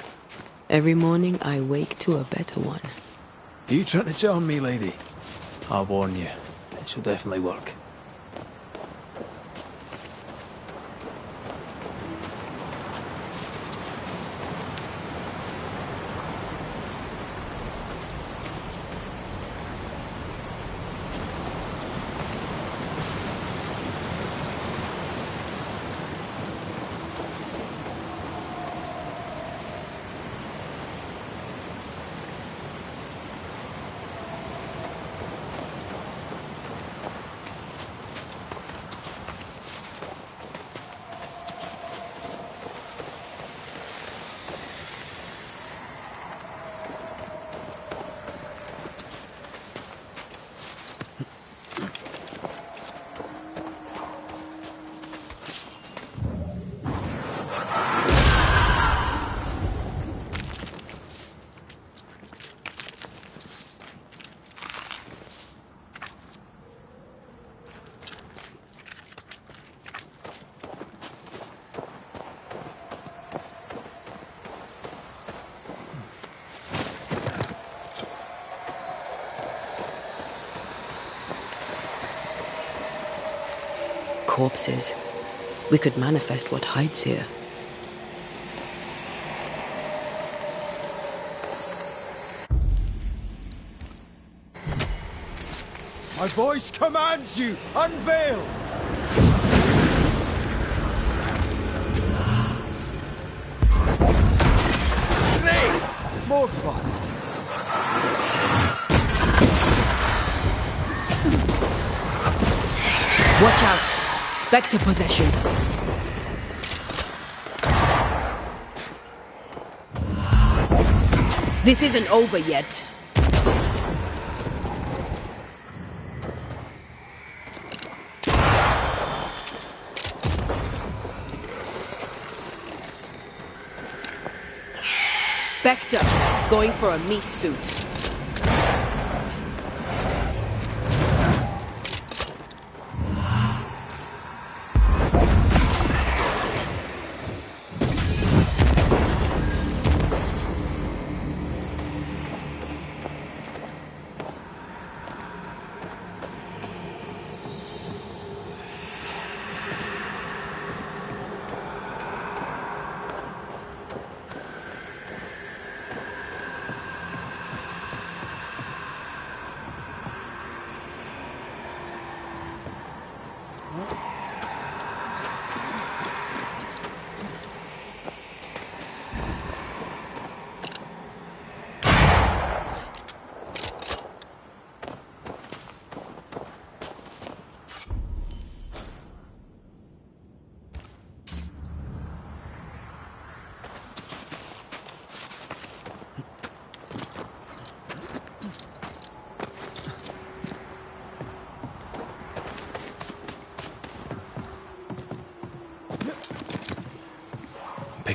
Every morning I wake to a better one. Are you trying to charm me, lady? I'll warn you, it should definitely work. Corpses. We could manifest what hides here. My voice commands you! Unveil! Snake! More fun! Watch out! Spectre possession. This isn't over yet. Spectre, going for a meat suit.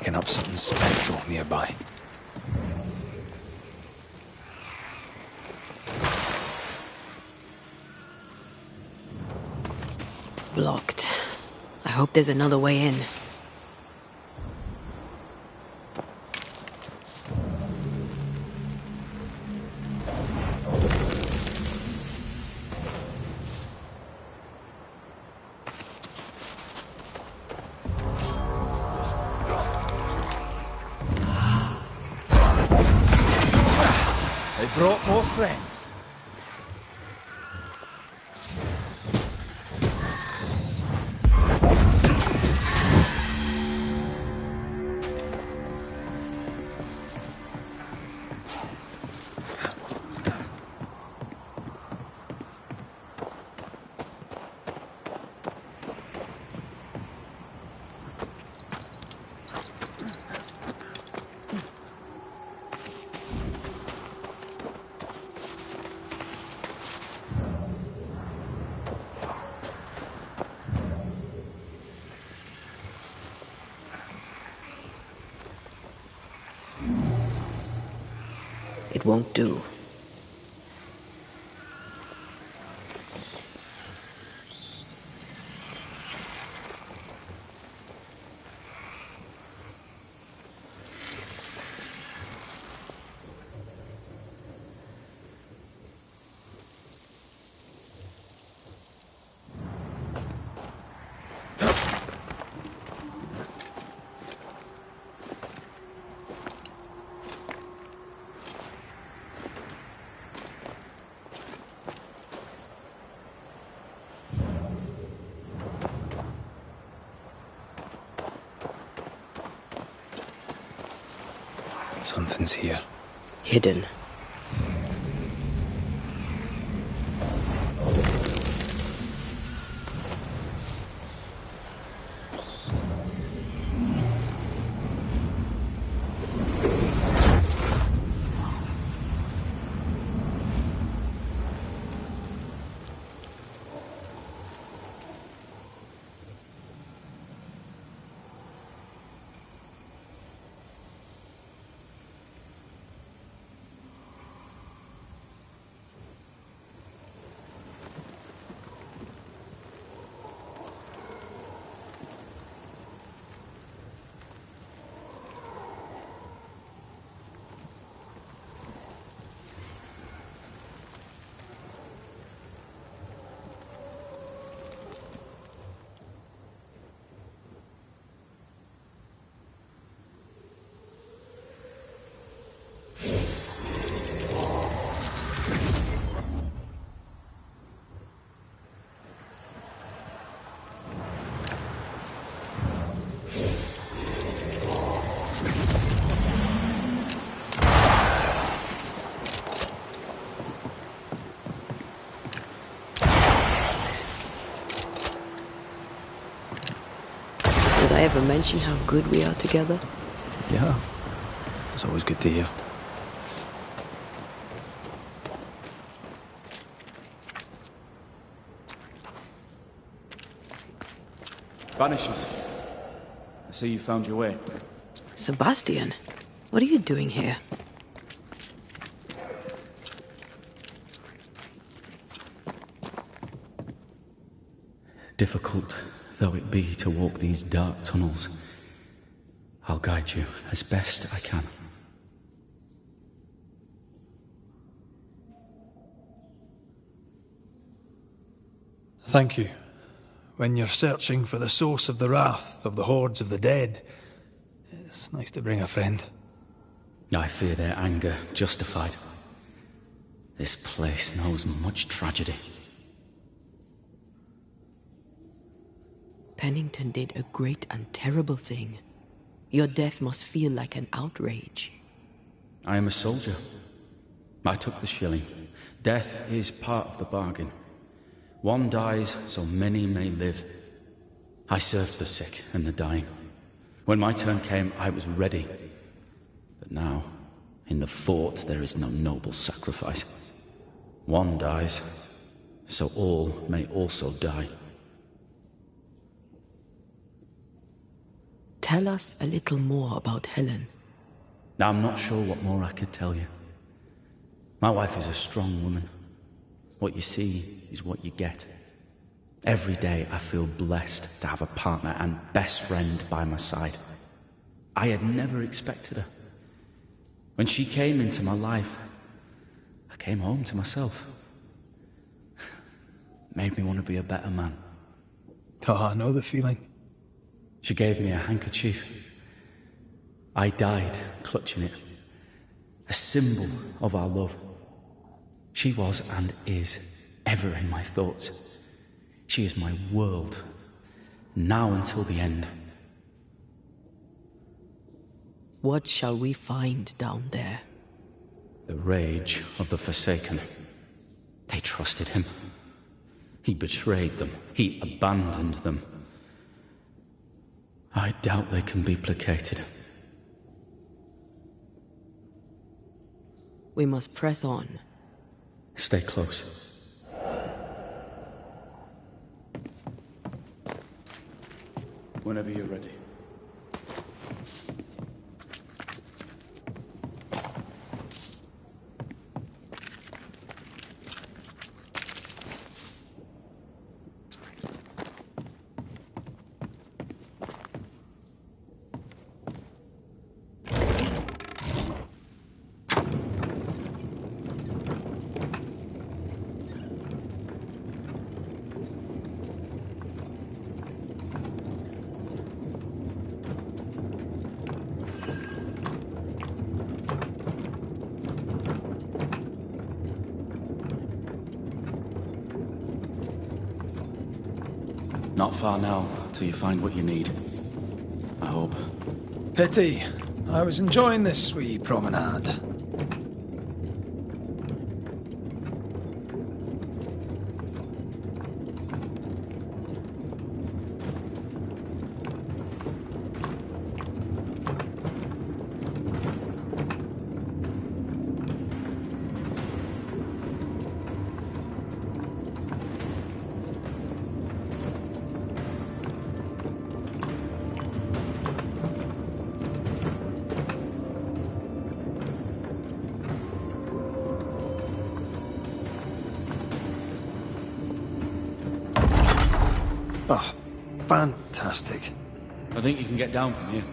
picking up something spectral nearby. Blocked. I hope there's another way in. They brought more friends. It won't do. Something's here. Hidden. Did I ever mention how good we are together? Yeah. It's always good to hear. Banishers. I see you found your way. Sebastian, what are you doing here? Difficult though it be to walk these dark tunnels, I'll guide you as best I can. Thank you. When you're searching for the source of the wrath of the hordes of the dead, it's nice to bring a friend. I fear their anger justified. This place knows much tragedy. Pennington did a great and terrible thing. Your death must feel like an outrage. I am a soldier. I took the shilling. Death is part of the bargain. One dies so many may live. I served the sick and the dying. When my turn came, I was ready. But now, in the fort, there is no noble sacrifice. One dies, so all may also die. Tell us a little more about Helen. Now, I'm not sure what more I could tell you. My wife is a strong woman. What you see is what you get. Every day I feel blessed to have a partner and best friend by my side. I had never expected her. When she came into my life, I came home to myself. Made me want to be a better man. Oh, I know the feeling. She gave me a handkerchief. I died clutching it. A symbol of our love. She was and is ever in my thoughts. She is my world, now until the end. What shall we find down there? The rage of the Forsaken. They trusted him. He betrayed them. He abandoned them. I doubt they can be placated. We must press on. Stay close. Whenever you're ready. Not far now, till you find what you need. I hope. Pity. I was enjoying this wee promenade. Oh, fantastic. I think you can get down from here.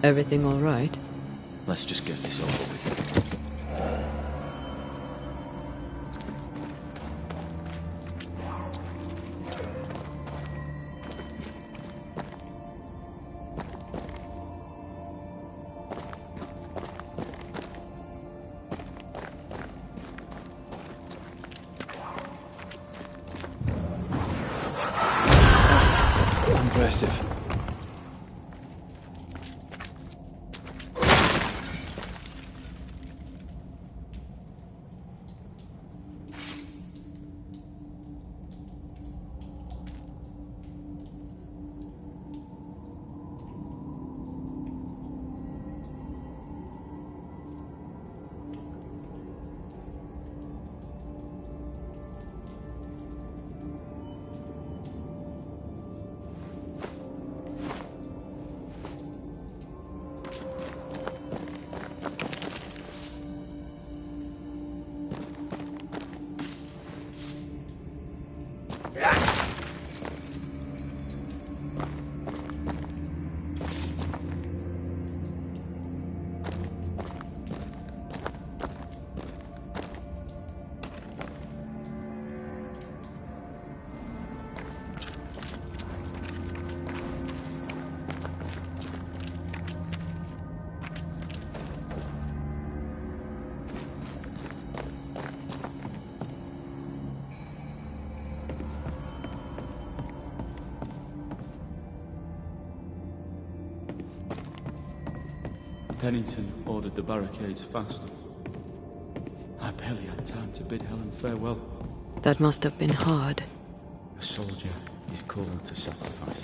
Everything all right? Let's just get this over with. Still impressive. Pennington ordered the barricades fastened. I barely had time to bid Helen farewell. That must have been hard. A soldier is called to sacrifice.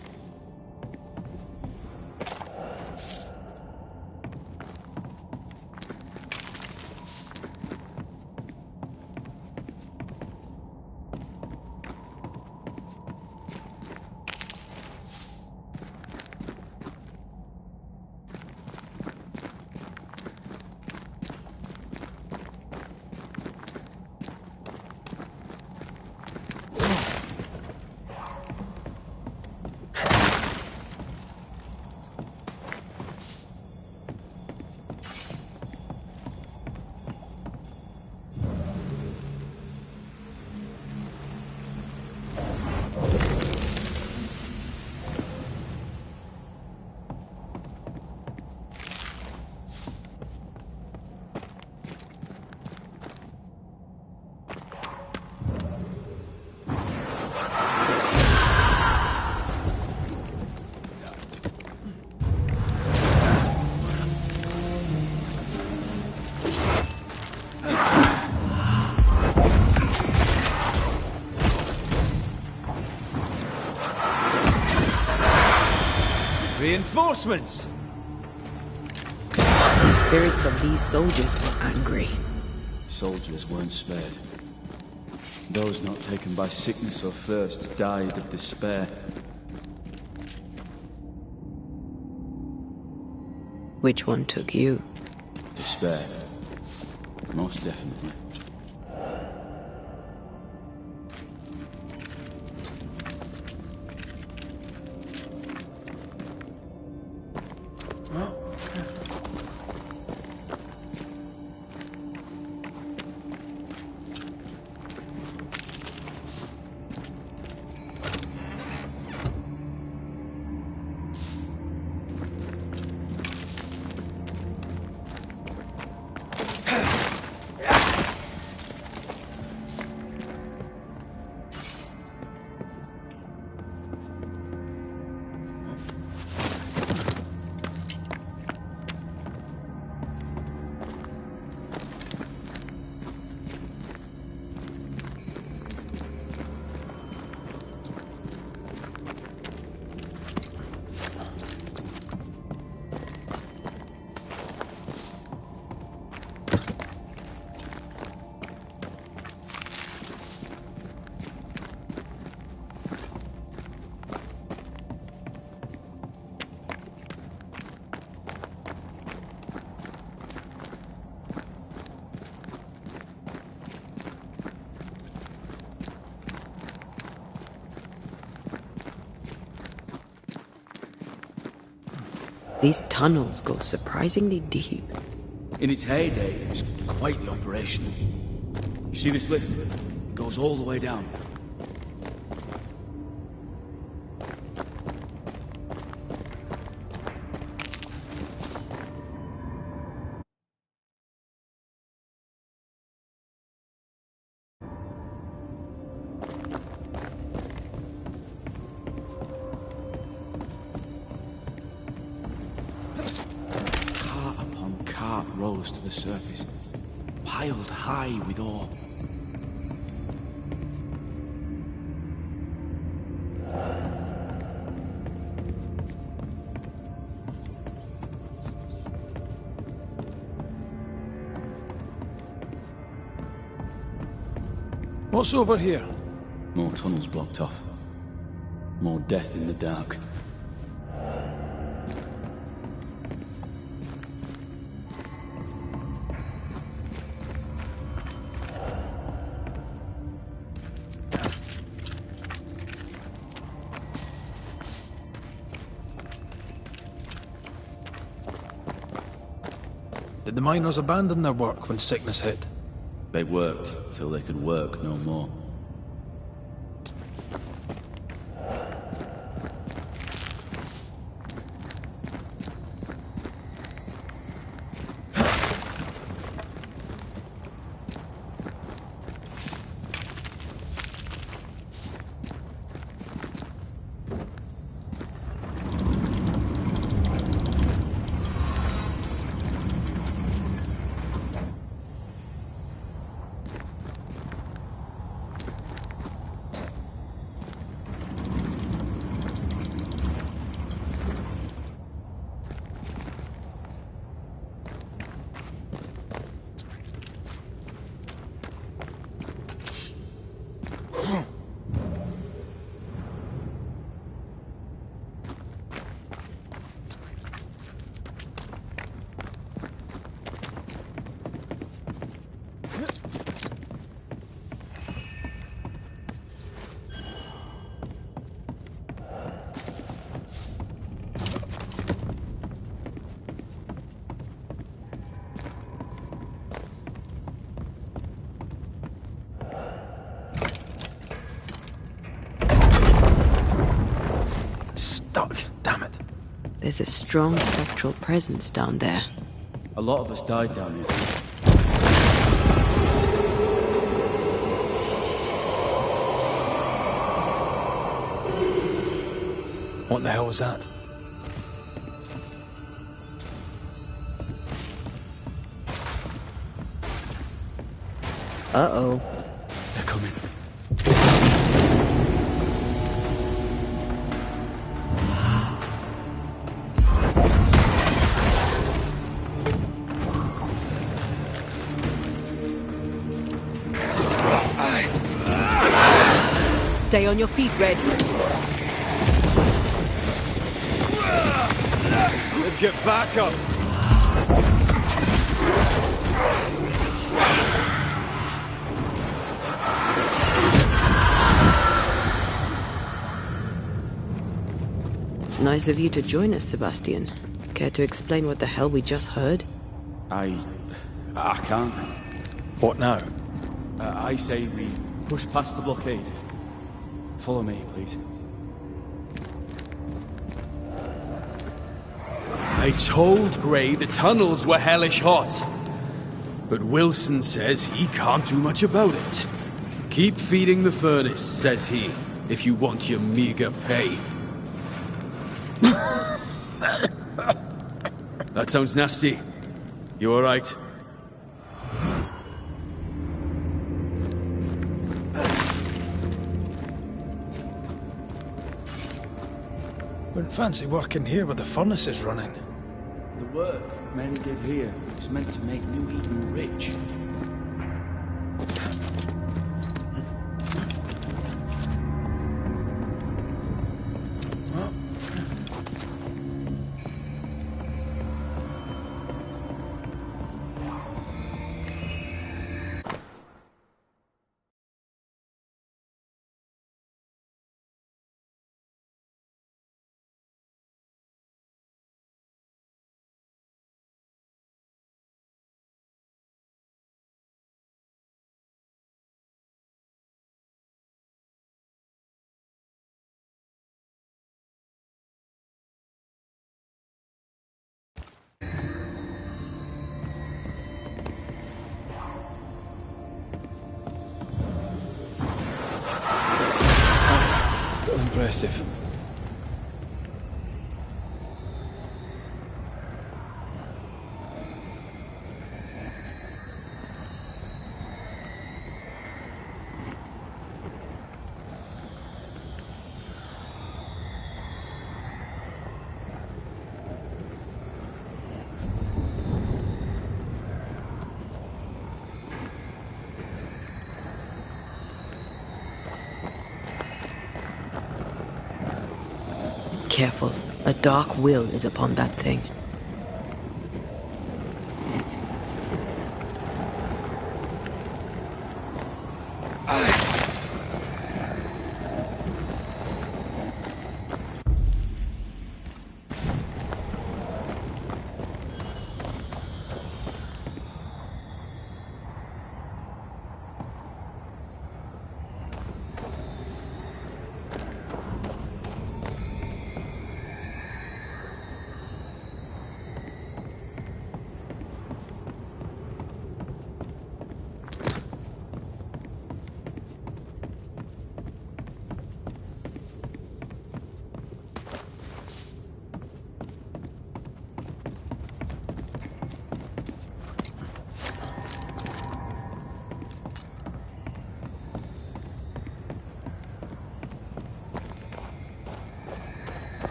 Reinforcements! The spirits of these soldiers were angry. Soldiers weren't spared. Those not taken by sickness or thirst died of despair. Which one took you? Despair. Most definitely. These tunnels go surprisingly deep. In its heyday, it was quite the operation. You see this lift? It goes all the way down. Rose to the surface, piled high with ore. What's over here? More tunnels blocked off. More death in the dark. Did the miners abandon their work when sickness hit? They worked till they could work no more. There's a strong spectral presence down there. A lot of us died down here. What the hell was that? Uh-oh. They're coming. Stay on your feet, Red. Let's get back up. Nice of you to join us, Sebastian. Care to explain what the hell we just heard? I can't. What now? I say we push past the blockade. Follow me, please. I told Gray the tunnels were hellish hot. But Wilson says he can't do much about it. Keep feeding the furnace, says he, if you want your meager pay. That sounds nasty. You alright? Wouldn't fancy working here with the furnaces running. The work men did here was meant to make New Eden rich. Still impressive. Careful. A dark will is upon that thing.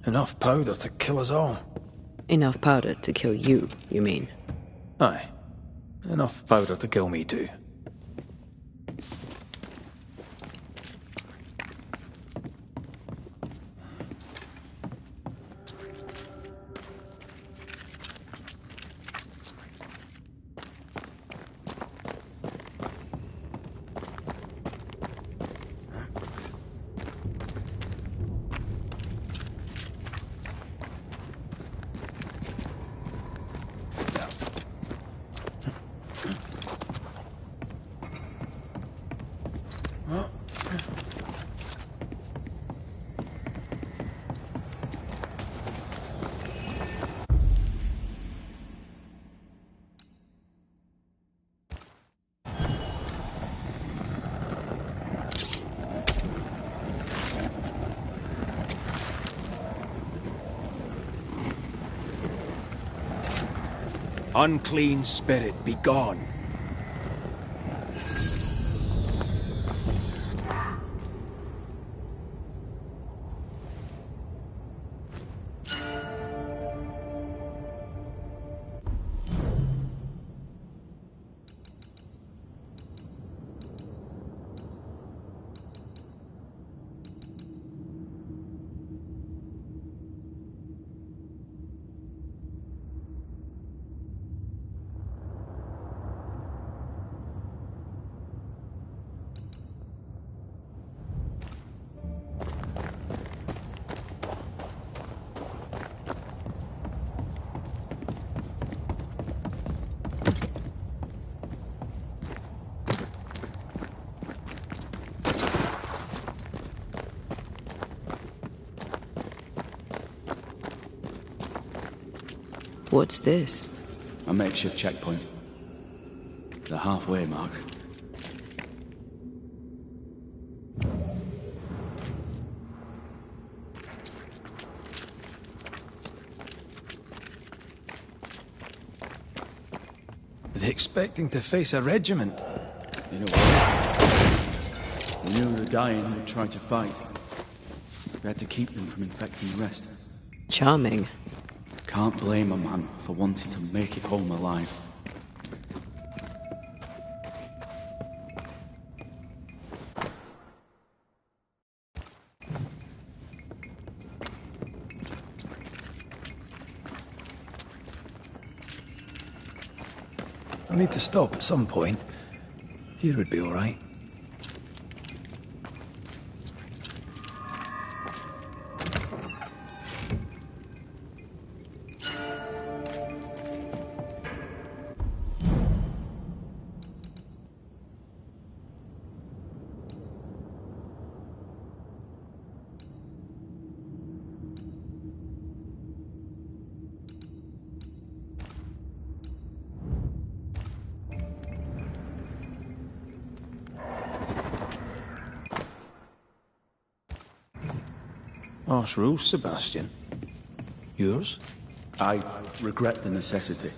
Enough powder to kill us all. Enough powder to kill you, you mean? Aye. Enough powder to kill me too. Unclean spirit, be gone. What's this? A makeshift checkpoint. The halfway mark. Are they expecting to face a regiment? You know what? We knew the dying would try to fight. We had to keep them from infecting the rest. Charming. Can't blame a man for wanting to make it home alive. I need to stop at some point. Here would be all right. Harsh rules, Sebastian. Yours? I regret the necessity.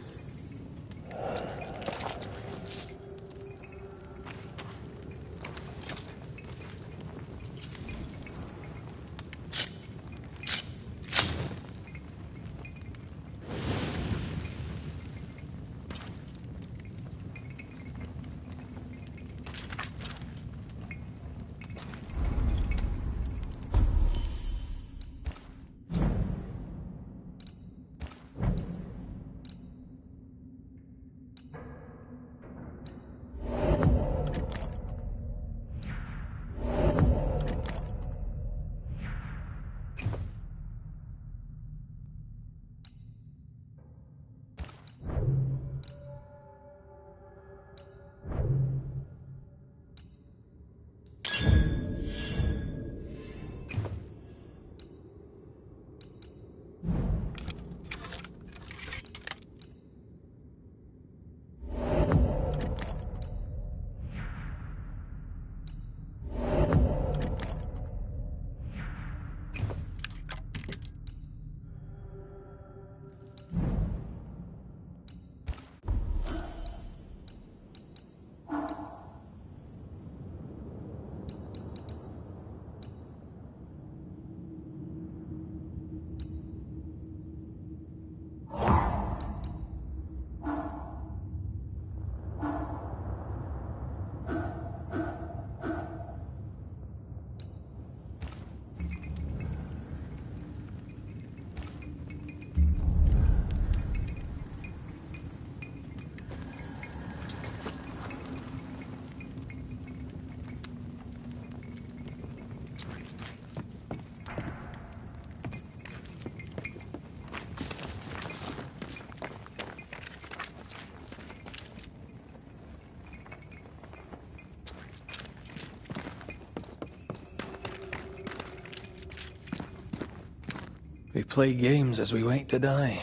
We play games as we wait to die.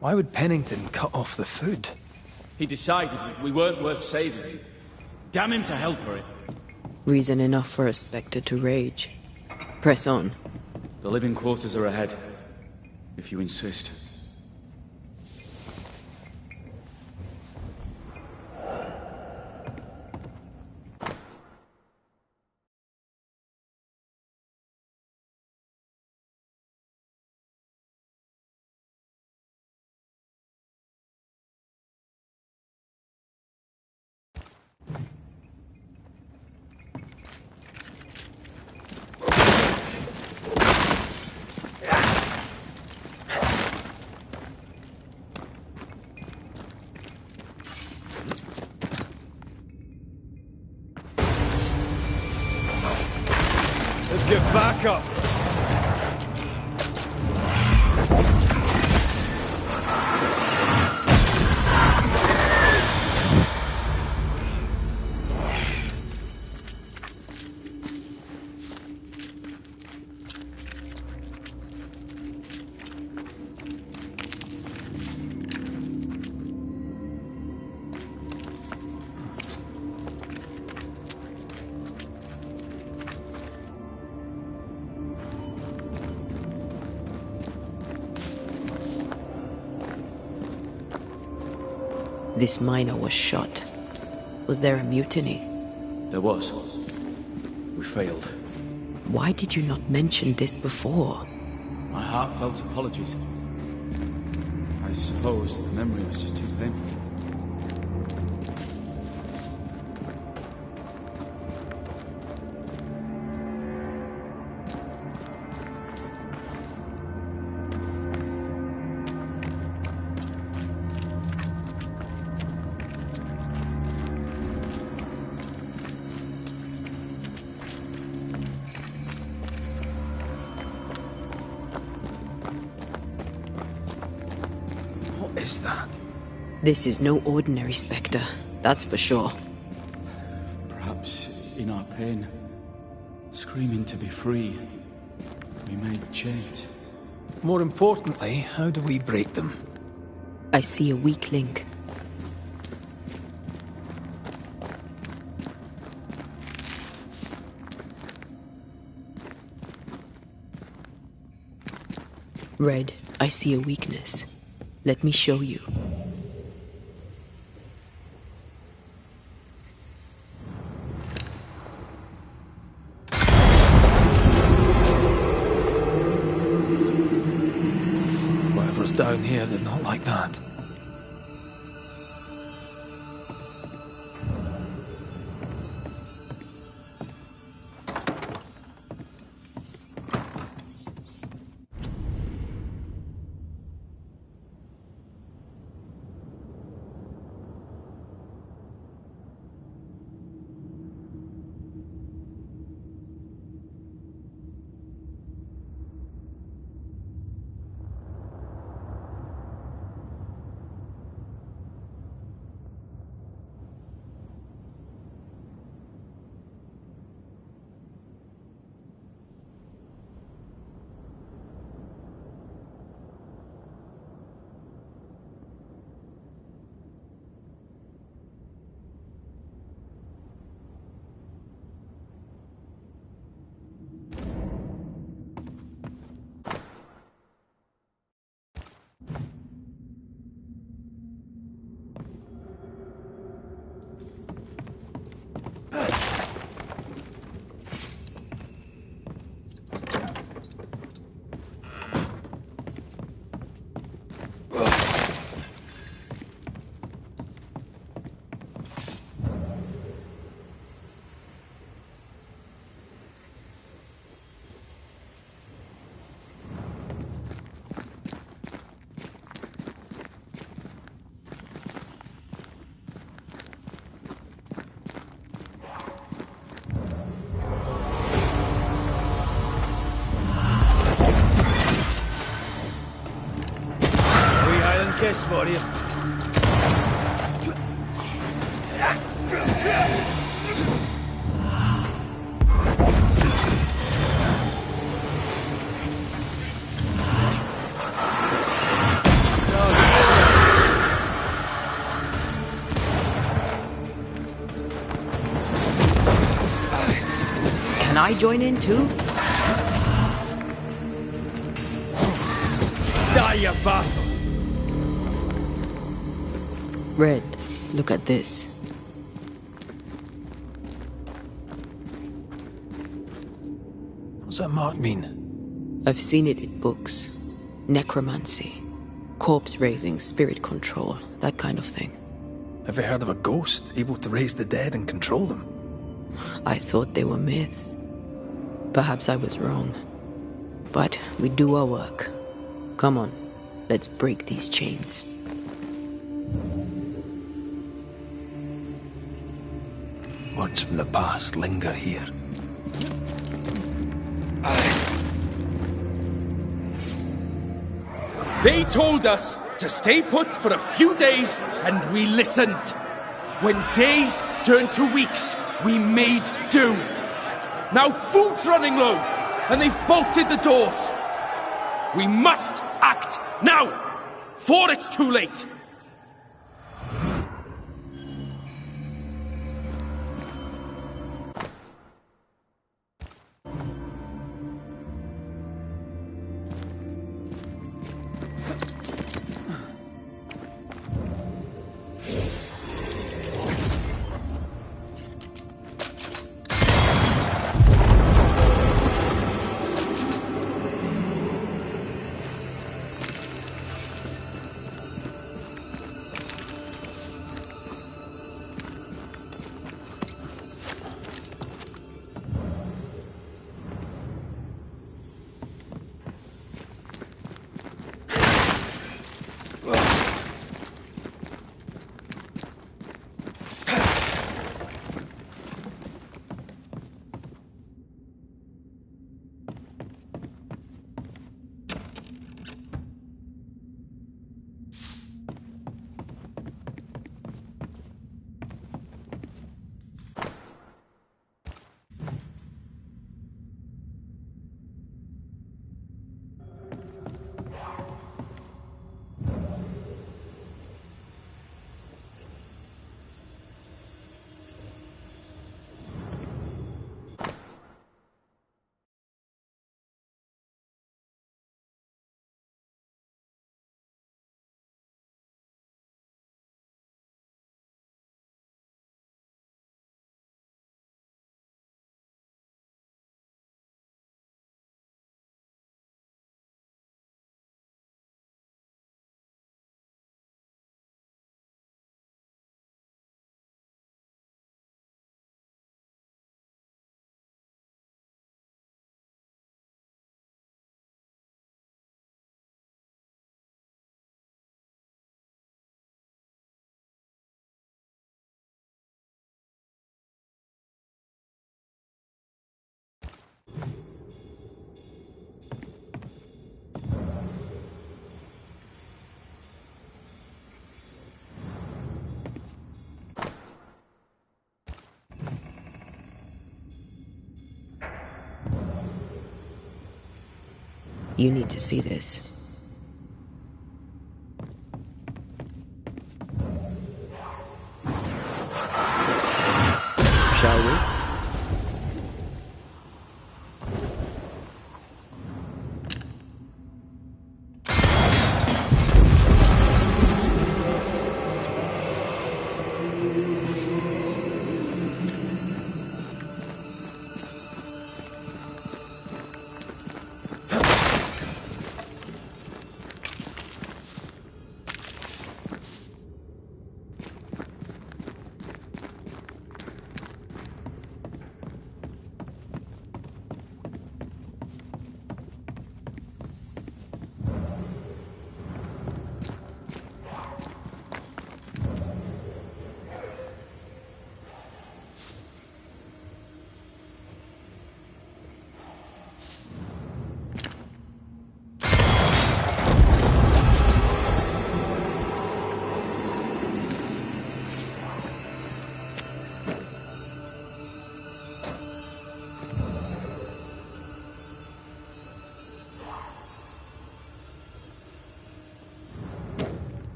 Why would Pennington cut off the food? He decided we weren't worth saving. Damn him to hell for it. Reason enough for a Spectre to rage. Press on. The living quarters are ahead, if you insist. Let's get back up! This miner was shot. Was there a mutiny? There was. We failed. Why did you not mention this before? My heartfelt apologies. I suppose the memory was just too painful. What is that? This is no ordinary Spectre, that's for sure. Perhaps in our pain, screaming to be free, we made chains. More importantly, how do we break them? I see a weak link. Red, I see a weakness. Let me show you. Whatever's down here did not like that. this for you. Can I join in too? Die, you bastard! Red, look at this. What's that mark mean? I've seen it in books. Necromancy. Corpse raising, spirit control, that kind of thing. Have you heard of a ghost able to raise the dead and control them? I thought they were myths. Perhaps I was wrong. But we do our work. Come on, let's break these chains. Words from the past linger here. They told us to stay put for a few days, and we listened. When days turned to weeks, we made do. Now food's running low, and they've bolted the doors. We must act now, before it's too late. You need to see this. Shall we?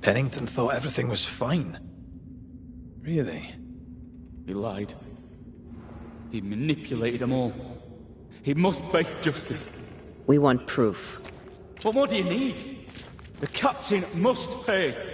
Pennington thought everything was fine. Really? He lied. He manipulated them all. He must face justice. We want proof. What more do you need? The captain must pay.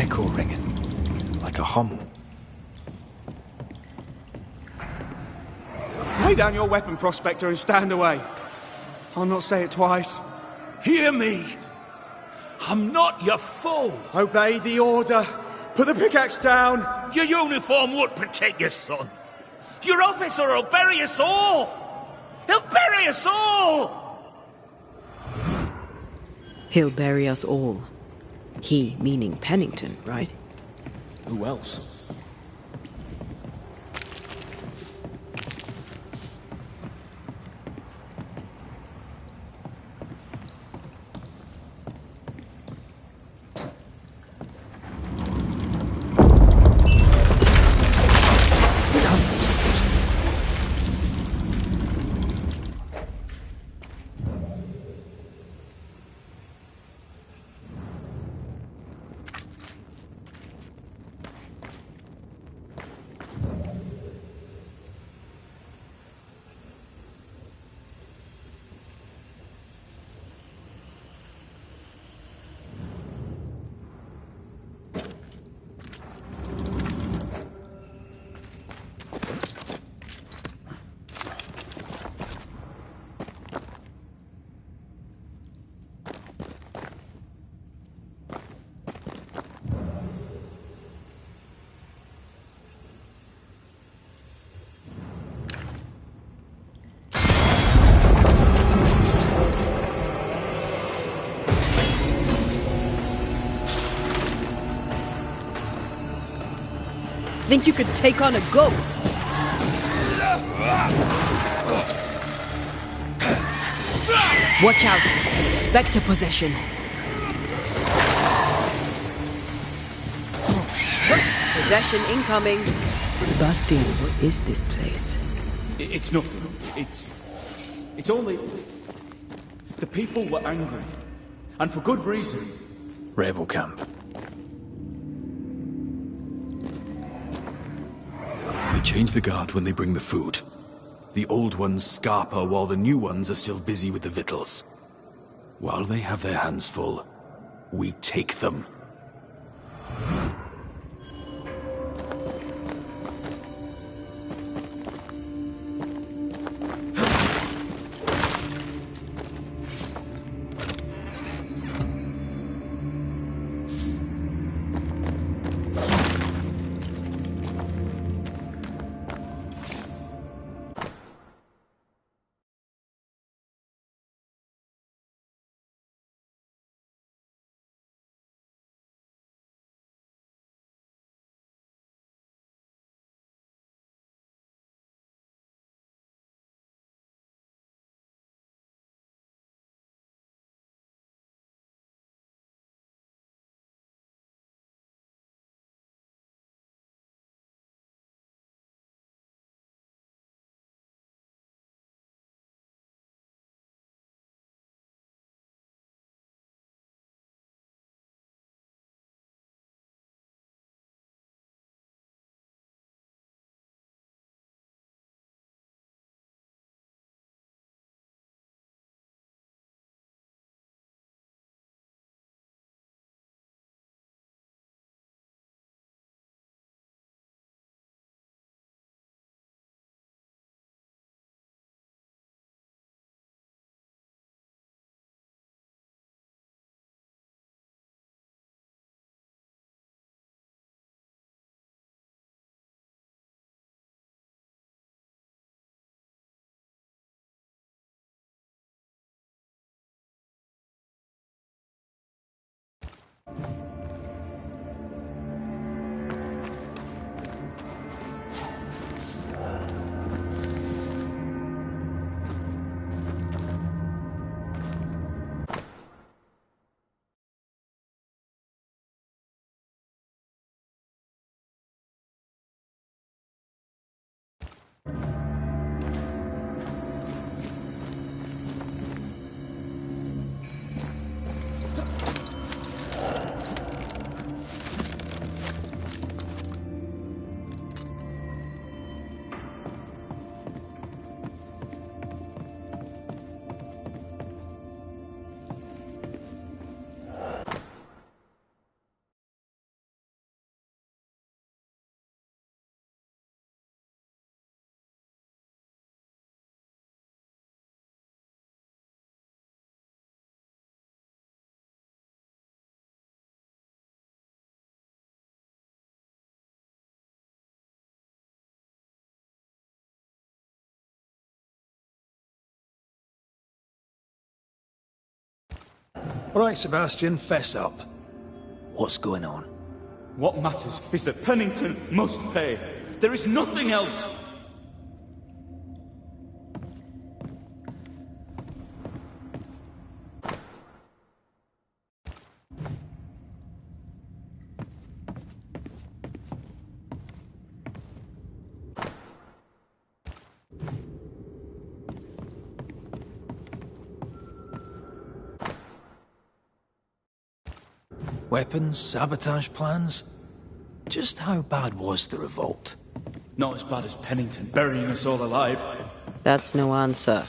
echo ringing, like a hum. Lay down your weapon, Prospector, and stand away. I'll not say it twice. Hear me! I'm not your foe! Obey the order! Put the pickaxe down! Your uniform won't protect your son! Your officer will bury us all! He'll bury us all! He'll bury us all. He meaning Pennington, right? Who else? Think you could take on a ghost? Watch out! Spectre possession. Possession incoming. Sebastian, what is this place? It's nothing. It's only... The people were angry. And for good reason. Rebel camp. They change the guard when they bring the food. The old ones scarper while the new ones are still busy with the victuals. While they have their hands full, we take them. All right, Sebastian, fess up. What's going on? What matters is that Pennington must pay. There is nothing else. Weapons, sabotage plans? Just how bad was the revolt? Not as bad as Pennington burying us all alive. That's no answer.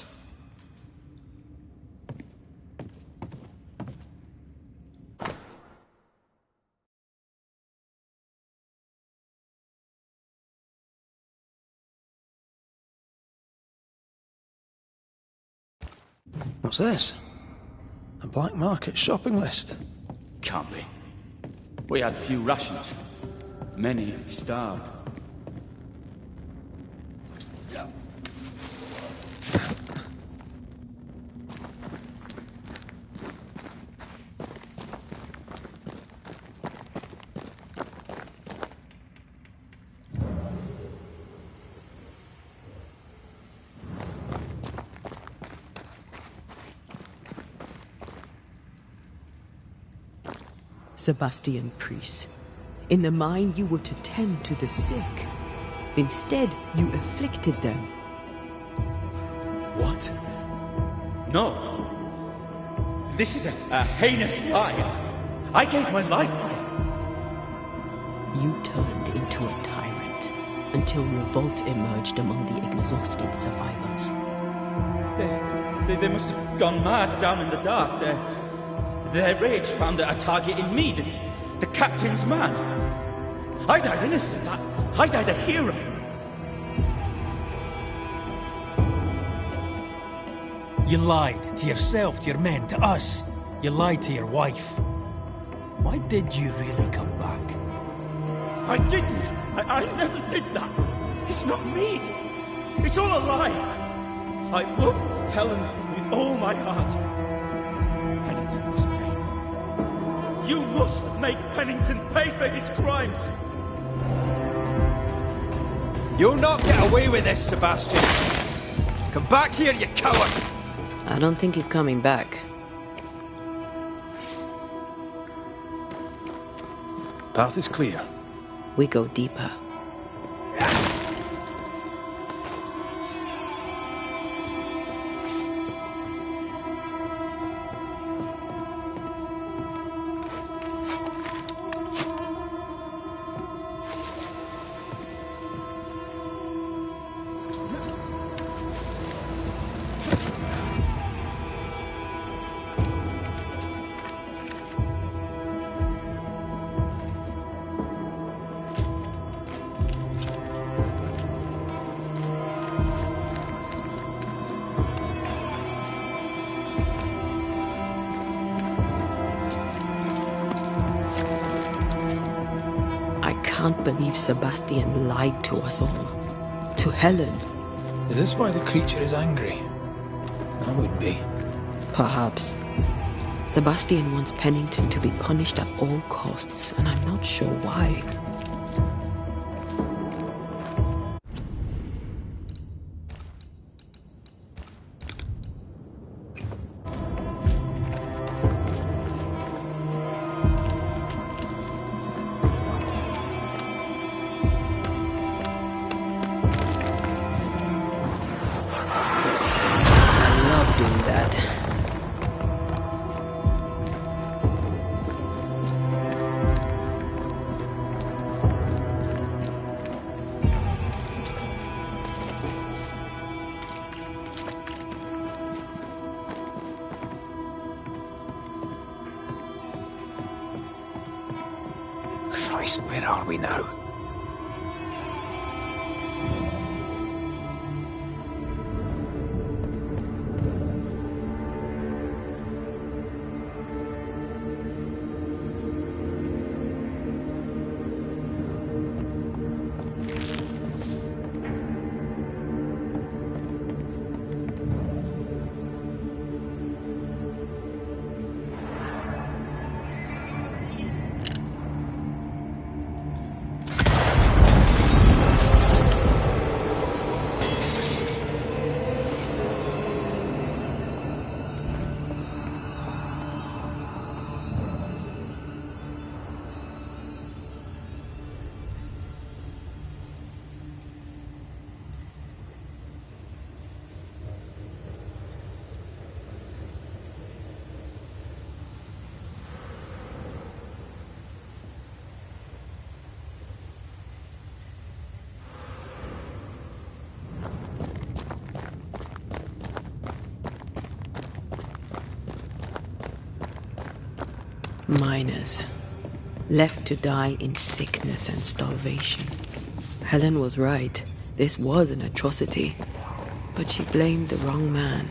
What's this? A black market shopping list? Can't be. We had few rations. Many starved. Sebastian Priest. In the mine, you were to tend to the sick. Instead, you afflicted them. What? No. This is a heinous lie. I gave my life for it. You turned into a tyrant until revolt emerged among the exhausted survivors. They must have gone mad down in the dark. Their rage found a target in me, the captain's man. I died innocent. I died a hero. You lied to yourself, to your men, to us. You lied to your wife. Why did you really come back? I didn't. I never did that. It's not me. It's all a lie. I love Helen with all my heart. Pennington must pay. You must make Pennington pay for his crimes. You'll not get away with this, Sebastian. Come back here, you coward! I don't think he's coming back. Path is clear. We go deeper. I can't believe Sebastian lied to us all. To Helen. Is this why the creature is angry? I would be. Perhaps. Sebastian wants Pennington to be punished at all costs, and I'm not sure why. Christ, where are we now? Miners. Left to die in sickness and starvation. Helen was right. This was an atrocity. But she blamed the wrong man.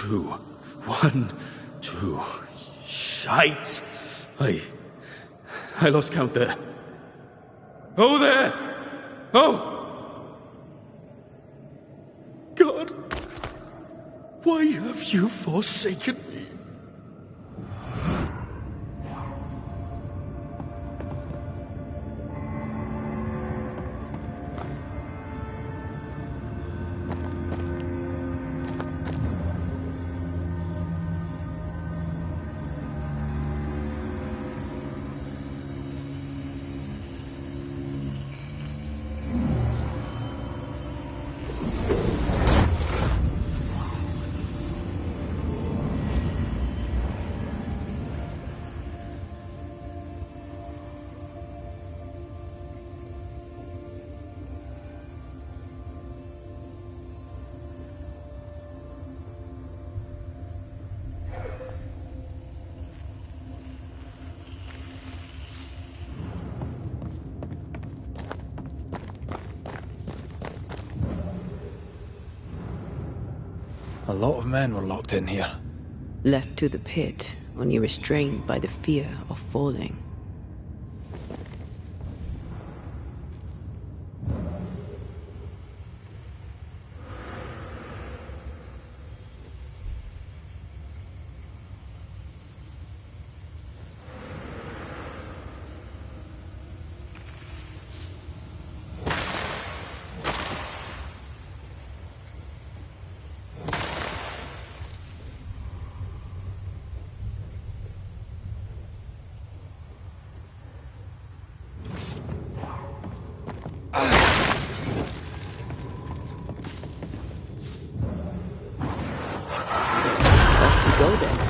2, 1, 2. Shite! I lost count there. Oh, there! Oh! God! Why have you forsaken me? A lot of men were locked in here. Left to the pit, only restrained by the fear of falling. Go then.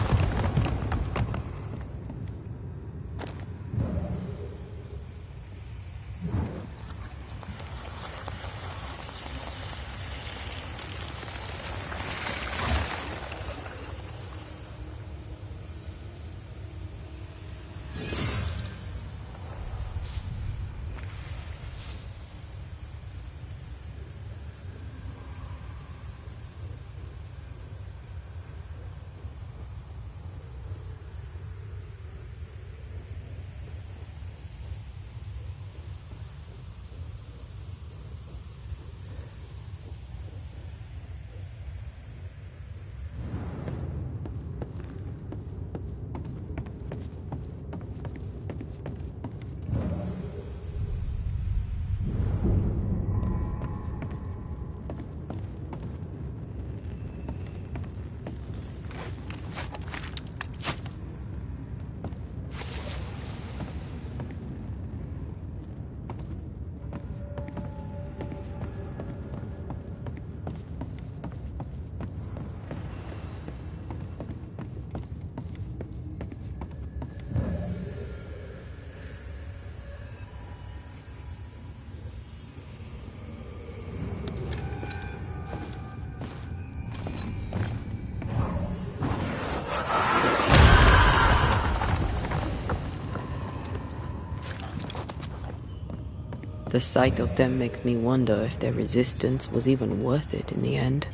The sight of them makes me wonder if their resistance was even worth it in the end.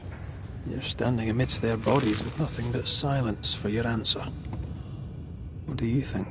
You're standing amidst their bodies with nothing but silence for your answer. What do you think?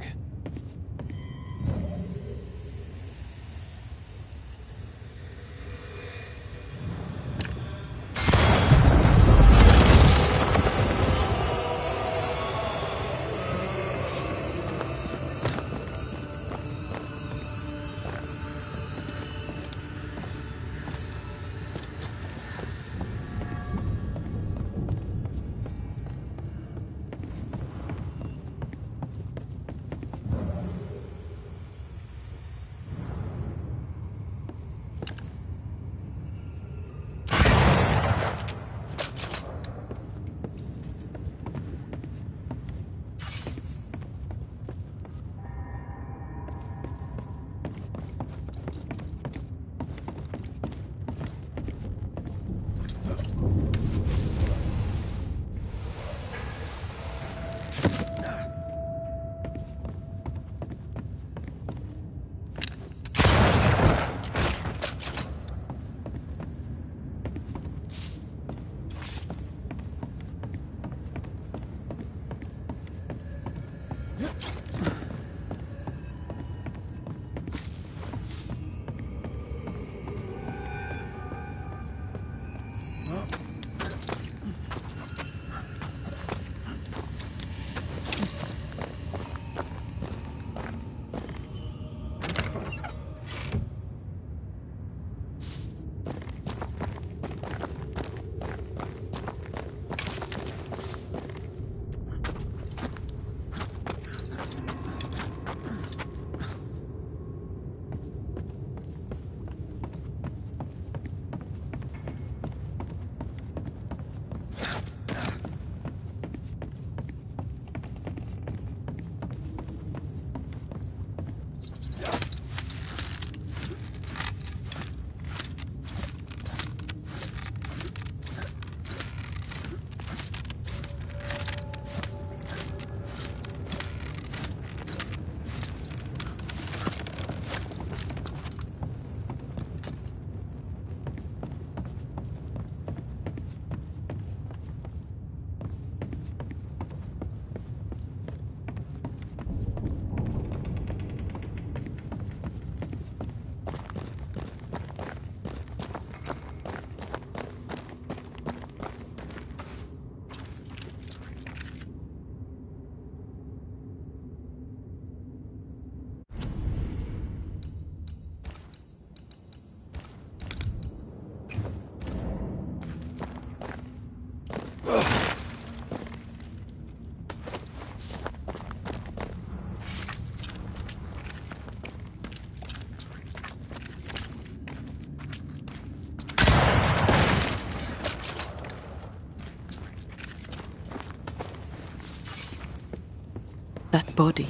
body.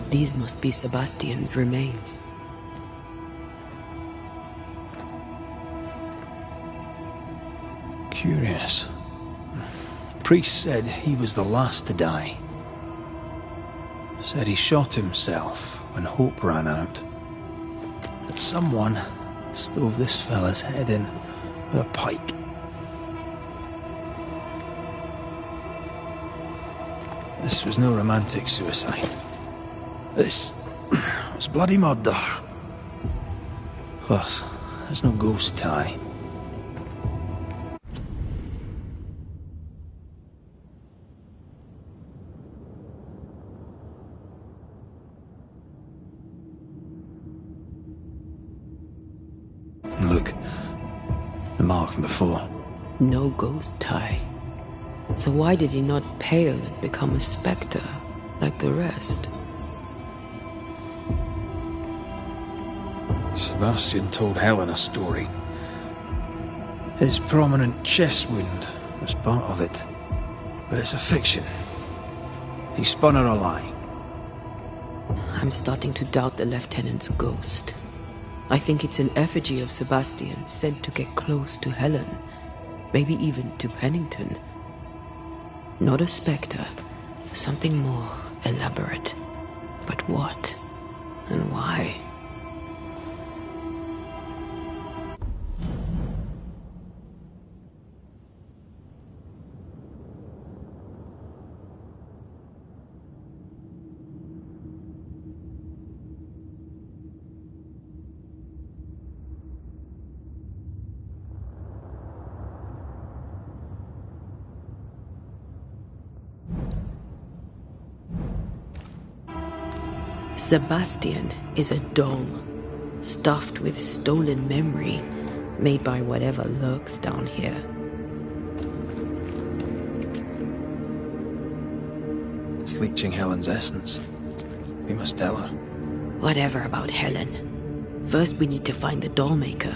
These must be Sebastian's remains. Curious. Priest said he was the last to die. Said he shot himself when hope ran out. That someone stove this fella's head in with a pike. This was no romantic suicide. This was bloody murder. Plus, there's no ghost tie. And look, the mark from before. No ghost tie. So why did he not pale and become a spectre like the rest? Sebastian told Helen a story. His prominent chest wound was part of it. But it's a fiction. He spun her a lie. I'm starting to doubt the lieutenant's ghost. I think it's an effigy of Sebastian sent to get close to Helen. Maybe even to Pennington. Not a spectre. Something more elaborate. But what? And why? Sebastian is a doll, stuffed with stolen memory, made by whatever lurks down here. It's leeching Helen's essence. We must tell her. Whatever about Helen. First we need to find the doll maker.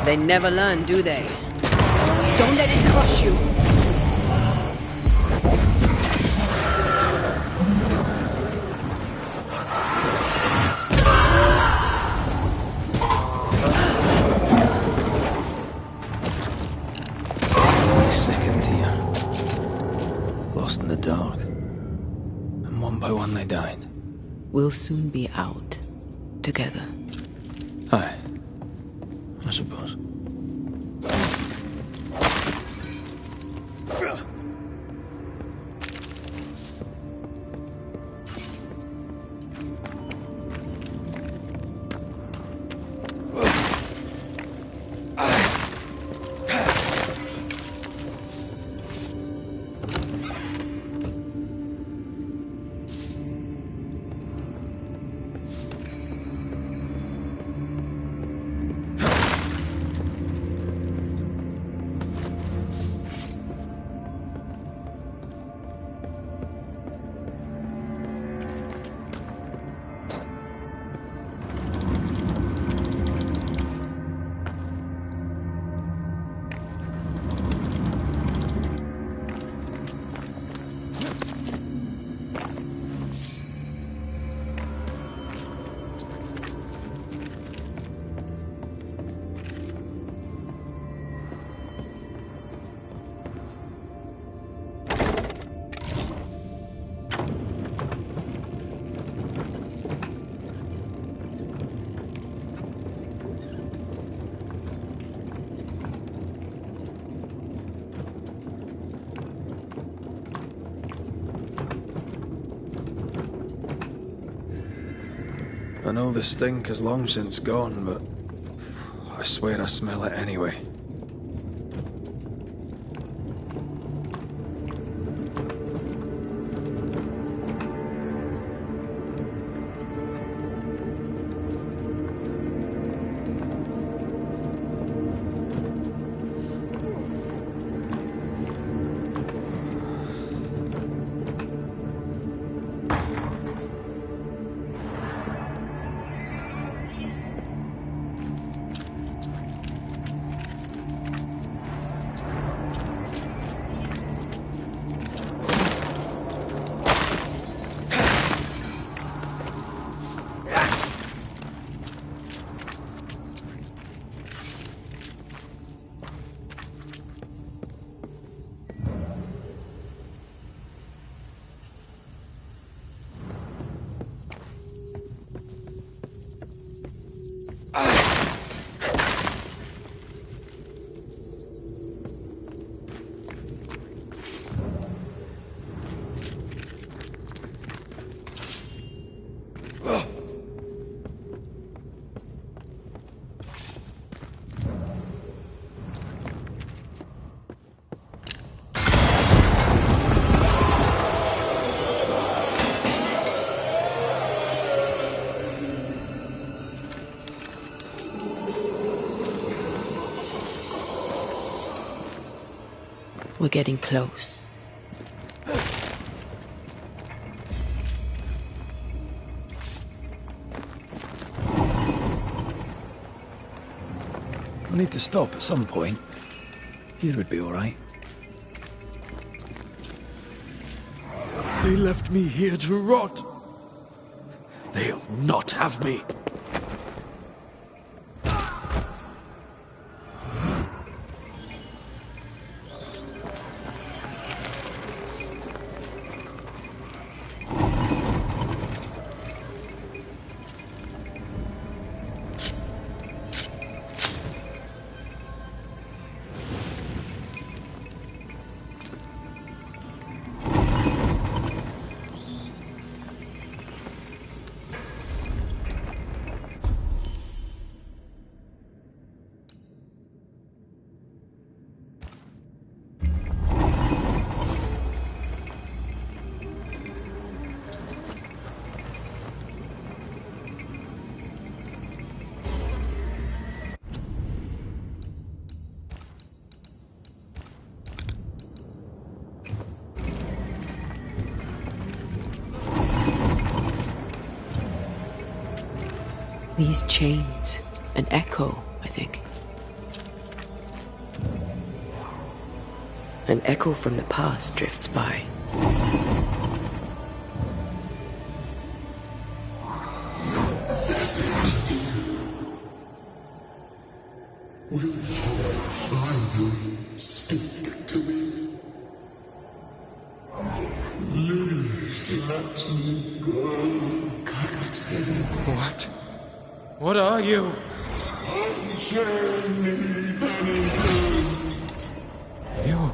They never learn, do they? Don't let it crush you. I died. We'll soon be out. Together. Aye. I suppose. I know the stink has long since gone, but I swear I smell it anyway. We're getting close. I need to stop at some point. Here would be all right. They left me here to rot. They'll not have me. These chains, an echo, I think. An echo from the past drifts by. Will you finally speak to me? Please let me What? What are you? Unchain me, Pennington. You...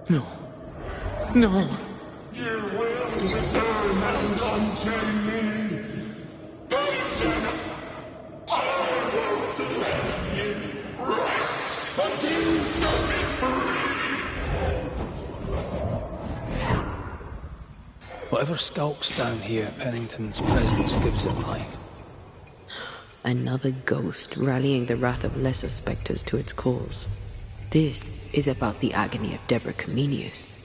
No. No. You will return and unchain me. Pennington, I won't let you rest until you set me free. Whatever skulks down here, Pennington's presence gives it life. Another ghost rallying the wrath of lesser spectres to its cause. This is about the agony of Deborah Comenius.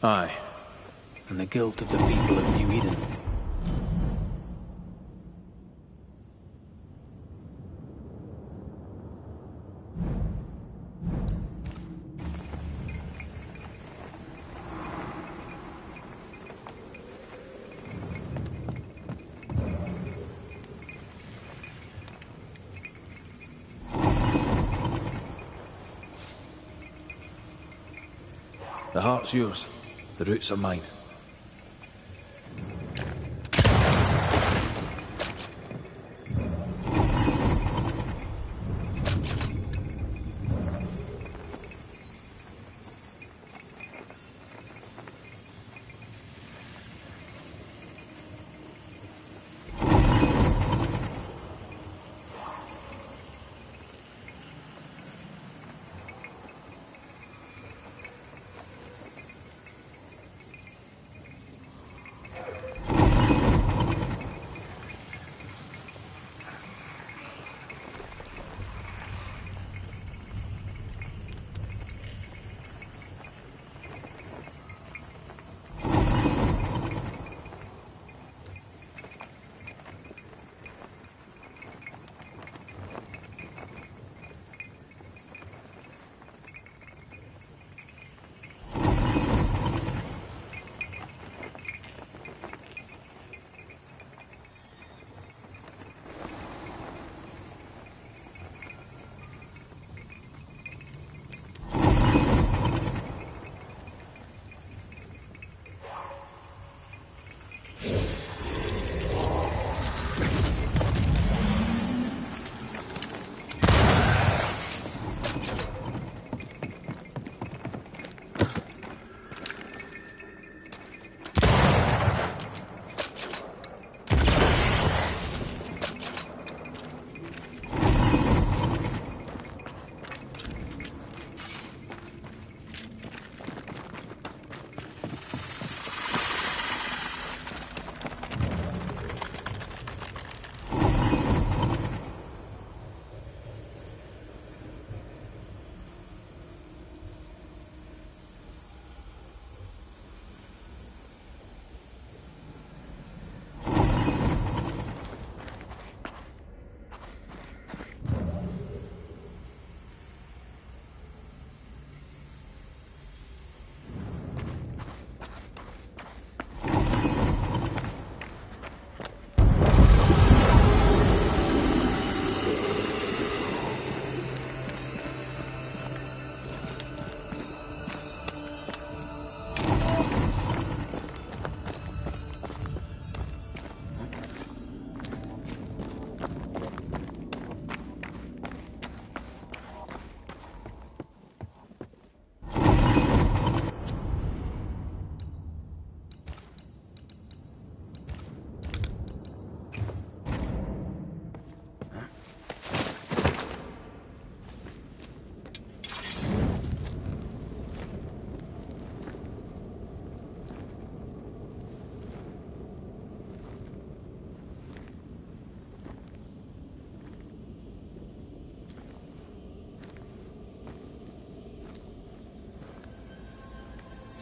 Aye, and the guilt of the people of New Eden. The heart's yours. The roots are mine.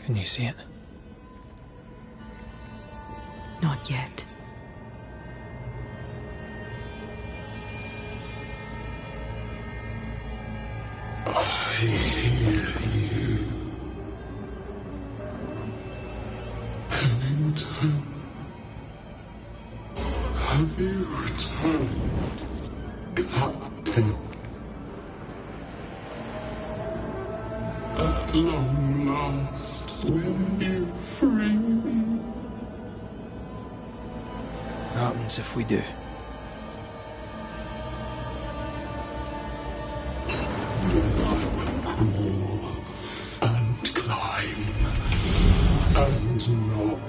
Can you see it? Not yet. I hear you. Pennington. Have you returned, Captain? At long last, will you free me? chance if we do. Crawl and climb and knock,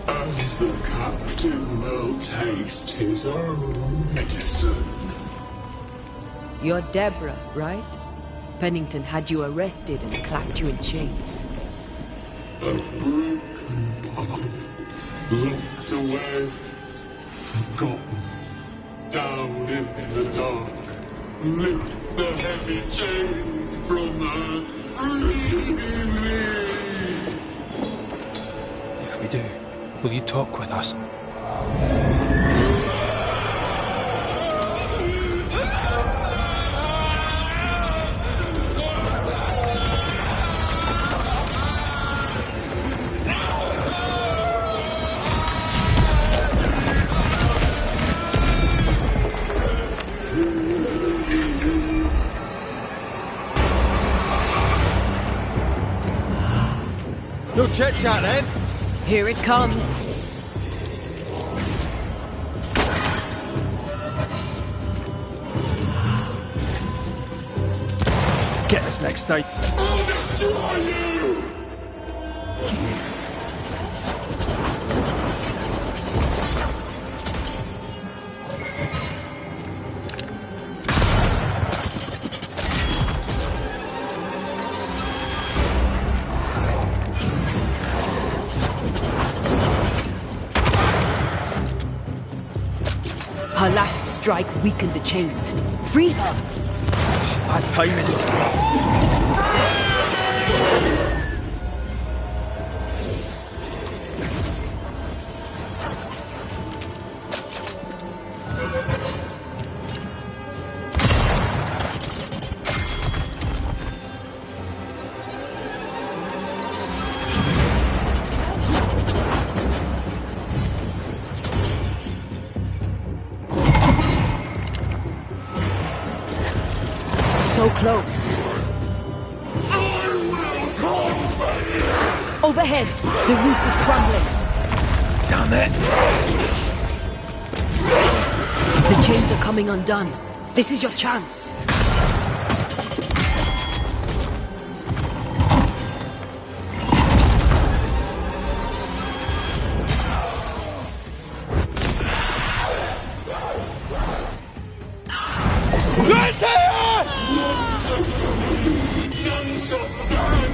and the captain will taste his own medicine. You're Deborah, right? Pennington had you arrested and clapped you in chains. A broken bow, locked away, forgotten, down in the dark. Lift the heavy chains from her, free me. If we do, will you talk with us? No chit-chat then. Here it comes. Get us next time. I'll destroy you! Her last strike weakened the chains. Free her! Bad timing. So close. Overhead, the roof is crumbling. Down there. The chains are coming undone. This is your chance. None shall stand!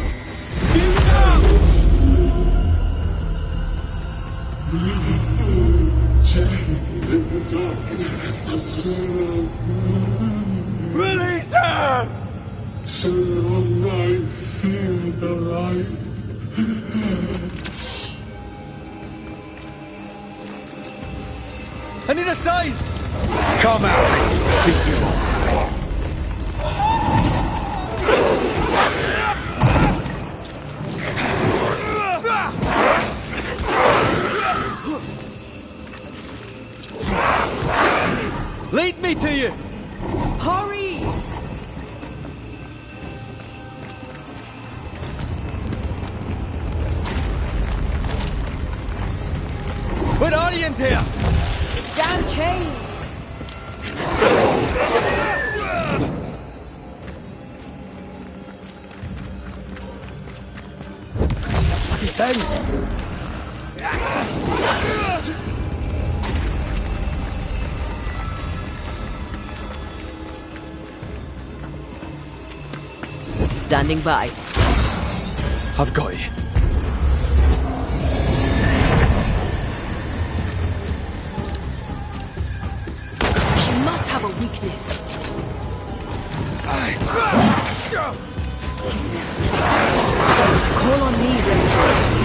Chained in the darkness, Release her! so long I feel alive. I need a sign! Come out! Beat you. Lead me to you! Hurry! What are you in here? Damn chains! Bloody thing! Standing by. I've got you. She must have a weakness. Call on me, Ranger.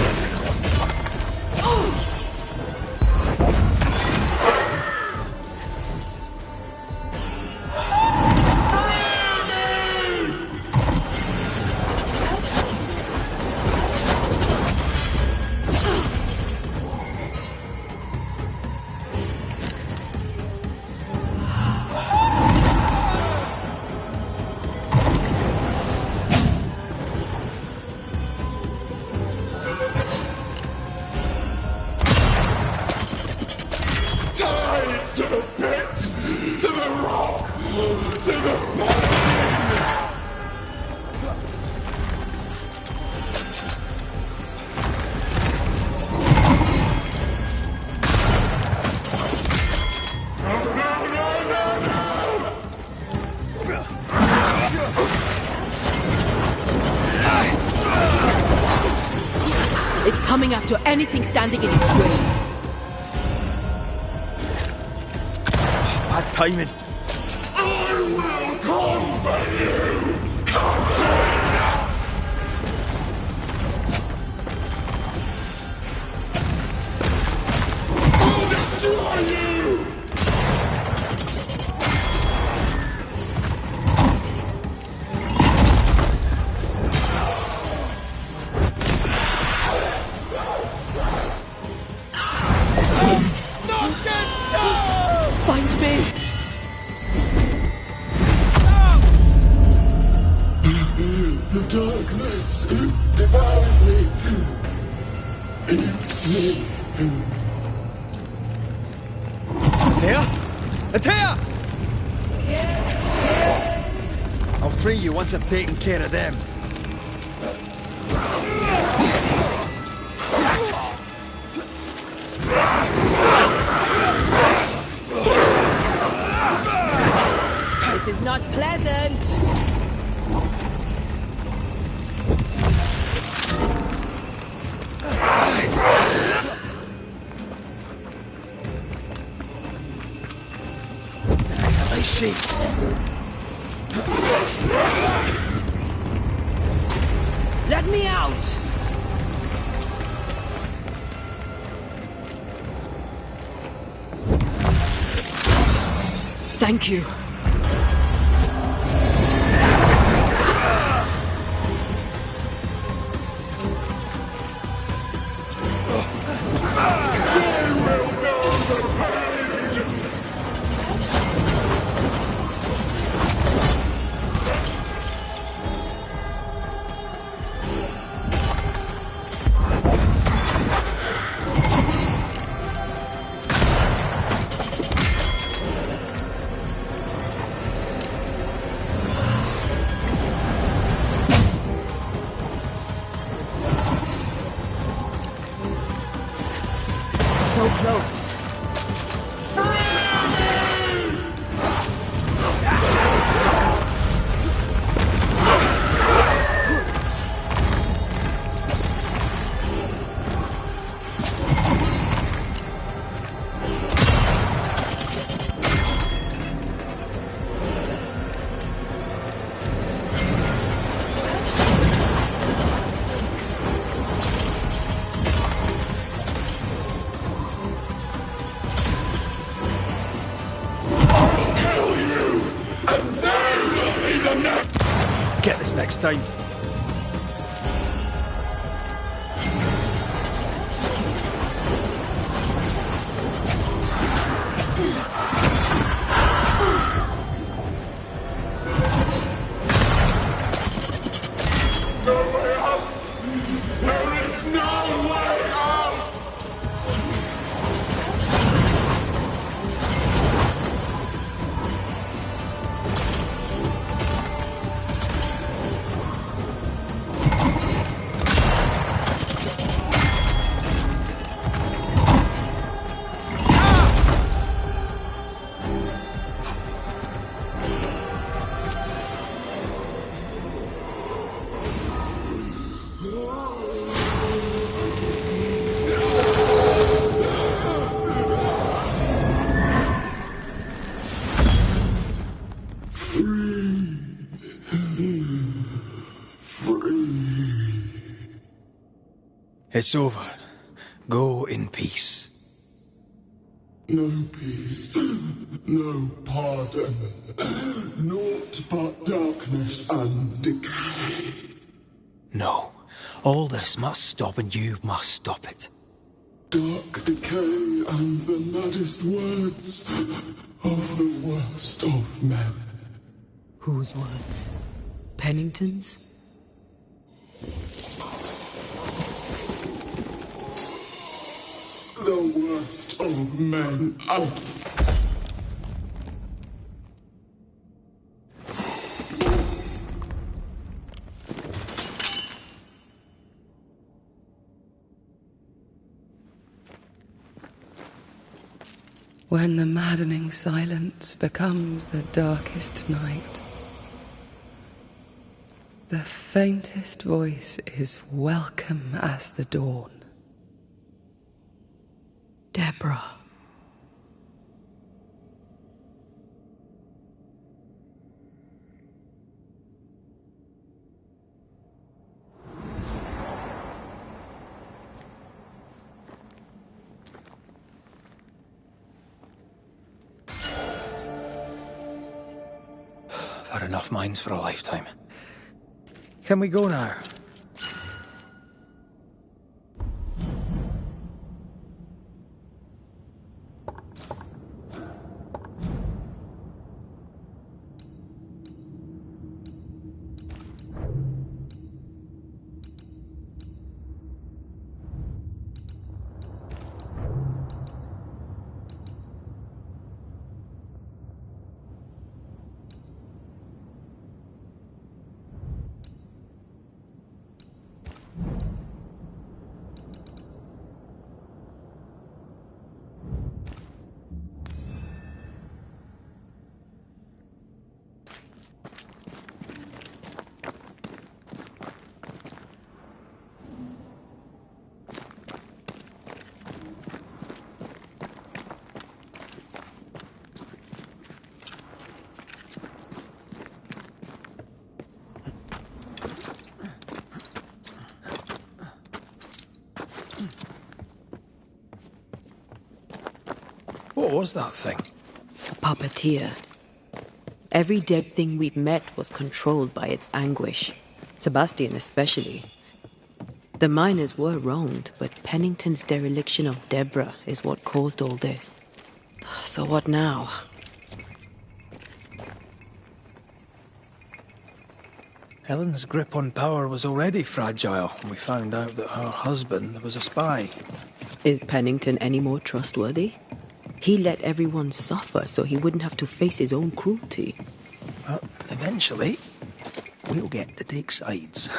To the rock! To the pain! It's coming after anything standing in its way. Bad timing. I will come for you! Captain! I'll destroy you! Find me! The darkness devours me. It's me. Atea? Atea! I'll free you once I've taken care of them. This is not pleasant! I see. Let me out! Thank you. So close. Get this next time. No way out! There is no way out! It's over. Go in peace. No peace, no pardon, naught but darkness and decay. No. All this must stop and you must stop it. Dark decay and the maddest words of the worst of men. Whose words? Pennington's? The worst of men. When the maddening silence becomes the darkest night, the faintest voice is welcome as the dawn. Deborah. I've had enough mines for a lifetime. Can we go now? What was that thing? A puppeteer. Every dead thing we've met was controlled by its anguish. Sebastian especially. The miners were wronged, but Pennington's dereliction of Deborah is what caused all this. So what now? Helen's grip on power was already fragile when we found out that her husband was a spy. Is Pennington any more trustworthy? He let everyone suffer so he wouldn't have to face his own cruelty. But eventually, we'll get to take sides.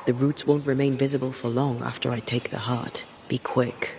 The roots won't remain visible for long after I take the heart. Be quick.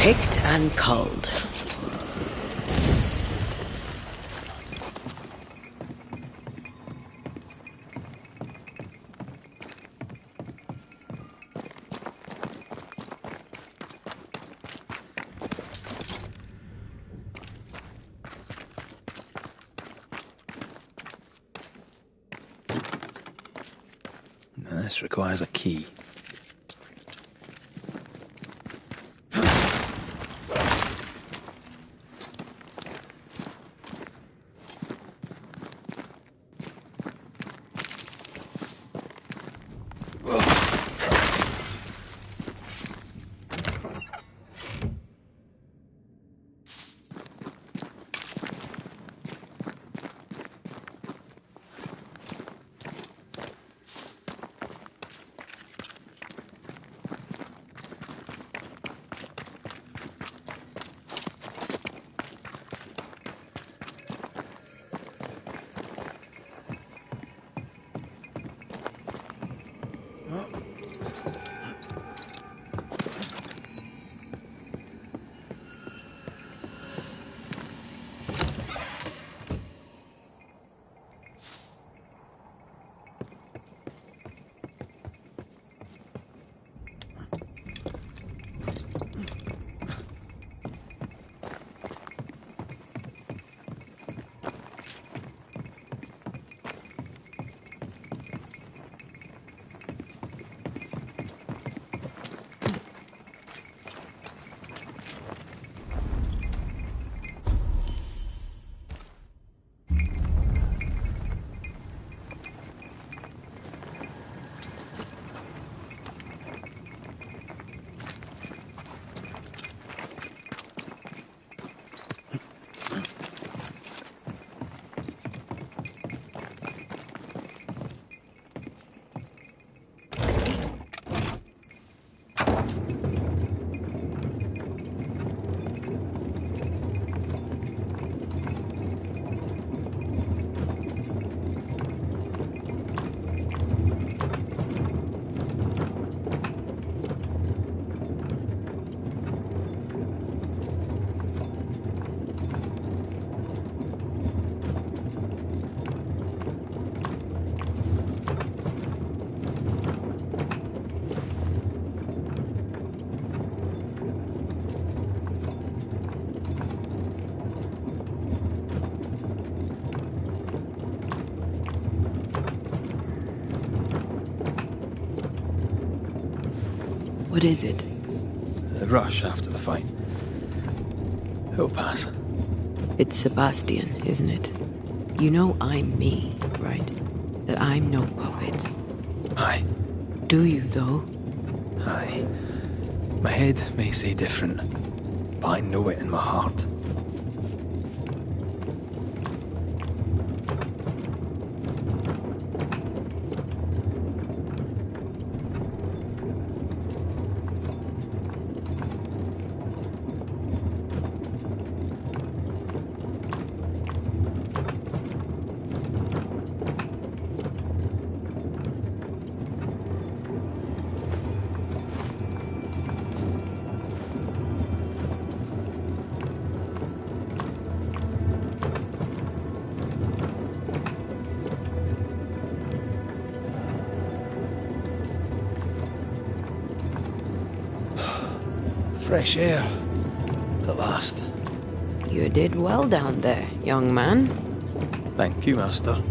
Picked and culled. Now, this requires a key. What is it? The rush after the fight. It'll pass. It's Sebastian, isn't it? You know I'm me, right? That I'm no puppet. Aye. Do you, though? Aye. My head may say different, but I know it in my heart. Fresh air. At last. You did well down there, young man. Thank you, Master.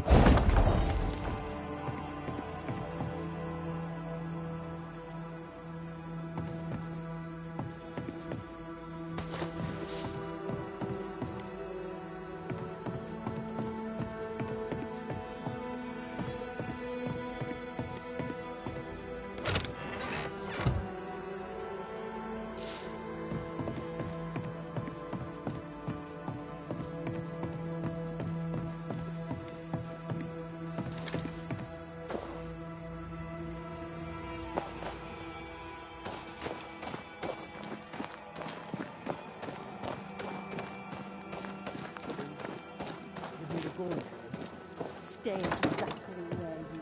Stay exactly where you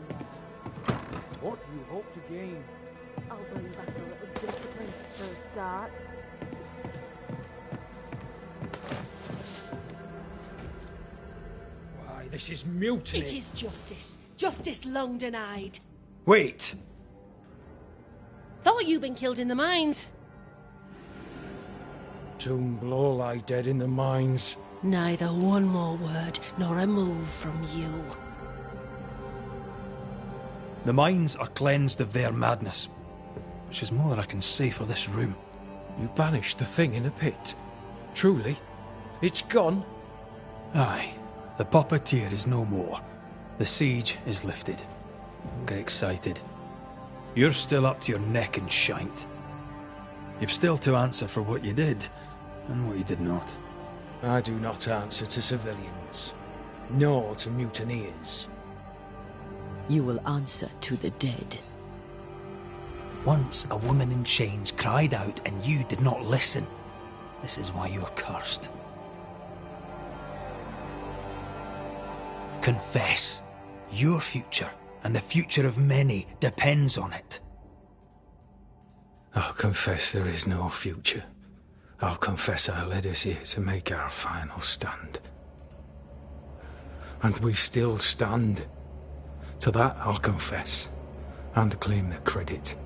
are. What do you hope to gain? I'll bring back a little discipline for a start. Why, this is mutiny. It is justice. Justice long denied. Wait! Thought you'd been killed in the mines. Soon blow lie dead in the mines. Neither one more word nor a move from you. The mines are cleansed of their madness, which is more than I can say for this room. You banished the thing in a pit. Truly? It's gone? Aye. The puppeteer is no more. The siege is lifted. Get excited. You're still up to your neck in shite. You've still to answer for what you did, and what you did not. I do not answer to civilians, nor to mutineers. You will answer to the dead. Once a woman in chains cried out and you did not listen. This is why you're cursed. Confess. Your future, and the future of many, depends on it. I'll confess there is no future. I'll confess I led us here to make our final stand. And we still stand. To that I'll confess, and claim the credit.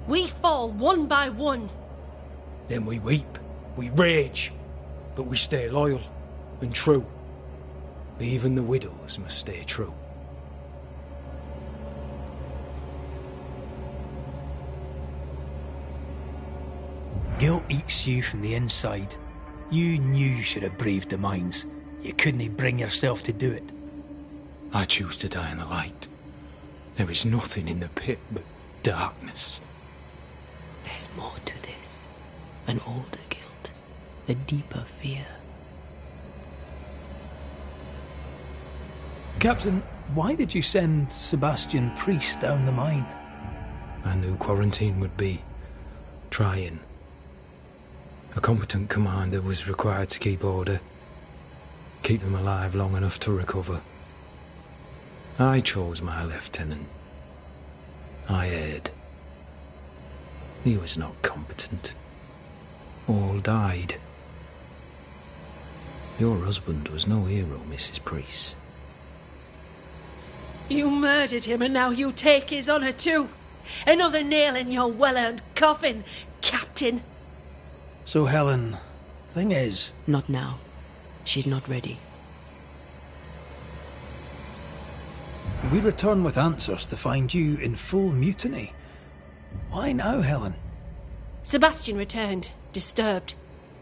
We fall one by one. Then we weep, we rage, but we stay loyal and true. Even the widows must stay true. Guilt eats you from the inside. You knew you should have braved the mines. You couldn't bring yourself to do it. I choose to die in the light. There is nothing in the pit but darkness. There's more to this. An older guilt. A deeper fear. Captain, why did you send Sebastian Priest down the mine? I knew quarantine would be trying. A competent commander was required to keep order. Keep them alive long enough to recover. I chose my lieutenant. I erred. He was not competent. All died. Your husband was no hero, Mrs. Priest. You murdered him and now you take his honour too. Another nail in your well-earned coffin, Captain. So, Helen, thing is... Not now. She's not ready. We return with answers to find you in full mutiny. Why now, Helen? Sebastian returned, disturbed.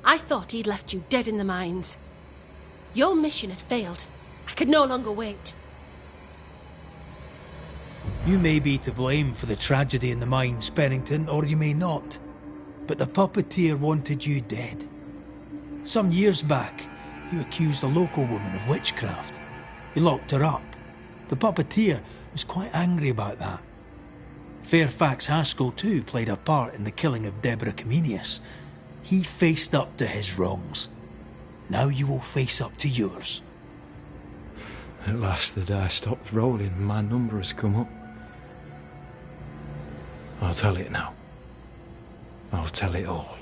I thought he'd left you dead in the mines. Your mission had failed. I could no longer wait. You may be to blame for the tragedy in the mines, Pennington, or you may not. But the puppeteer wanted you dead. Some years back, you accused a local woman of witchcraft. You locked her up. The puppeteer was quite angry about that. Fairfax Haskell too played a part in the killing of Deborah Comenius. He faced up to his wrongs. Now you will face up to yours. At last the die stopped rolling and my number has come up. I'll tell it now. I'll tell it all.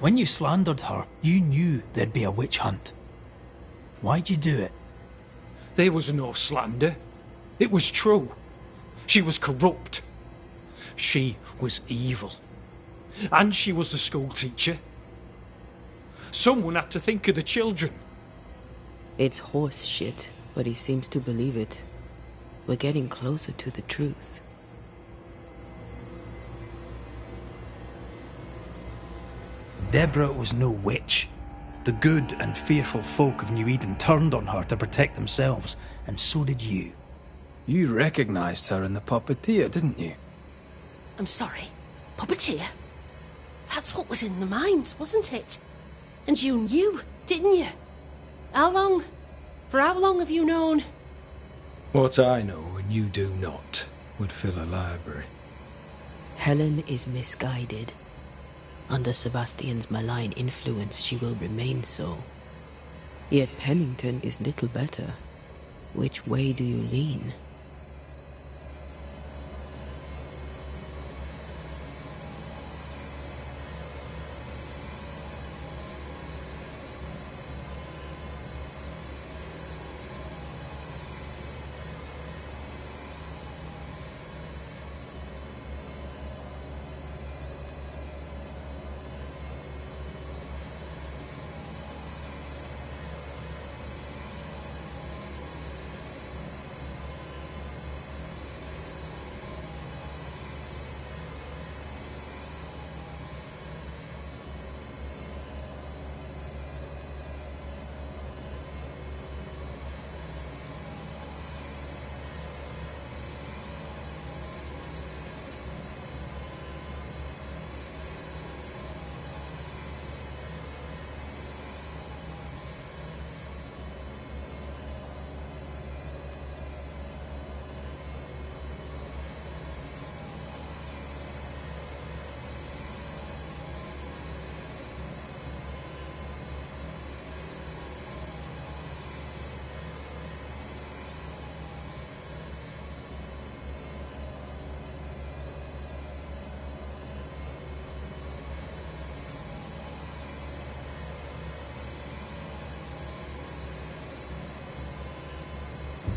When you slandered her, you knew there'd be a witch hunt. Why'd you do it? There was no slander. It was true. She was corrupt. She was evil. And she was a school teacher. Someone had to think of the children. It's horse shit, but he seems to believe it. We're getting closer to the truth. Deborah was no witch. The good and fearful folk of New Eden turned on her to protect themselves, and so did you. You recognized her in the puppeteer, didn't you? I'm sorry. Puppeteer? That's what was in the mines, wasn't it? And you knew, didn't you? How long? For how long have you known? What I know and you do not would fill a library. Helen is misguided. Under Sebastian's malign influence, she will remain so. Yet Pennington is little better. Which way do you lean?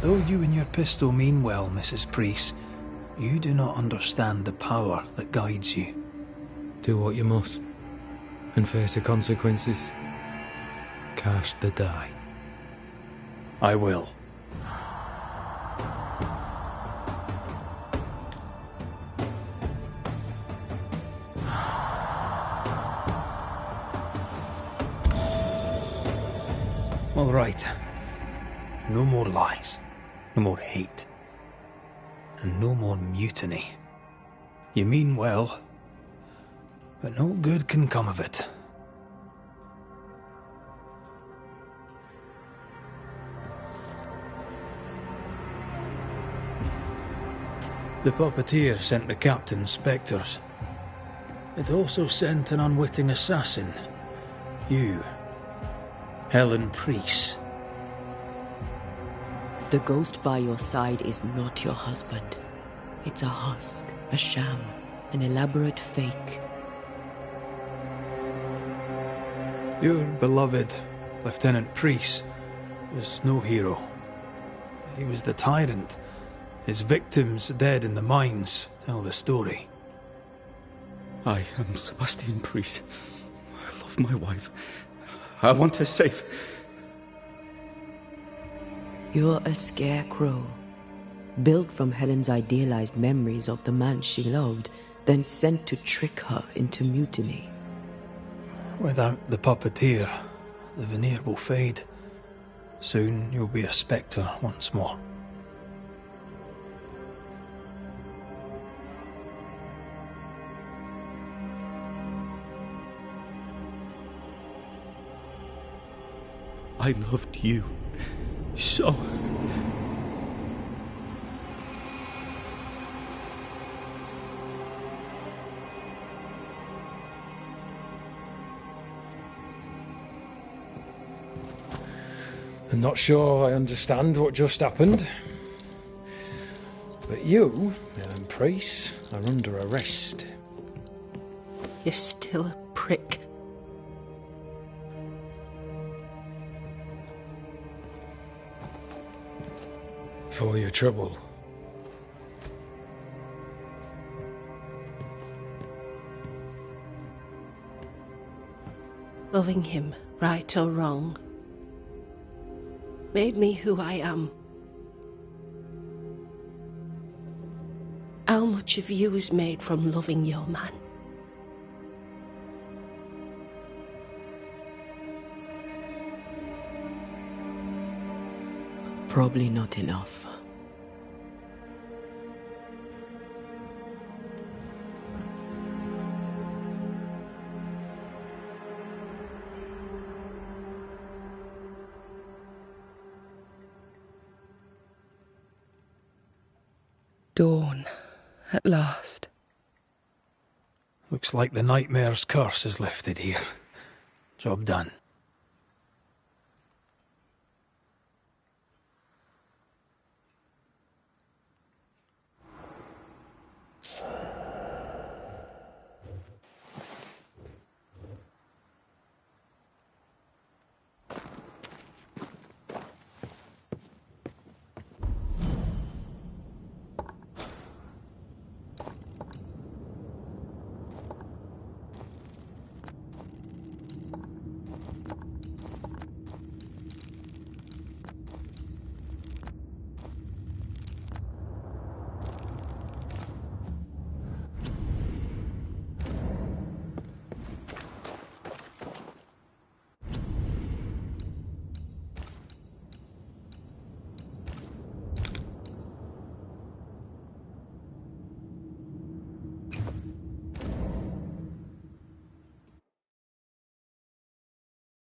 Though you and your pistol mean well, Mrs. Priest, you do not understand the power that guides you. Do what you must, and face the consequences. Cast the die. I will. All right. No more lies. No more hate. And no more mutiny. You mean well, but no good can come of it. The puppeteer sent the captain spectres. It also sent an unwitting assassin. You. Helen Priest. The ghost by your side is not your husband. It's a husk, a sham, an elaborate fake. Your beloved Lieutenant Priest was no hero. He was the tyrant. His victims dead in the mines tell the story. I am Sebastian Priest. I love my wife. I want her safe. You're a scarecrow. built from Helen's idealized memories of the man she loved, then sent to trick her into mutiny. Without the puppeteer, the veneer will fade. Soon you'll be a spectre once more. I loved you so. I'm not sure I understand what just happened. But you, Ellen Priest, are under arrest. You're still a prick. For your trouble. Loving him, right or wrong, made me who I am. How much of you is made from loving your man? Probably not enough. Dawn, at last. Looks like the nightmare's curse is lifted here. Job done.